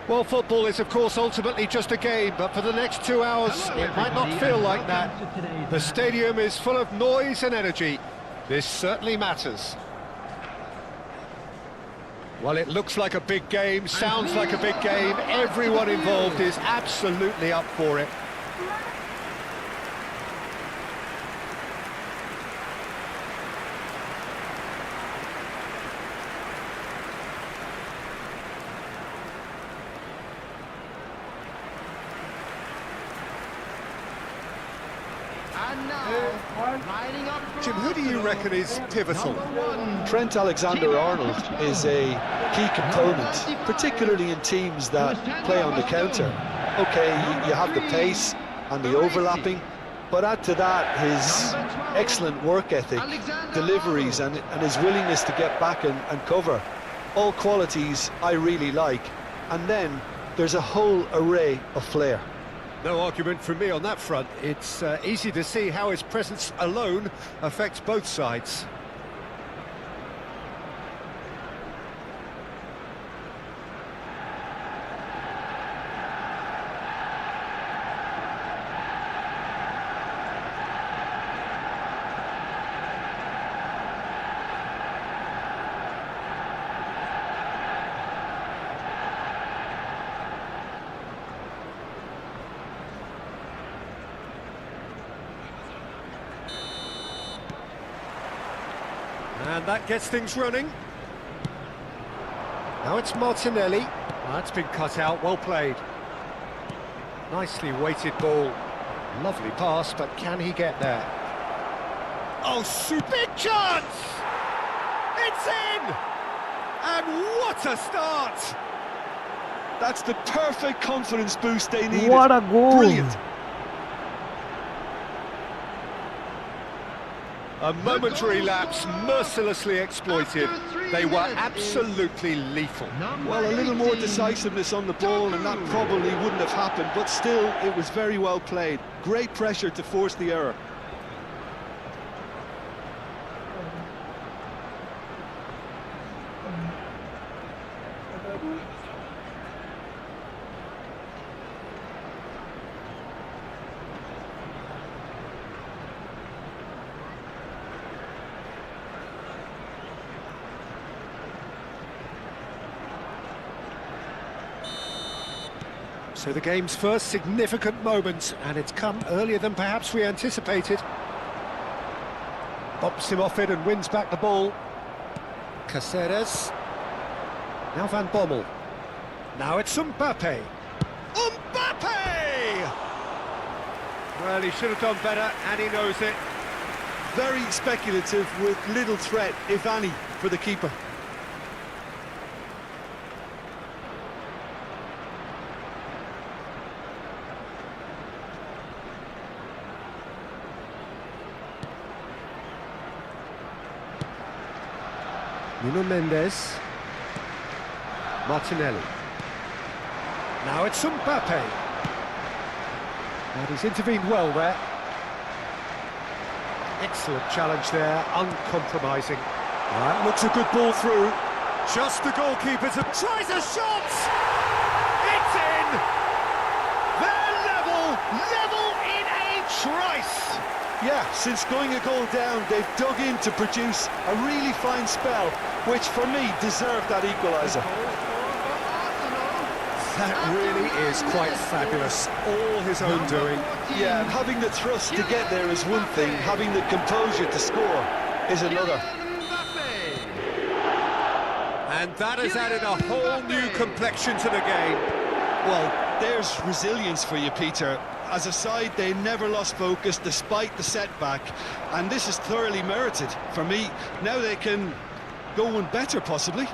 Well, football is, of course, ultimately just a game, but for the next 2 hours, it might not feel like that. The stadium is full of noise and energy. This certainly matters. Well, it looks like a big game, sounds like a big game. Everyone involved is absolutely up for it. Jim, who do you reckon is pivotal? Trent Alexander-Arnold is a key component, particularly in teams that play on the counter. Okay, you have the pace and the overlapping, but add to that his excellent work ethic, deliveries, and his willingness to get back and cover. All qualities I really like. And then there's a whole array of flair. No argument from me on that front. It's easy to see how his presence alone affects both sides. And that gets things running. Now it's Martinelli. That's been cut out, well played. Nicely weighted ball. Lovely pass, but can he get there? Oh, big chance! It's in! And what a start! That's the perfect confidence boost they needed. What a goal! Brilliant. A momentary lapse, mercilessly exploited. They were absolutely lethal. Well, a little more decisiveness on the ball and that probably wouldn't have happened, but still, it was very well played. Great pressure to force the error. So the game's first significant moment, and it's come earlier than perhaps we anticipated. Bumps him off it and wins back the ball. Caceres. Now Van Bommel. Now it's Mbappé. Mbappé! Well, he should have done better, and he knows it. Very speculative with little threat, if any, for the keeper. Nuno Mendes. Martinelli. Now it's Mbappé. And he's intervened well there. Excellent challenge there, uncompromising. That looks a good ball through. Just the goalkeeper tries a shot! It's in! They're level in a trice! Yeah, since going a goal down, they've dug in to produce a really fine spell, which for me deserved that equaliser. That really is quite fabulous, all his own doing. Yeah, and having the thrust to get there is one thing, having the composure to score is another. And that has added a whole new complexion to the game. Well, there's resilience for you, Peter. As a side, they never lost focus despite the setback, and this is thoroughly merited. For me, now they can go one better, possibly.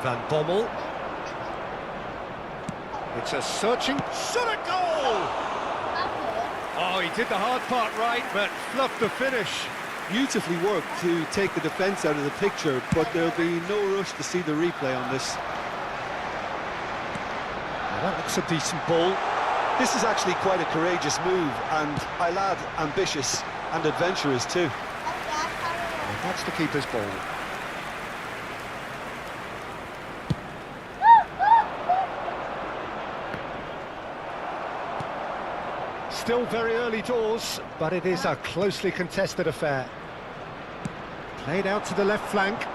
Van Bommel. It's a searching shot at goal! Oh, he did the hard part right, but fluffed the finish. Beautifully worked to take the defence out of the picture, but there'll be no rush to see the replay on this. Now that looks a decent ball. This is actually quite a courageous move, and I'll add ambitious and adventurous too. And that's the keeper's ball. Still very early doors, but it is a closely contested affair. Played out to the left flank.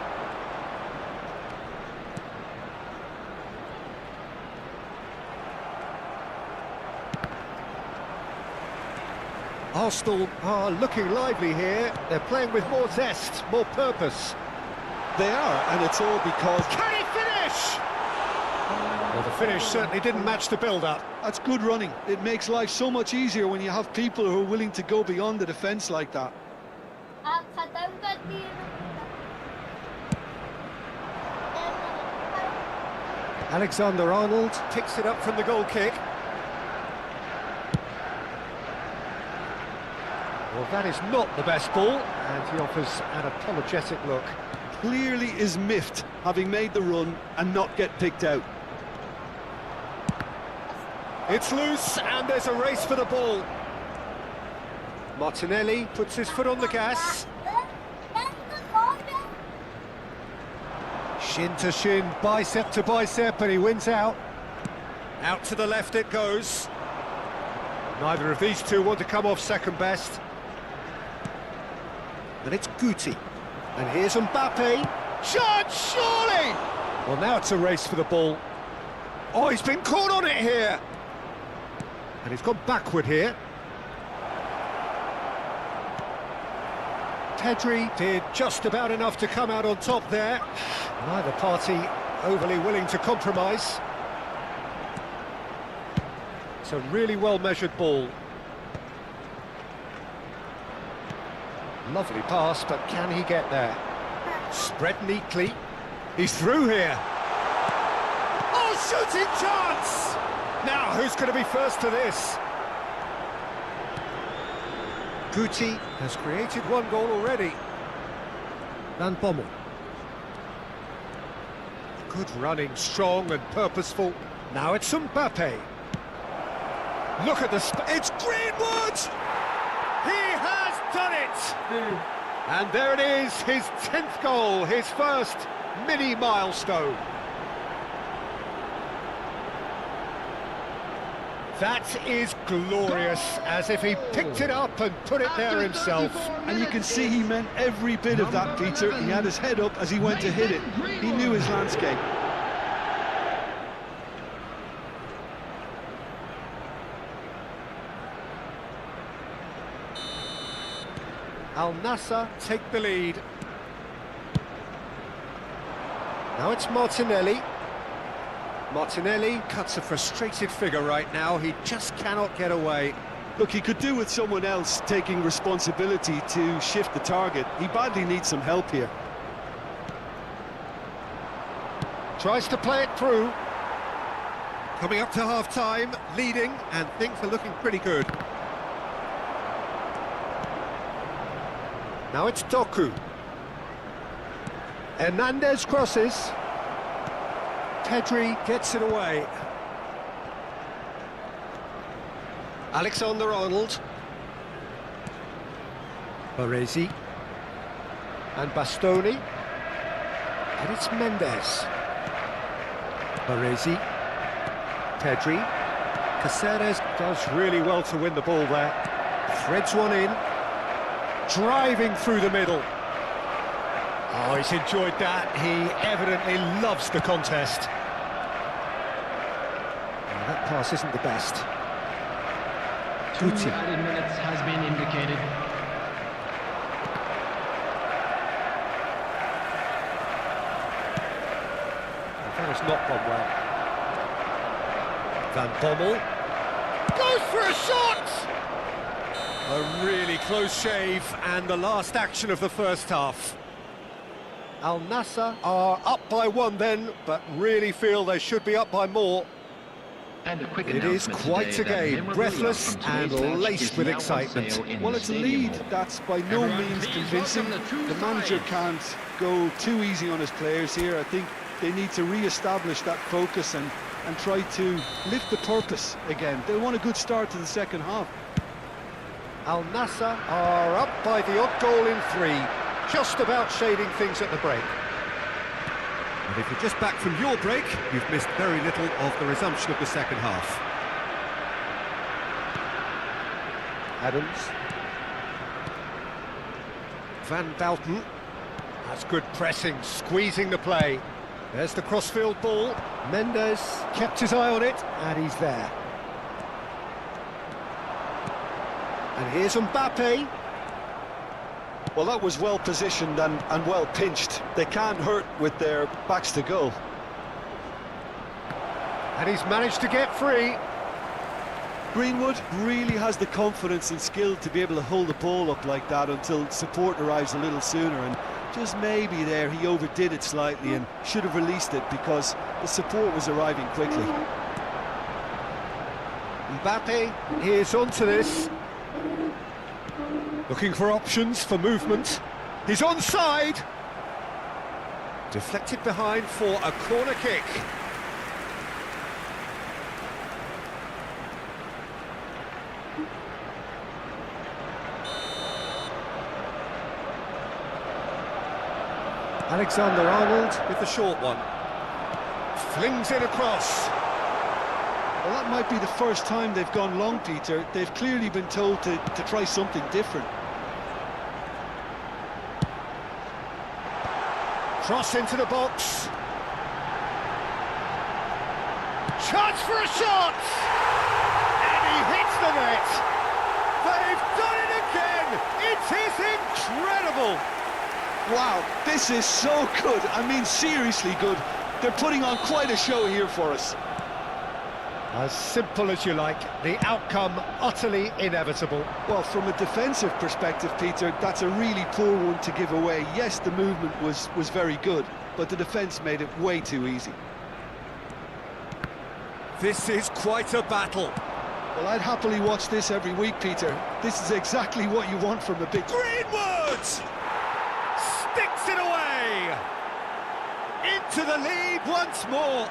Arsenal are looking lively here. They're playing with more zest, more purpose. They are, and it's all because... Can he finish? Well, the finish certainly didn't match the build-up. That's good running. It makes life so much easier when you have people who are willing to go beyond the defence like that. Alexander-Arnold picks it up from the goal kick. Well, that is not the best ball, and he offers an apologetic look. Clearly is miffed, having made the run and not get picked out. It's loose, and there's a race for the ball. Martinelli puts his foot on the gas. Shin to shin, bicep to bicep, and he wins out. Out to the left it goes. Neither of these two want to come off second best. And it's Guti. And here's Mbappé. Shot, surely! Well, now it's a race for the ball. Oh, he's been caught on it here. And he's gone backward here. Pedri did just about enough to come out on top there. Neither party overly willing to compromise. It's a really well-measured ball. Lovely pass, but can he get there? Spread neatly. He's through here. Oh, shooting chance! Now, who's going to be first to this? Guti has created one goal already. Van Bommel. Good running, strong and purposeful. Now it's Mbappé. Look at the it's Greenwood! He has done it! And there it is, his 10th goal, his first mini milestone. That is glorious, as if he picked it up and put it there himself. And you can see he meant every bit of that, Peter. He had his head up as he went to hit it. He knew his landscape. Al Nassr take the lead. Now it's Martinelli. Martinelli cuts a frustrated figure right now. He just cannot get away. Look, he could do with someone else taking responsibility to shift the target. He badly needs some help here. Tries to play it through. Coming up to half-time, leading, and things are looking pretty good. Now it's Doku. Hernandez crosses. Pedri gets it away. Alexander-Arnold. Baresi. And Bastoni. And it's Mendes. Baresi. Pedri. Caceres does really well to win the ball there. Threads one in. Driving through the middle. Oh, he's enjoyed that. He evidently loves the contest. And that pass isn't the best. 2 added minutes has been indicated. That has not gone well. Van Bommel goes for a shot! A really close shave, and the last action of the first half. Al Nassr are up by 1 then, but really feel they should be up by more. And a quick It is announcement quite a today that game, memorabilia breathless from and today's match laced is with now on excitement. sale in Well, the it's a Stadium lead Hall. that's by no Everyone, means please convincing. welcome the two The manager sides. can't go too easy on his players here. I think they need to re-establish that focus and try to lift the purpose again. They want a good start to the second half. Al Nassr are up by the odd goal in 3, just about shading things at the break. And if you're just back from your break, you've missed very little of the resumption of the second half. Adams. Van Bouten. That's good pressing, squeezing the play. There's the crossfield ball. Mendes kept his eye on it, and he's there. And here's Mbappé. Well, that was well positioned and well pinched. They can't hurt with their backs to goal. And he's managed to get free. Greenwood really has the confidence and skill to be able to hold the ball up like that until support arrives a little sooner, and just maybe there he overdid it slightly and should have released it because the support was arriving quickly. Mbappé is onto this. Looking for options for movement. He's onside. Deflected behind for a corner kick. Alexander-Arnold with the short one. Flings it across. Well, that might be the first time they've gone long, Peter. They've clearly been told to try something different. Cross into the box. Chance for a shot! And he hits the net! They've done it again! It is incredible! Wow, this is so good. I mean, seriously good. They're putting on quite a show here for us. As simple as you like, the outcome utterly inevitable. Well, from a defensive perspective, Peter, that's a really poor one to give away. Yes, the movement was very good, but the defence made it way too easy. This is quite a battle. Well, I'd happily watch this every week, Peter. This is exactly what you want from a big... Greenwood! Sticks it away! Into the lead once more.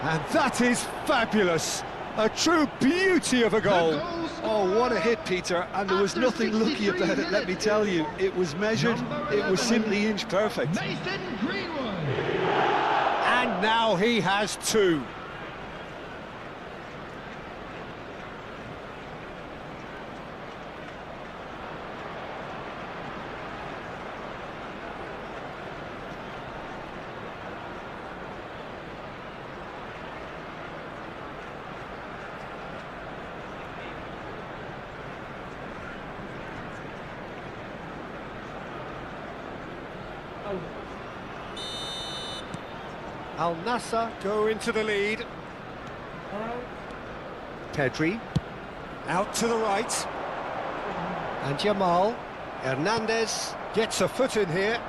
And that is fabulous. A true beauty of a goal. Oh, what a hit, Peter. And there was nothing lucky about it, let me tell you. It was measured, it was simply inch perfect. Mason Greenwood. And now he has 2. Al Nassr go into the lead. Pedri, out to the right. And Jamal. Hernandez gets a foot in here.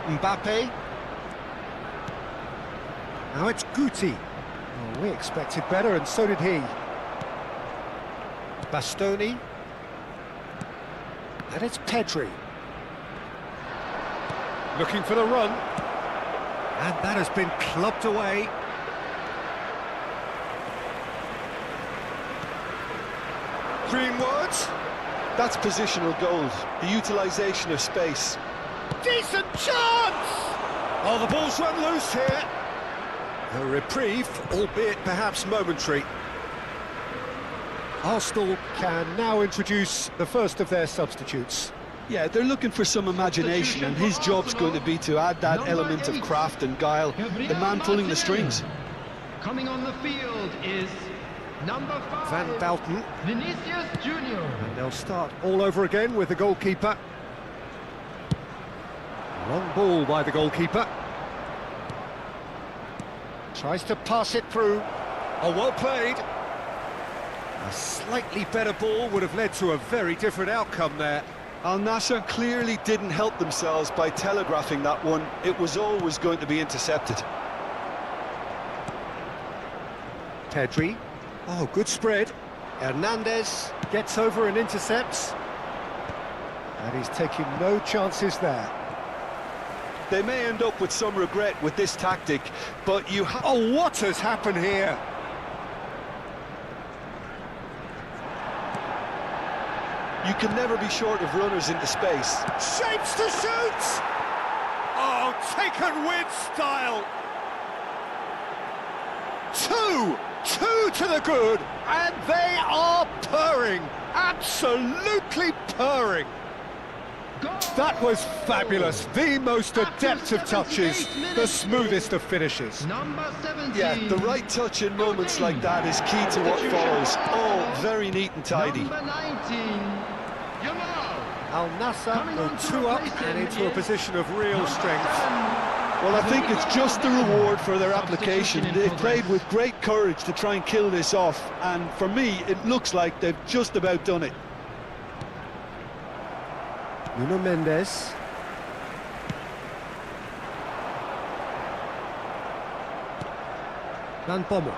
Mbappé. Now it's Guti. Oh, we expected better, and so did he. Bastoni. And it's Pedri. Looking for the run. And that has been clubbed away. Greenwood. That's positional gold. The utilisation of space. Decent chance! Oh, the ball's run loose here. A reprieve, albeit perhaps momentary. Arsenal can now introduce the first of their substitutes. Yeah, they're looking for some imagination, and his job's going to be to add that element of craft and guile, the man pulling the strings. Coming on the field is number 5, Van Balten. Vinicius Junior. And they'll start all over again with the goalkeeper. Long ball by the goalkeeper. Tries to pass it through. Oh, well played. A slightly better ball would have led to a very different outcome there. Al Nassr clearly didn't help themselves by telegraphing that one. It was always going to be intercepted. Pedri. Oh, good spread. Hernandez gets over and intercepts. And he's taking no chances there. They may end up with some regret with this tactic, but you have... Oh, what has happened here? You can never be short of runners into space. Shapes to shoot! Oh, taken with style! Two to the good, and they are purring, absolutely purring. That was fabulous, the most adept of touches, the smoothest of finishes. Number 17. Yeah, the right touch in moments like that is key to what follows. Oh, very neat and tidy. Number 19. Jamal. Al Nassr go 2 up and into a position of real strength. Well, I think it's just the reward for their application. They've played with great courage to try and kill this off, and for me, it looks like they've just about done it. Nuno Mendes. Van Bommel.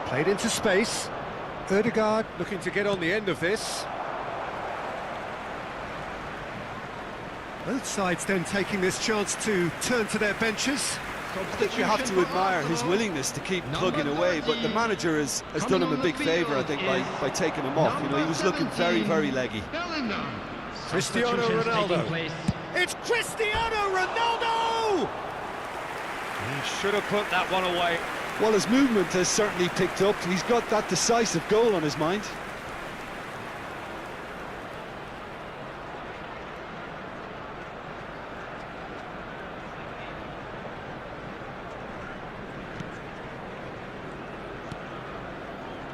Played into space. Ødegaard looking to get on the end of this. Both sides then taking this chance to turn to their benches. I think you have to admire his willingness to keep plugging away, but the manager has done him a big favour, I think, by taking him off. You know, he was looking very, very leggy. Cristiano Ronaldo. It's Cristiano Ronaldo! He should have put that one away. Well, his movement has certainly picked up. He's got that decisive goal on his mind.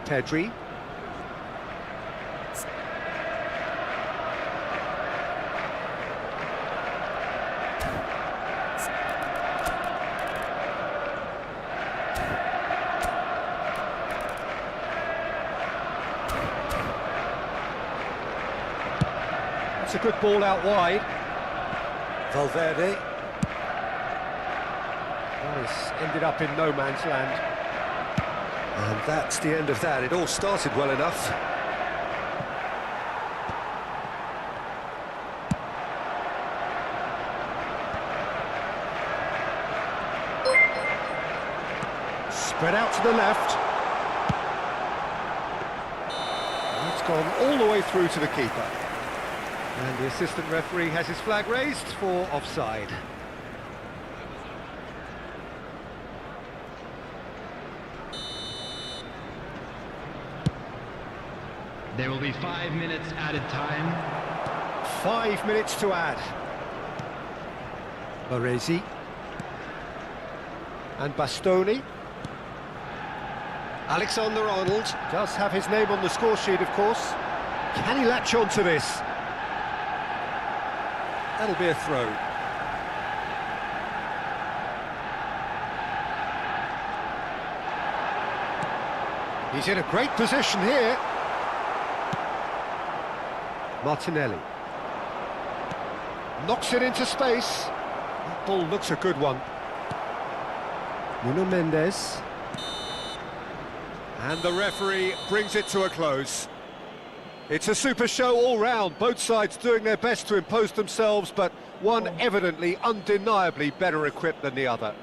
Pedri. That's a good ball out wide. Valverde. Well, it's ended up in no man's land. And that's the end of that. It all started well enough. Spread out to the left. And it's gone all the way through to the keeper. And the assistant referee has his flag raised for offside. There will be 5 minutes added time. 5 minutes to add. Baresi. And Bastoni. Alexander-Arnold does have his name on the score sheet, of course. Can he latch on to this? That'll be a throw. He's in a great position here. Martinelli. Knocks it into space. That ball looks a good one. Nuno Mendes. And the referee brings it to a close. It's a super show all round, both sides doing their best to impose themselves, but one evidently, undeniably better equipped than the other.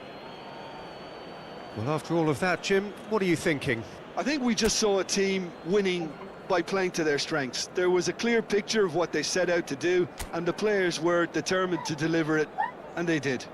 Well, after all of that, Jim, what are you thinking? I think we just saw a team winning by playing to their strengths. There was a clear picture of what they set out to do, and the players were determined to deliver it, and they did.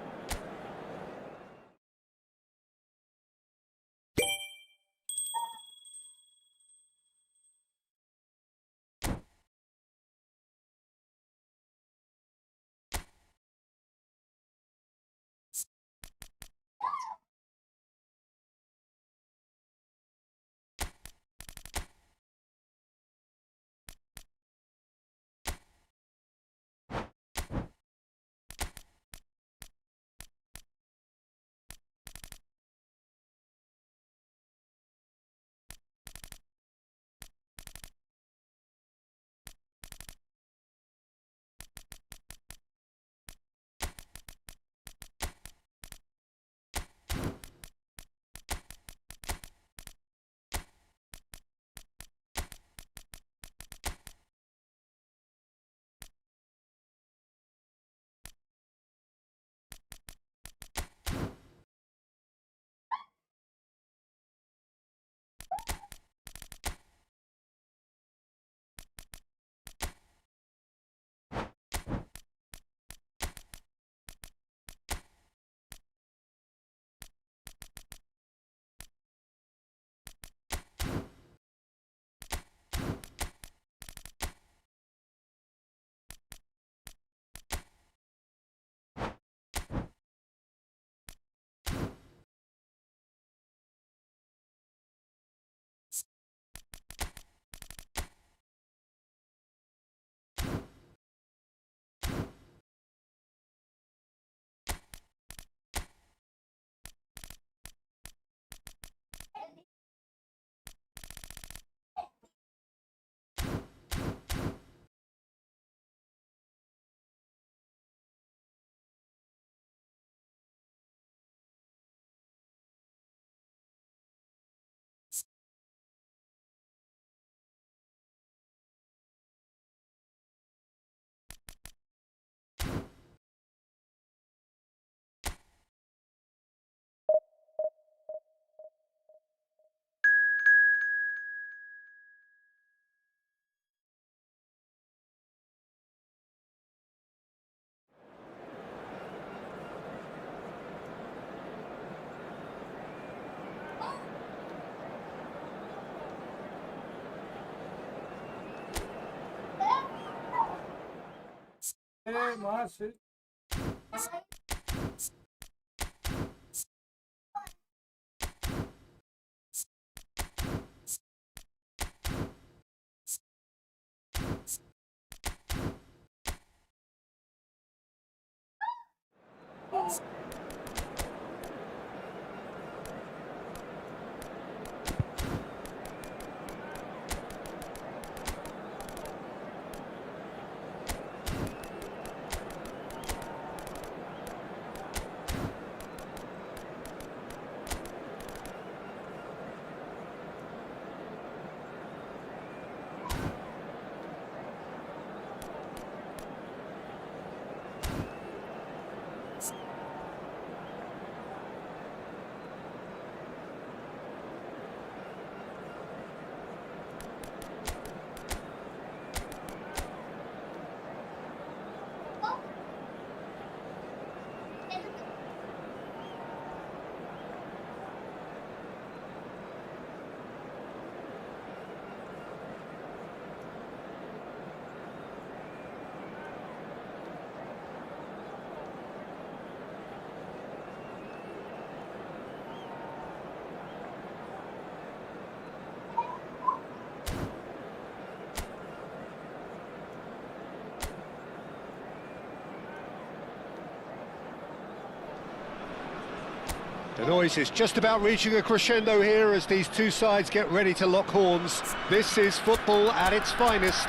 The noise is just about reaching a crescendo here as these two sides get ready to lock horns. This is football at its finest.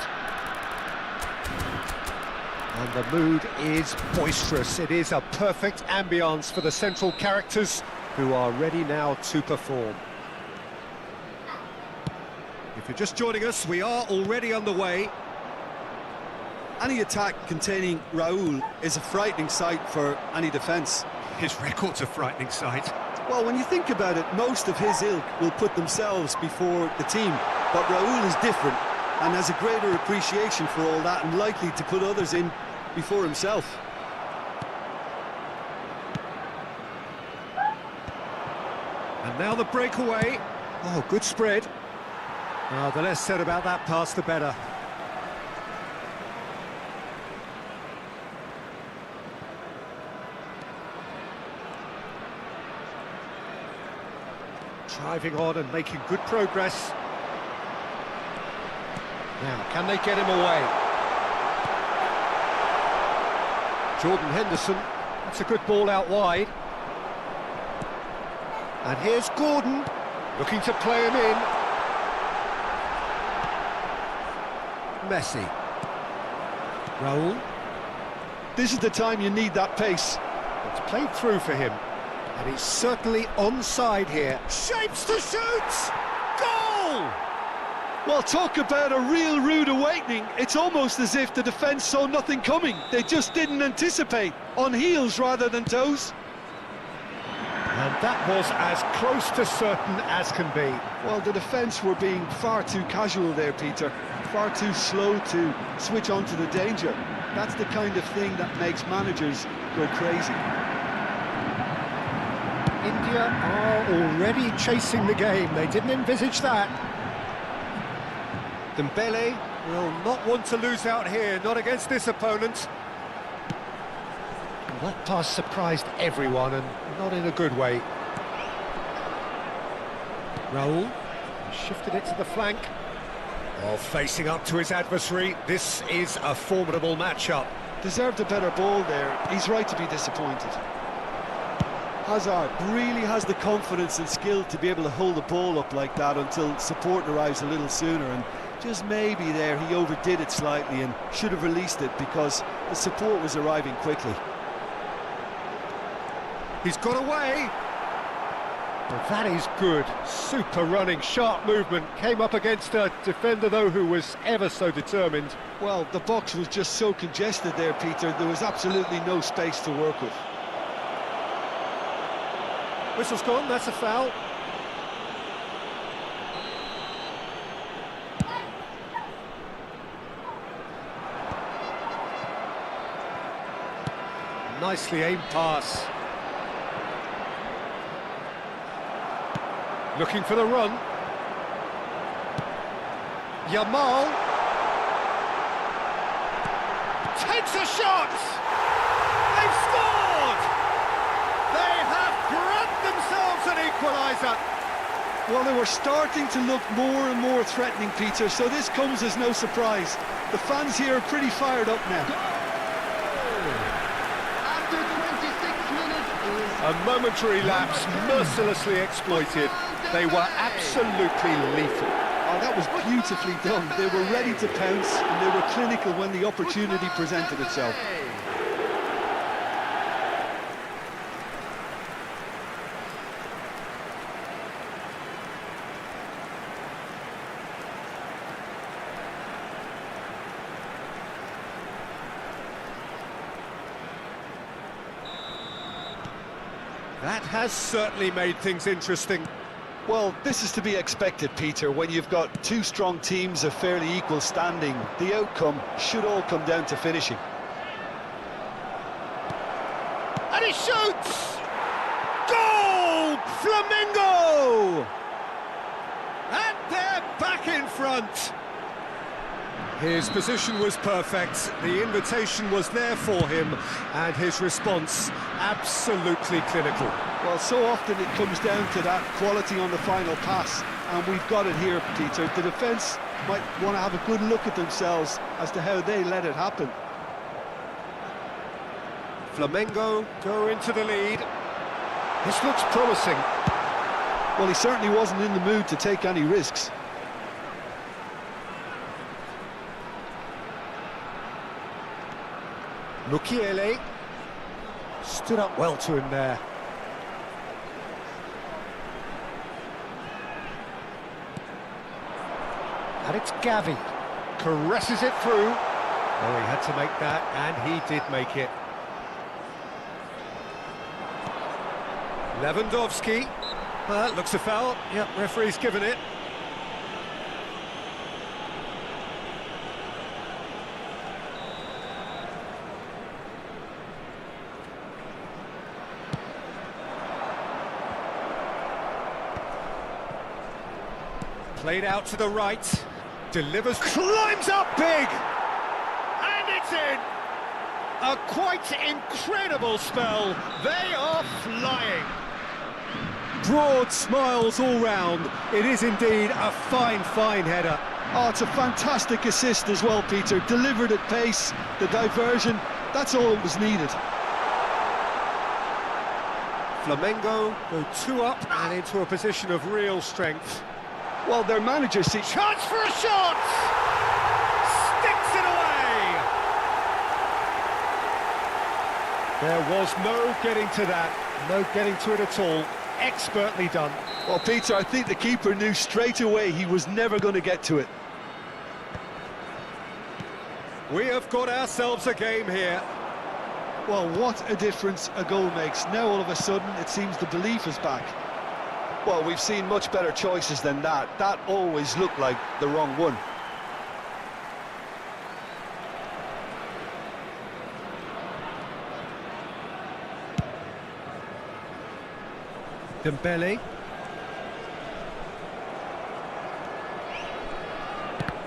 And the mood is boisterous. It is a perfect ambience for the central characters who are ready now to perform. If you're just joining us, we are already underway. Any attack containing Raul is a frightening sight for any defence. His record's a frightening sight. Well, when you think about it, most of his ilk will put themselves before the team. But Raul is different and has a greater appreciation for all that and likely to put others in before himself. And now the breakaway. Oh, good spread. The less said about that pass, the better. Driving on and making good progress. Now, can they get him away? Jordan Henderson, that's a good ball out wide. And here's Gordon, looking to play him in. Messi. Raul. This is the time you need that pace. It's played through for him. And he's certainly onside here. Shapes to shoot! Goal! Well, talk about a real rude awakening. It's almost as if the defence saw nothing coming. They just didn't anticipate. On heels rather than toes. And that was as close to certain as can be. Well, the defence were being far too casual there, Peter. Far too slow to switch on to the danger. That's the kind of thing that makes managers go crazy. India are already chasing the game. They didn't envisage that. Dembele will not want to lose out here, not against this opponent. Well, that pass surprised everyone, and not in a good way. Raul shifted it to the flank. Oh, facing up to his adversary, this is a formidable matchup. Deserved a better ball there. He's right to be disappointed. Hazard really has the confidence and skill to be able to hold the ball up like that until support arrives a little sooner, and just maybe there he overdid it slightly and should have released it because the support was arriving quickly. He's got away. Well, that is good. Super running, sharp movement. Came up against a defender, though, who was ever so determined. Well, the box was just so congested there, Peter. There was absolutely no space to work with. Whistle's gone, that's a foul. Nicely aimed pass. Looking for the run. Yamal takes a shot. They've scored. They have grabbed themselves an equaliser. Well, they were starting to look more and more threatening, Peter, so this comes as no surprise. The fans here are pretty fired up now. After 26 minutes, A momentary lapse, mercilessly exploited. They were absolutely lethal. Oh, that was beautifully done. They were ready to pounce, and they were clinical when the opportunity presented itself. That has certainly made things interesting. Well, this is to be expected, Peter. When you've got two strong teams of fairly equal standing, the outcome should all come down to finishing. And he shoots! Goal! Flamengo! And they're back in front. His position was perfect, the invitation was there for him, and his response absolutely clinical. Well, so often it comes down to that quality on the final pass, and we've got it here, Peter. The defence might want to have a good look at themselves as to how they let it happen. Flamengo go into the lead. This looks promising. Well, he certainly wasn't in the mood to take any risks. Mukiele stood up well to him there. And it's Gavi. Caresses it through. Oh, he had to make that, and he did make it. Lewandowski. Looks a foul. Yep, referee's given it. Played out to the right. Delivers, climbs up big! And it's in! A quite incredible spell. They are flying. Broad smiles all round. It is indeed a fine, fine header. Oh, it's a fantastic assist as well, Peter. Delivered at pace, the diversion, that's all that was needed. Flamengo go 2 up and into a position of real strength. Well, their manager sees... Chance for a shot! Sticks it away! There was no getting to that, no getting to it at all. Expertly done. Well, Peter, I think the keeper knew straight away he was never going to get to it. We have got ourselves a game here. Well, what a difference a goal makes. Now, all of a sudden, it seems the belief is back. Well, we've seen much better choices than that. That always looked like the wrong one. Dembele.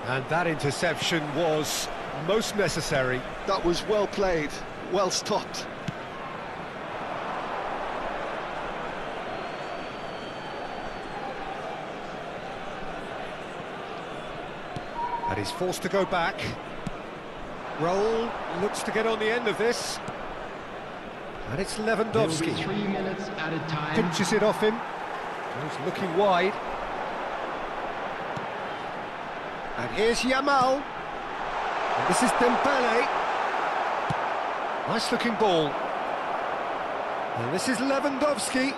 And that interception was most necessary. That was well played, well stopped. And he's forced to go back. Raul looks to get on the end of this. And it's Lewandowski. 3 minutes at a time. Pinches it off him. He's looking wide. And here's Yamal. And this is Dembele. Nice looking ball. And this is Lewandowski.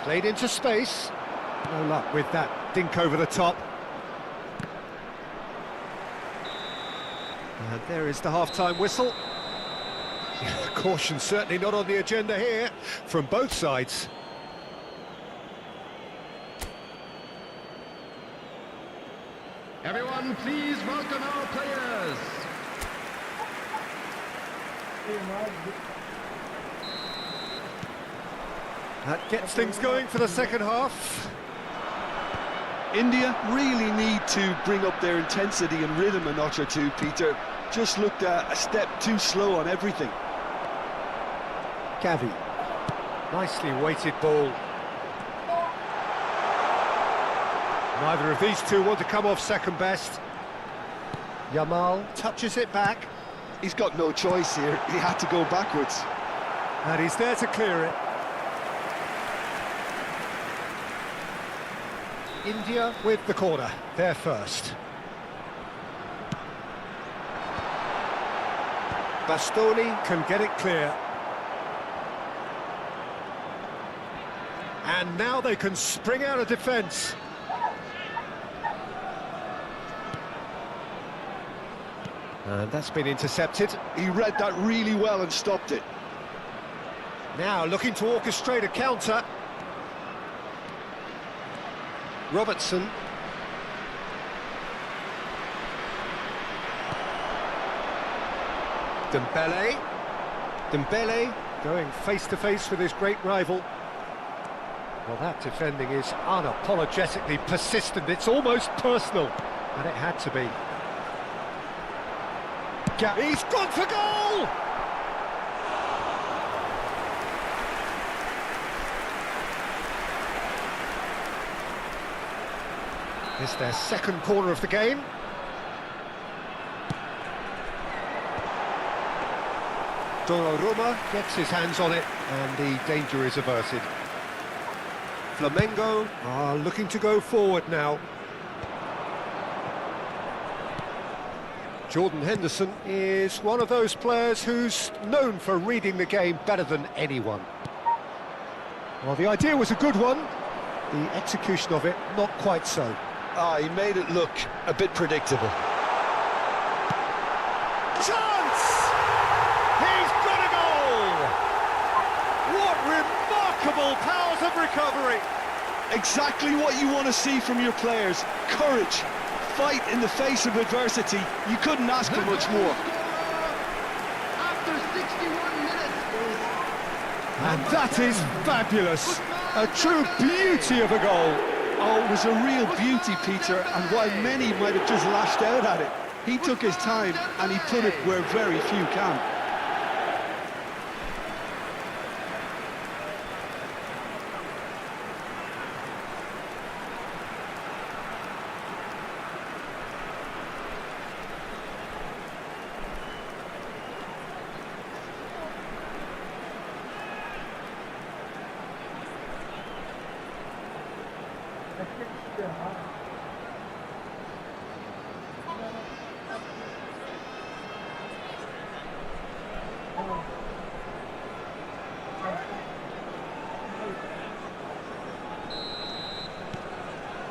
Played into space. No luck with that dink over the top. And there is the half-time whistle. Caution certainly not on the agenda here from both sides. Everyone, please welcome our players. That gets things going for the second half. India really need to bring up their intensity and rhythm a notch or two, Peter. Just looked a step too slow on everything. Gavi. Nicely weighted ball. Neither of these two want to come off second best. Yamal touches it back. He's got no choice here. He had to go backwards. And he's there to clear it. India with the corner, they're first. Bastoni can get it clear. And now they can spring out of defence. And that's been intercepted. He read that really well and stopped it. Now looking to orchestrate a counter. Robertson. Dembele. Dembele going face-to-face with his great rival. Well, that defending is unapologetically persistent. It's almost personal, and it had to be. He's gone for goal! It's their second corner of the game. Donnarumma gets his hands on it, and the danger is averted. Flamengo are looking to go forward now. Jordan Henderson is one of those players who's known for reading the game better than anyone. Well, the idea was a good one, the execution of it not quite so. He made it look a bit predictable. Chance! He's got a goal! What remarkable powers of recovery! Exactly what you want to see from your players. Courage, fight in the face of adversity. You couldn't ask for much more. After 61 minutes And that is fabulous! A true beauty of a goal! Oh, it was a real beauty, Peter, and while many might have just lashed out at it, he took his time and he put it where very few can.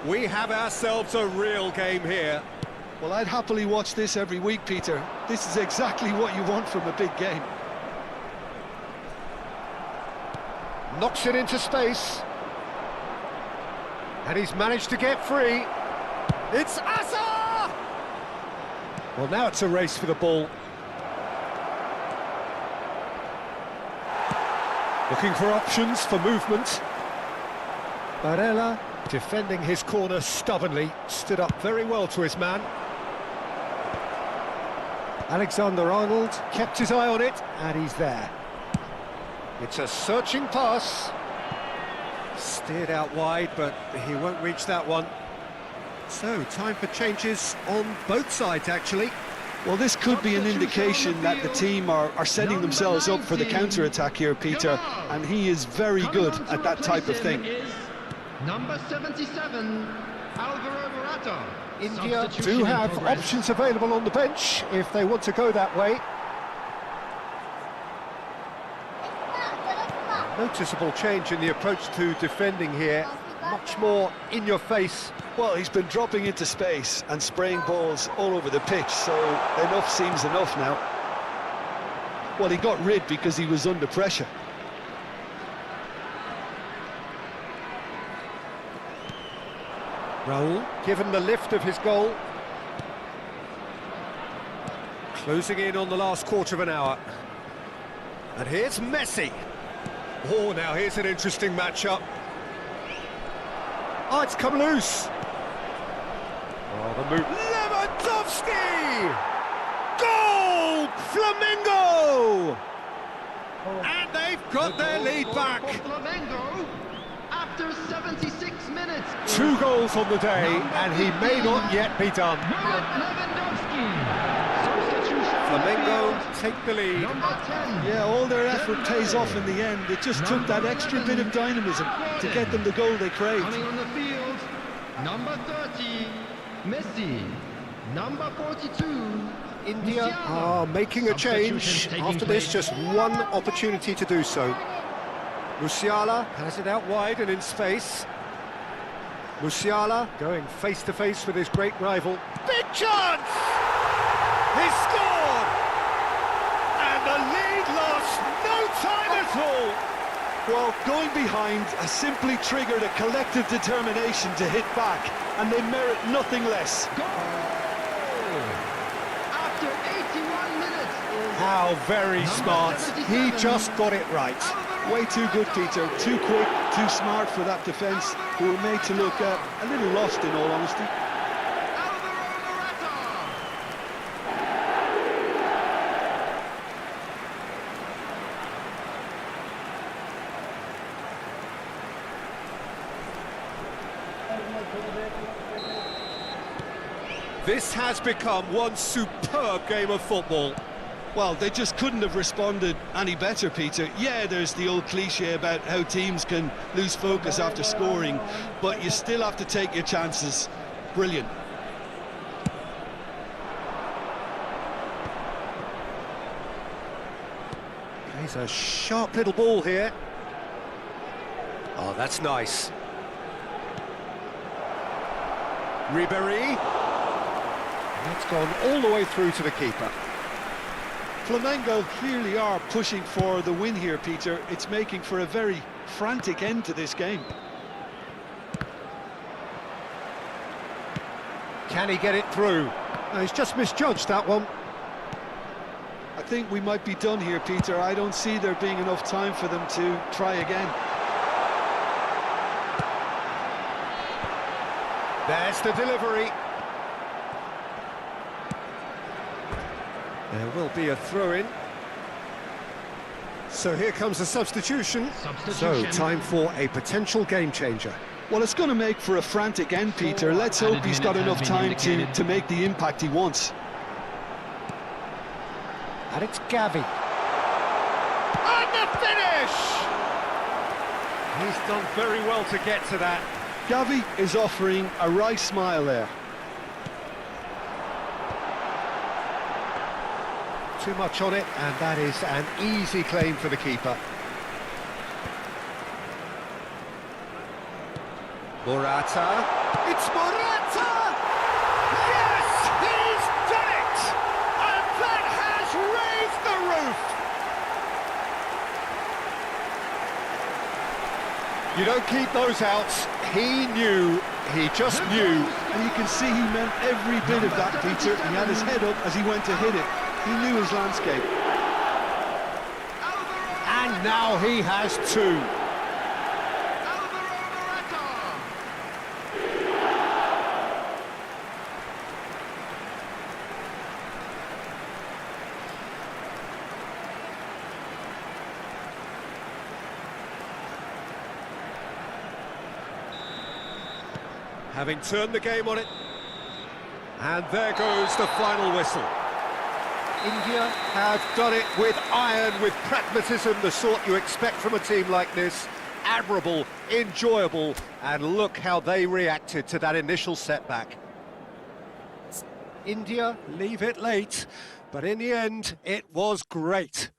We have ourselves a real game here. Well, I'd happily watch this every week, Peter. This is exactly what you want from a big game. Knocks it into space. And he's managed to get free. It's Asa! Well, now it's a race for the ball. Looking for options for movement. Barella, defending his corner stubbornly, stood up very well to his man. Alexander-Arnold kept his eye on it, and he's there. It's a searching pass. Steered out wide, but he won't reach that one. So, time for changes on both sides, actually. Well, this could be an indication that the team are setting themselves up for the counter-attack here, Peter, and he is very good at that type of thing. Number 77, Alvaro Morata. India do have options available on the bench if they want to go that way. Noticeable change in the approach to defending here. Much more in your face. Well, he's been dropping into space and spraying balls all over the pitch, so enough seems enough now. Well, he got rid because he was under pressure. Raul, given the lift of his goal. Closing in on the last quarter of an hour. And here's Messi. Oh, now here's an interesting matchup. Oh, it's come loose. Oh, the move. Lewandowski! Goal! Flamengo! And they've got their lead back. Flamengo after 76 minutes. 2 goals on the day, and he may not yet be done. Lewandowski. Substitution. Flamengo take the lead. Number 10. Yeah, all their effort pays off in the end. It just took that extra bit of dynamism to get them the goal they craved. Coming on the field, number 30, Messi. Number 42, India are making a change. After this, just one opportunity to do so. Musiala has it out wide and in space. Musiala going face-to-face with his great rival. Big chance! He scored! And the lead lost no time at all! Well, going behind has simply triggered a collective determination to hit back, and they merit nothing less. after 81 minutes. How very smart. He just got it right. Way too good, Peter. Too quick, too smart for that defence, who were made to look a little lost, in all honesty. This has become one superb game of football. Well, they just couldn't have responded any better, Peter. Yeah, there's the old cliche about how teams can lose focus after scoring, but you still have to take your chances. Brilliant. He's a sharp little ball here. Oh, that's nice. Ribéry. That's gone all the way through to the keeper. Flamengo clearly are pushing for the win here, Peter. It's making for a very frantic end to this game. Can he get it through? No, he's just misjudged that one. I think we might be done here, Peter. I don't see there being enough time for them to try again. There's the delivery. There will be a throw-in. So here comes the substitution. So, time for a potential game-changer. Well, it's going to make for a frantic end, Peter. Let's hope he's got enough time to make the impact he wants. And it's Gavi. And the finish! He's done very well to get to that. Gavi is offering a wry smile there. Too much on it, and that is an easy claim for the keeper. Morata. It's Morata! Yes! He's done it! And that has raised the roof! You don't keep those outs. He knew, he just knew. And you can see he meant every bit of that, Peter. He had his head up as he went to hit it. He knew his landscape. And now he has two. Having turned the game on it. And there goes the final whistle. India have done it with iron, with pragmatism, the sort you expect from a team like this. Admirable, enjoyable, and look how they reacted to that initial setback. India leave it late, but in the end, it was great.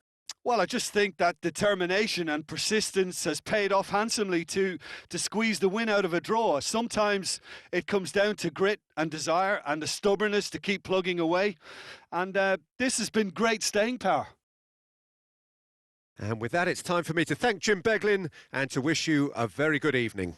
Well, I just think that determination and persistence has paid off handsomely to squeeze the win out of a draw. Sometimes it comes down to grit and desire and the stubbornness to keep plugging away. And this has been great staying power. And with that, it's time for me to thank Jim Beglin and to wish you a very good evening.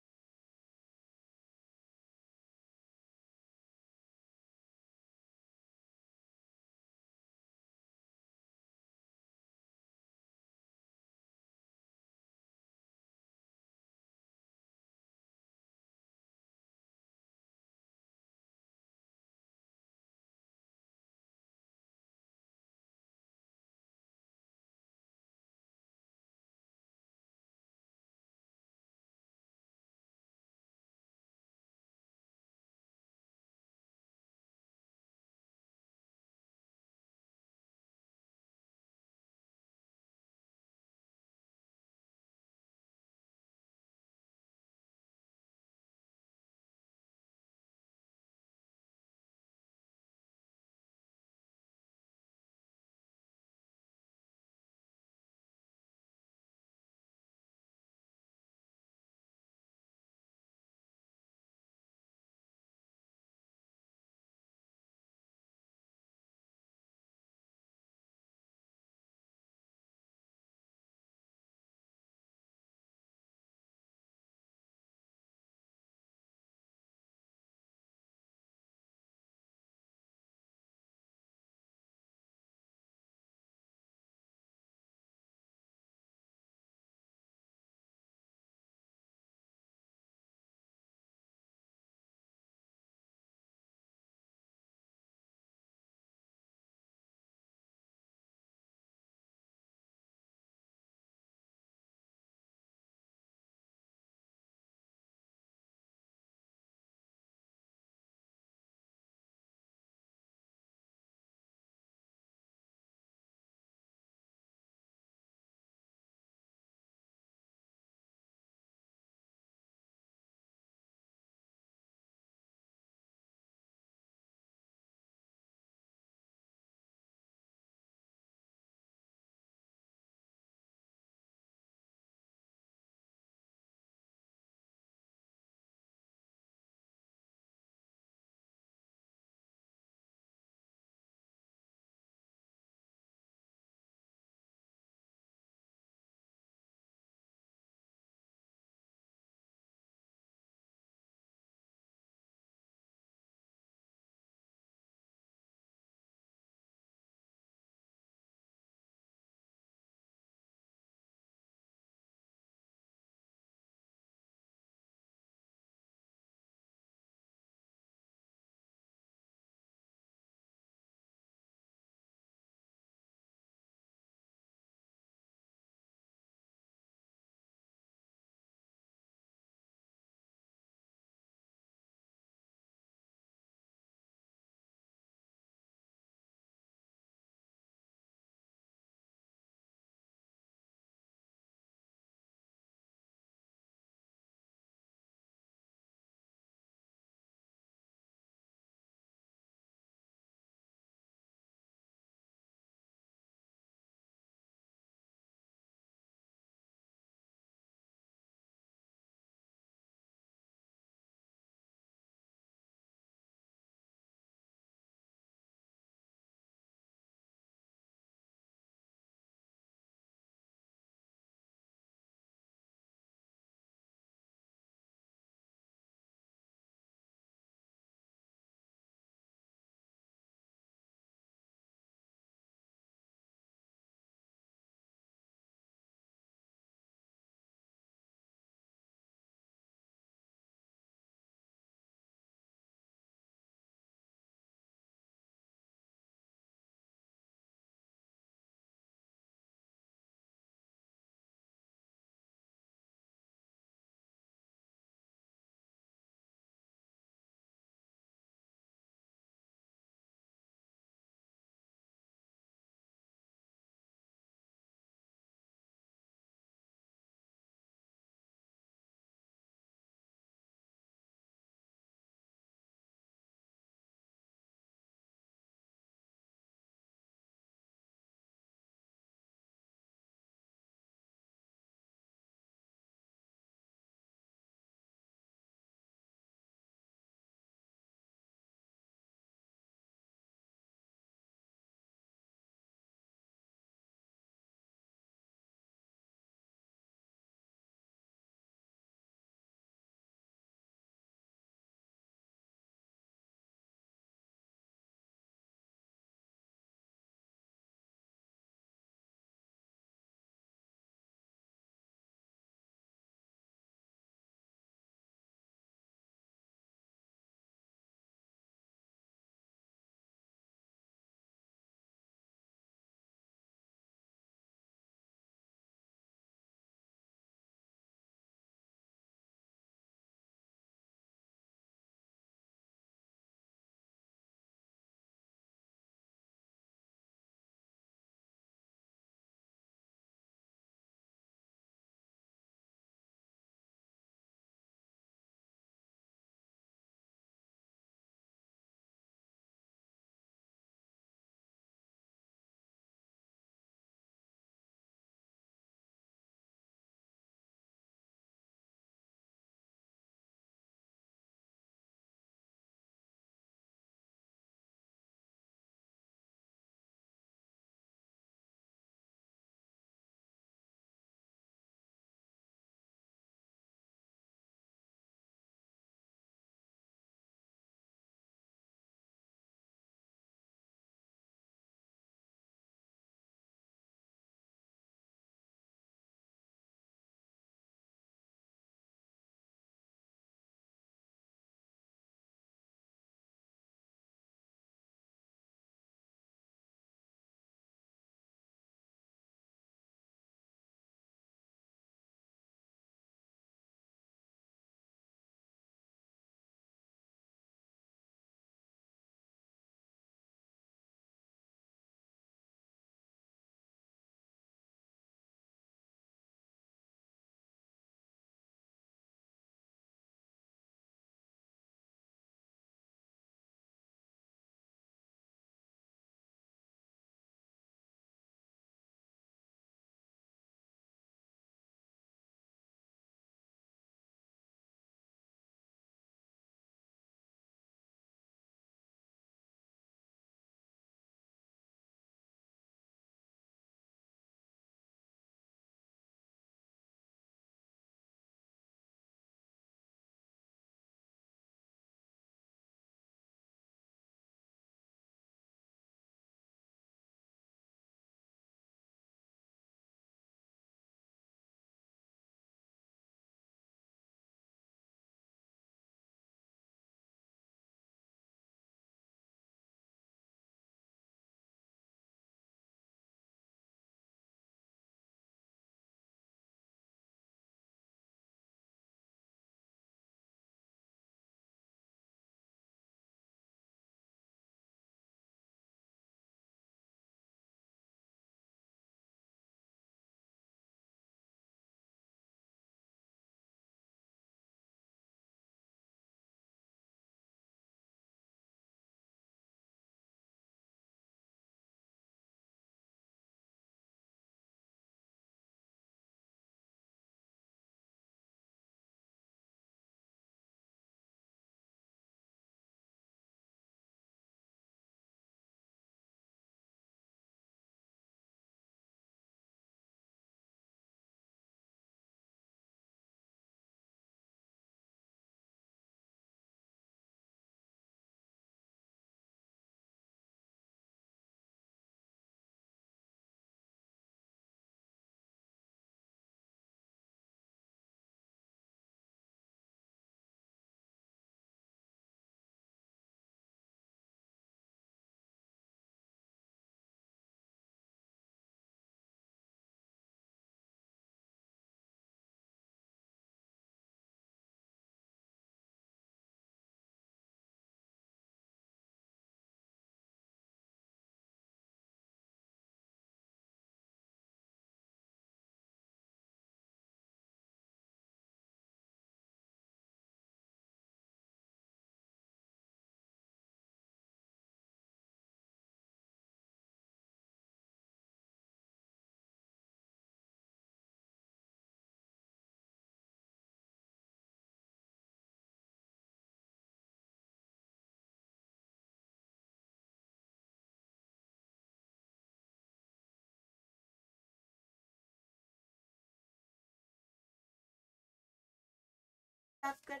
That's good.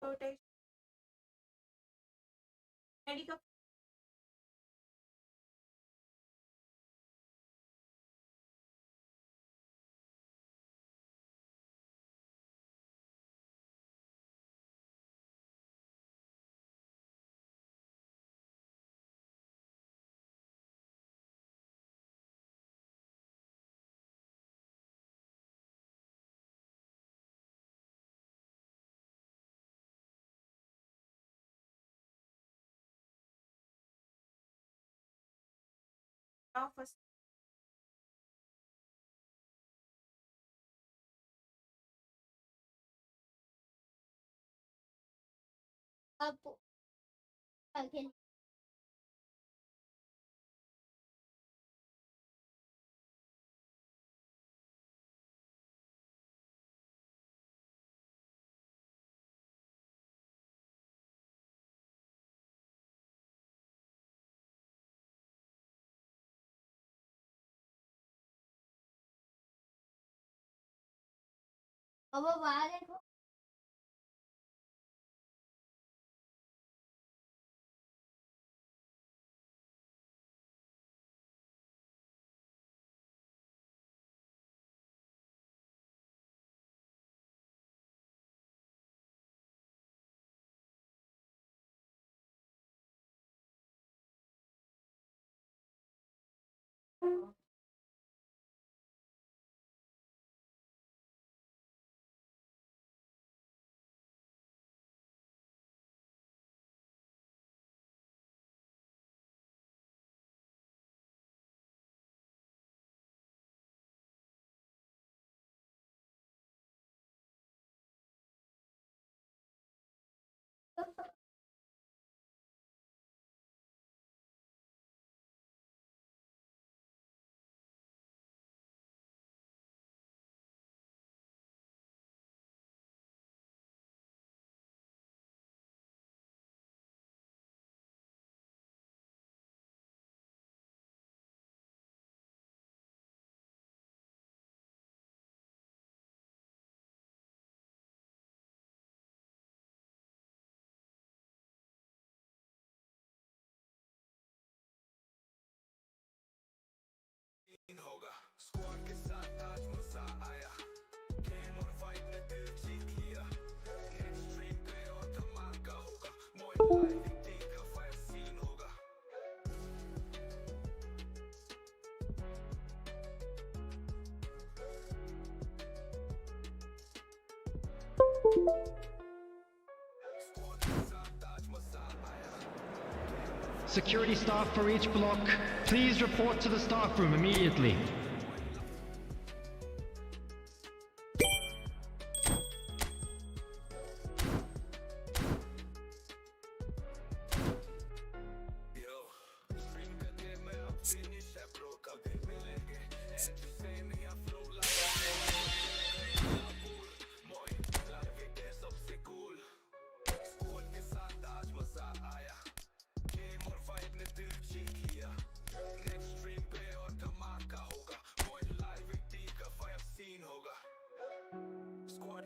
Rotation. Ready to now first. Up again. अब बाहर देखो होगा squad के साथ आज मजा आया game और फाइट ने दिल जीत लिया नेक्स्ट स्ट्रीम पे और धमाका होगा MoinLiveYT का फायर सीन होगा स्क्वाड के साथ आज मजा आया Security staff for each block, please report to the staff room immediately.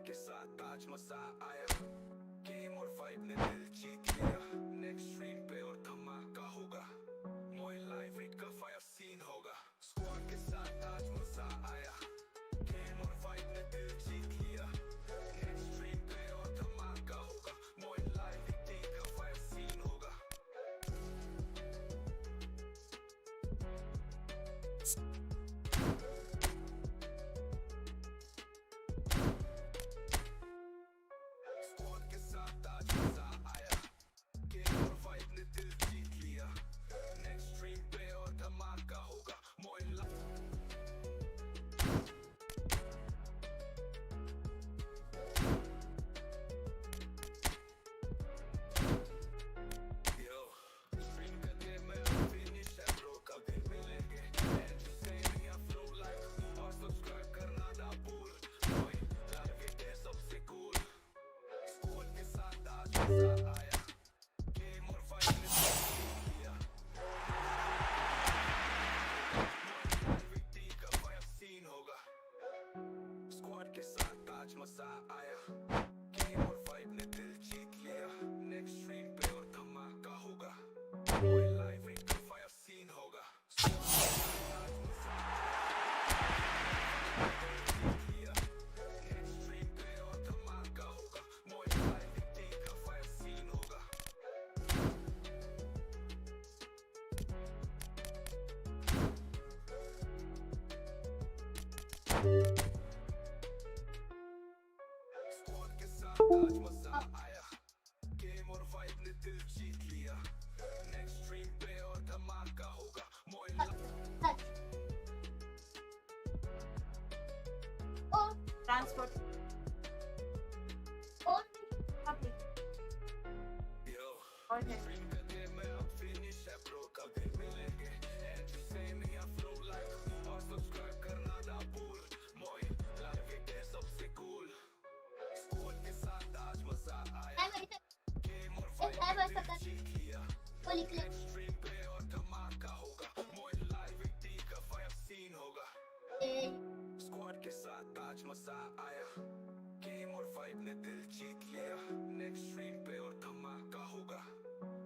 के साथ आज मजा आया गेम और फाइट ने दिल जीत लिया नेक्स्ट स्ट्रीम पे और धमाका होगा MoinLiveYT का फायर सीन होगा स्क्वाड के साथ आज मजा आया गेम और फाइट ने दिल जीत लिया नेक्स्ट स्ट्रीम पे और धमाका होगा MoinLiveYT का फायर सीन होगा स्क्वाड के साथ आज मजा स्क्वाड के साथ आज मजा आया, गेम और वाइब ने दिल जीत लिया, नेक्स्ट स्ट्रीम पे और धमाका होगा, मोइन ट्रांसपोर्ट और पब्लिक Yo, और है dream का day में अब finish है bro, कभी मिलेंगे, and you say me I flow like, और subscribe करना ना भूल, मोइन लाइव ये day सबसे cool, squad के साथ आज मजा आया, game और vibe ने दिल जीत लिया, next stream पे और धमाका होगा, मोइन MoinLiveYT का fire scene होगा, squad के साथ आज मजा आया, गेम और वाइब ने दिल जीत लिया, नेक्स्ट स्ट्रीम पे और धमाका होगा,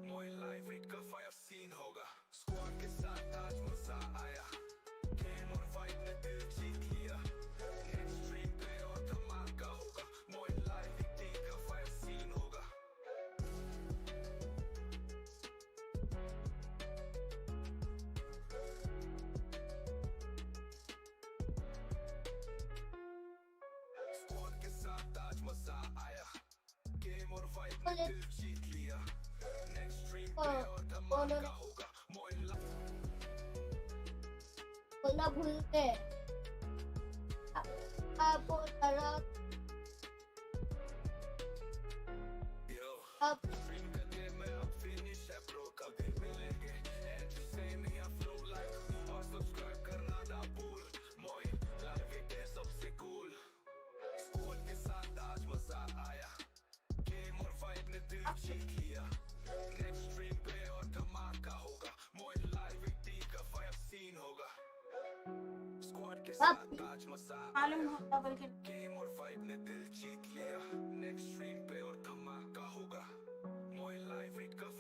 MoinLiveYT का फायर सीन होगा, स्क्वाड के साथ आज मजा आया, गेम और वाइब ने दिल जीत लिया, नेक्स्ट स्ट्रीम पे और धमाका होगा, MoinLiveYT का फायर सीन होगा। स्क्वाड के साथ आज मजा आया, गेम और वाइब ने दिल जीत लिया, नेक्स्ट स्ट्रीम पे और धमाका होगा, बोलना भूल गए आप जरा Yo, अब dream का day में अब finish है bro, कभी मिलेंगे, and you say me I flow like, और subscribe करना ना भूल, MoinLiveYT सबसे cool, squad के साथ आज मजा आया, game और vibe ने दिल जीत लिया, next stream पे और धमाका होगा, MoinLiveYT का fire scene होगा, squad के साथ आज मजा मालूम आया, होता बल्कि गेम और वाइब ने दिल जीत लिया, नेक्स्ट स्ट्रीम पे और धमाका होगा,